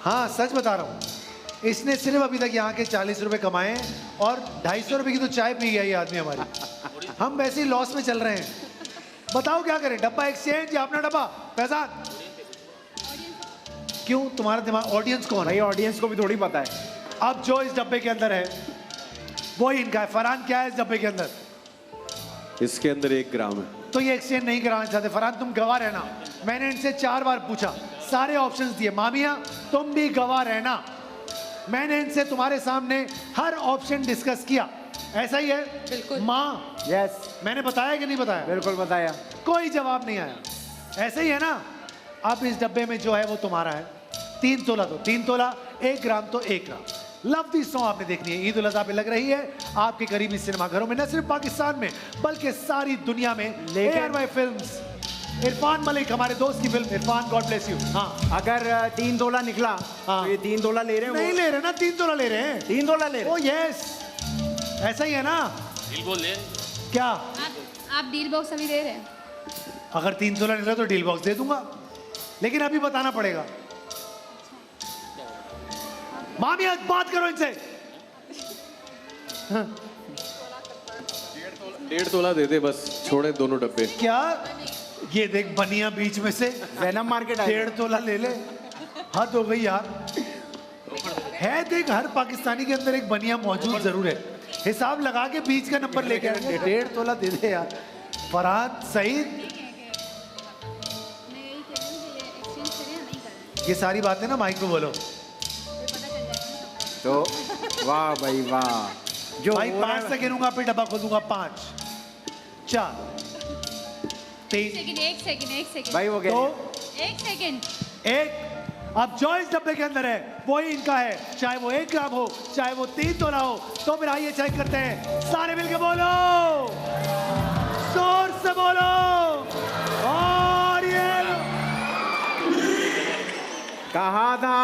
हाँ सच बता रहा हूँ, इसने सिर्फ अभी तक यहाँ के 40 रुपए कमाए और 250 रुपए की तो चाय पी गया ये आदमी हमारी। हम वैसे ही लॉस में चल रहे हैं। बताओ क्या करें, डब्बा एक्सचेंज या अपना डब्बा? फैजान क्यों तुम्हारा दिमाग? ऑडियंस कौन है? भाई ऑडियंस को भी थोड़ी पता है। अब जो इस डब्बे के अंदर है वो ही इनका है। फरहान क्या है इस डब्बे के अंदर? इसके अंदर 1 ग्राम है। तो ये एक्सचेंज नहीं कराना चाहते। फरहान तुम गवाह रहना। मैंने इनसे 4 बार पूछा, सारे ऑप्शंस दिए। मामिया तुम भी गवाह रहना। मैंने इनसे तुम्हारे सामने हर ऑप्शन डिस्कस किया। ऐसा ही है? बिल्कुल। माँ यस, मैंने बताया कि नहीं बताया? बिल्कुल बताया। कोई जवाब नहीं आया। ऐसे ही है ना? अब इस डब्बे में जो है वो तुम्हारा है। 3 तोला तो 3 तोला, 1 ग्राम तो 1 ग्राम। लव दी सॉन्ग आपने देखनी है। ईद उल अज़हा पे लग रही है आपके करीबी सिनेमाघरों में, न सिर्फ पाकिस्तान में बल्कि सारी दुनिया में। ARY फिल्म्स, इरफान मलिक हमारे दोस्त की film. Irfan God bless you. हाँ अगर 3 तोला निकला हाँ। तो ये 3 तोला ले रहे हैं? नहीं ले रहे ना, 3 तोला ले रहे हैं। 3 तोला ले रहे हैं? ओ यस, ऐसा ही है ना? डील बोल दे। क्या आप डील बॉक्स अभी दे रहे हैं? अगर 3 तोला निकला तो डील बॉक्स दे दूंगा, लेकिन अभी बताना पड़ेगा। मामी आज बात करो इनसे। 1.5 तोला दे दे बस, छोड़े दोनों डब्बे। क्या ये देख बनिया बीच में से जैनब मार्केट 1.5 तोला ले ले, हद हो गई यार। है देख, हर पाकिस्तानी के अंदर एक बनिया मौजूद जरूर है। हिसाब लगा के बीच का नंबर लेके आएंगे। 1.5 तोला दे दे यार। फरहान सईद, ये सारी बातें ना माइक पे बोलो। तो वाह भाई वाह। जो भाई 5 तक गिनूंगा फिर डब्बा खोलूंगा। 5 4 3 एक सेकंड भाई वो क्या? 1 सेकंड 1। अब जो इस डब्बे के अंदर है वही इनका है, चाहे वो 1 ग्राम हो चाहे वो 3 तोला हो। तो फिर आइए चेक करते हैं। सारे मिलके बोलो, जोर से बोलो। और ये कहा था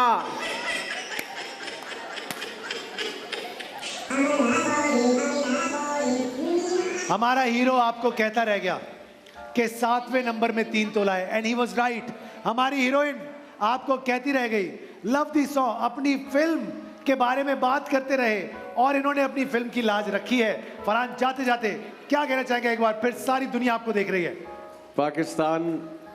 हमारा हीरो आपको कहता रह गया कि 7वें नंबर में 3 तोला है, एंड ही वाज राइट। हमारी हीरोइन आपको कहती रह गई। लव दी सॉन्ग अपनी फिल्म के बारे में बात करते रहे और इन्होंने अपनी फिल्म की लाज रखी है। फरहान जाते जाते क्या कहना चाहेंगे? एक बार फिर सारी दुनिया आपको देख रही है। पाकिस्तान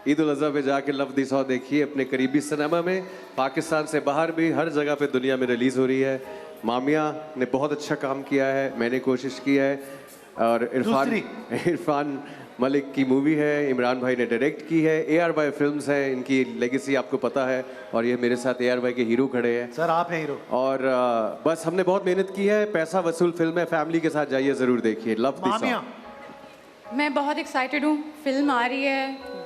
ईद उल अज़हा पे जाके लव दी सॉन्ग देखिए अपने करीबी सिनेमा में। पाकिस्तान से बाहर भी हर जगह पे दुनिया में रिलीज हो रही है। मामिया ने बहुत अच्छा काम किया है, मैंने कोशिश की है, और इरफान मलिक की मूवी है, इमरान भाई ने डायरेक्ट की है। ARY फिल्म्स है, इनकी लेगेसी आपको पता है। और ये मेरे साथ ARY के हीरो खड़े हैं। सर आप हैं हीरो। और बस हमने बहुत मेहनत की है। पैसा वसूल फिल्म है, फैमिली के साथ जाइए, जरूर देखिए लव दी सॉन्ग। मैं बहुत एक्साइटेड हूँ। फिल्म आ रही है,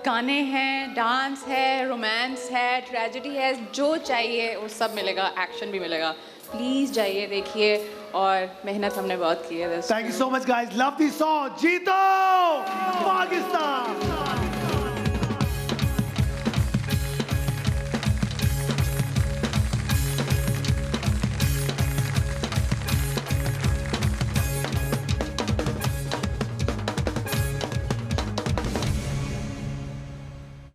गाने हैं, डांस है, रोमांस है, ट्रेजेडी है, जो चाहिए वो सब मिलेगा। एक्शन भी मिलेगा। प्लीज जाइए देखिए, और मेहनत हमने बहुत की है। Thank you so much guys. Love the song, जीतो पाकिस्तान।